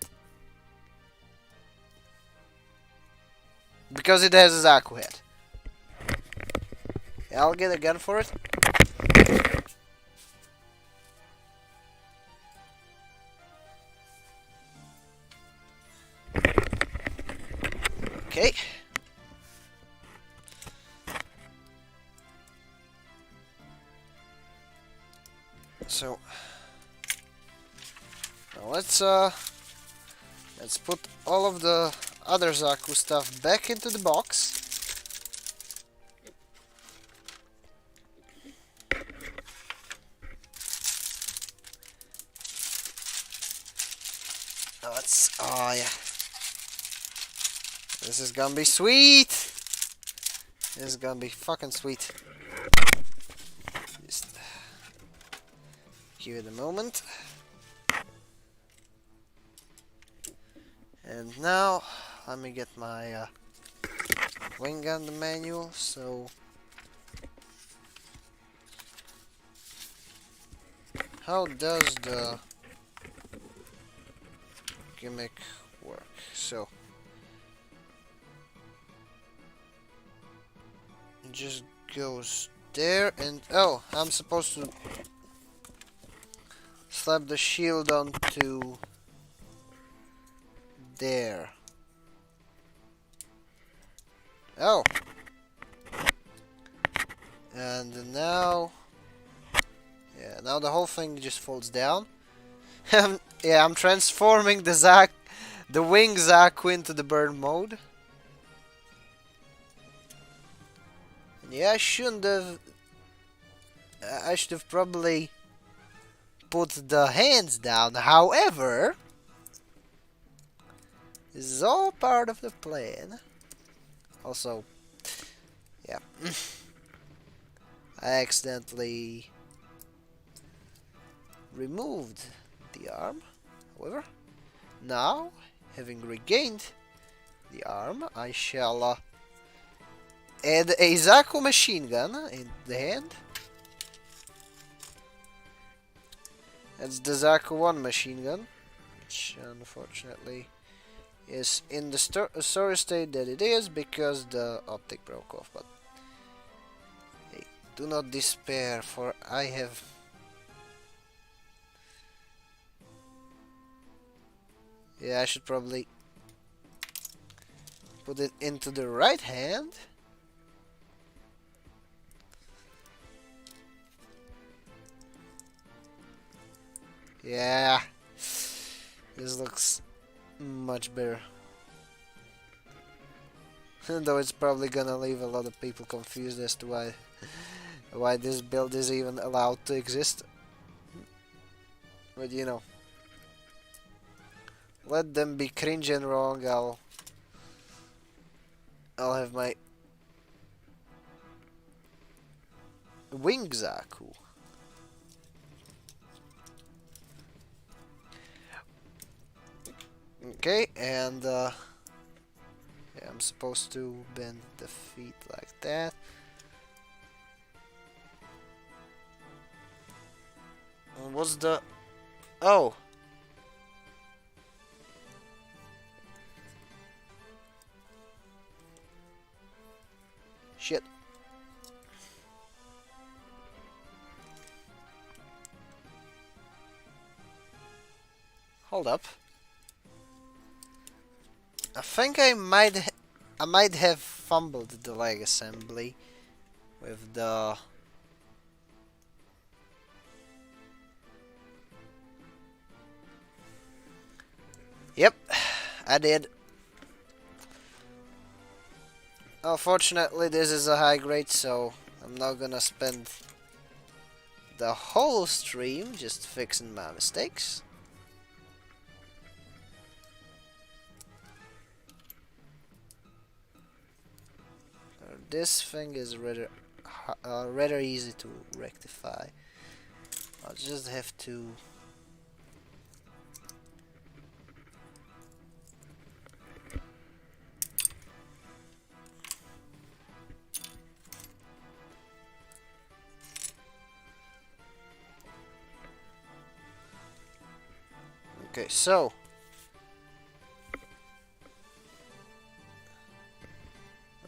Because it has a Zaku head. I'll get a gun for it. Okay. So now let's put all of the other Zaku stuff back into the box. Now let's, oh yeah. This is gonna be sweet. This is gonna be fucking sweet. Just give it a moment. And now let me get my wing gun the manual. So how does the gimmick work? So it just goes there, and oh, I'm supposed to slap the shield onto there. Oh, and now, yeah, now the whole thing just falls down. Yeah, I'm transforming the wing Zaku into the burn mode. And yeah, I shouldn't have. I should have probably put the hands down. However, this is all part of the plan. Also, yeah, I accidentally removed the arm. However, now, having regained the arm, I shall add a Zaku machine gun in the hand. That's the Zaku 1 machine gun, which unfortunately is in the sorry state that it is because the optic broke off. But hey, do not despair, for I have... Yeah, I should probably put it into the right hand. Yeah, this looks much better. Though it's probably gonna leave a lot of people confused as to why this build is even allowed to exist. But you know, let them be cringe and wrong. I'll have my wing Zaku. Okay, and yeah, I'm supposed to bend the feet like that. And what's the... Oh! Shit. Hold up. I think I might have fumbled the leg assembly with the... Yep, I did. Unfortunately, this is a high grade, so I'm not gonna spend the whole stream just fixing my mistakes. This thing is rather easy to rectify. I'll just have to... Okay, so...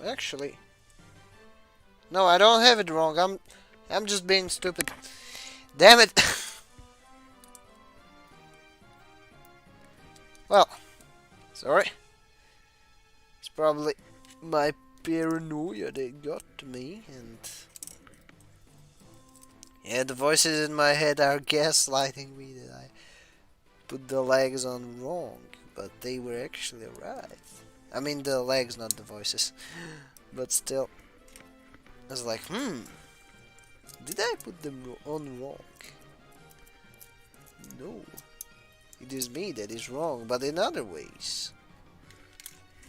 Actually... No, I don't have it wrong. I'm just being stupid. Damn it! Well, sorry. It's probably my paranoia that got to me, and... Yeah, the voices in my head are gaslighting me that I put the legs on wrong, but they were actually right. I mean the legs, not the voices. But still, I was like, did I put them on wrong? No. It is me that is wrong, but in other ways.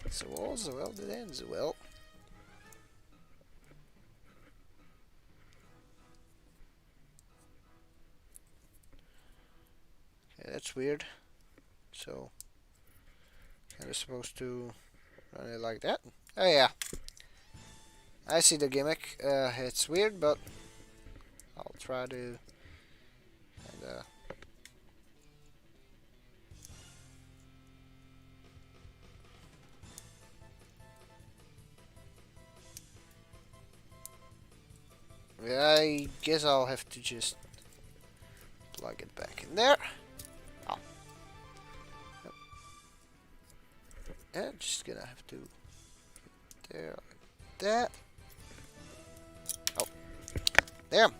So all's well that ends well. Okay, that's weird. So, I was supposed to Run it like that. Oh yeah, I see the gimmick. It's weird, but I'll try to. And, yeah, I guess I'll have to just plug it back in there. Oh. Yep. Yeah, just gonna have to there like that. Oh, damn.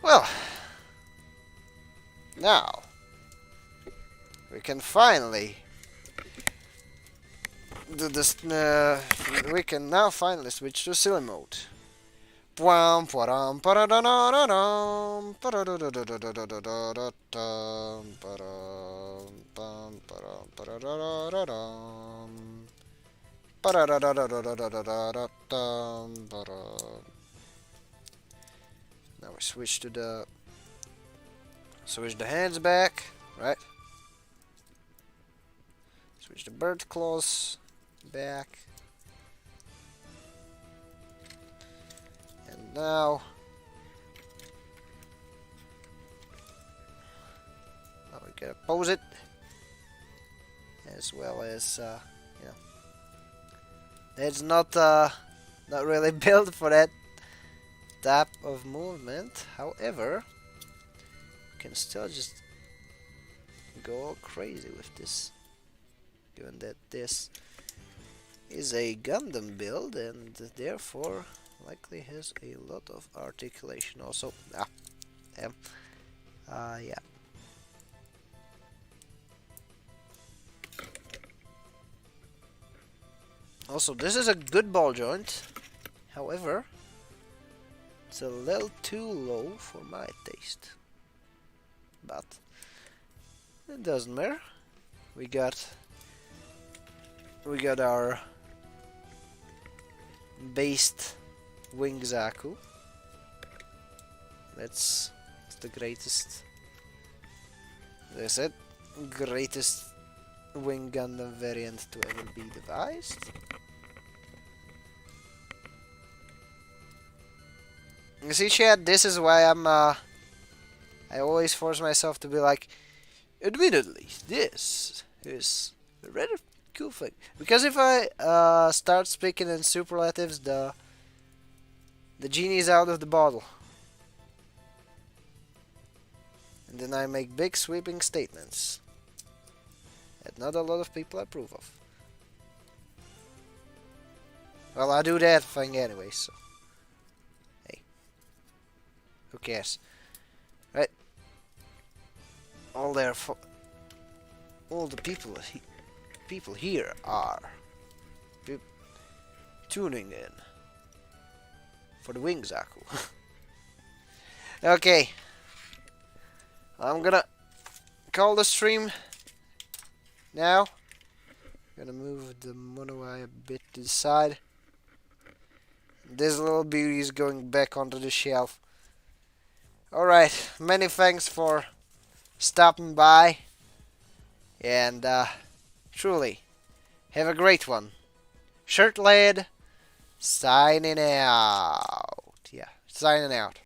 Well, now we can finally do this. We can now finally switch to silly mode. Pwam, pwadam, padadadadadam, padadadadadadadadadam, padam, pam, padam, padadadadadam, padadadadadadadadadam, padam. Now we switch the hands back, right? Switch the bird claws back. And now we gotta pose it, as well as you know, it's not really built for that type of movement. However, you can still just go all crazy with this, given that this is a Gundam build and therefore likely has a lot of articulation. Also, yeah. Also, this is a good ball joint. However, it's a little too low for my taste. But it doesn't matter. We got our based Wing Zaku. It's the greatest. That's it. Greatest Wing Gundam variant to ever be devised. You see, Chad, this is why I always force myself to be like, admittedly, this is a rather cool thing. Because if I start speaking in superlatives, the genie is out of the bottle. And then I make big sweeping statements that not a lot of people approve of. Well, I do that thing anyway, so hey, who cares, right? All the people here are tuning in for the Wing Zaku. Okay, I'm gonna call the stream now. Gonna move the mono-eye a bit to the side. This little beauty is going back onto the shelf. Alright, many thanks for stopping by. And truly, have a great one. Shirt Lad, signing out. Yeah, signing out.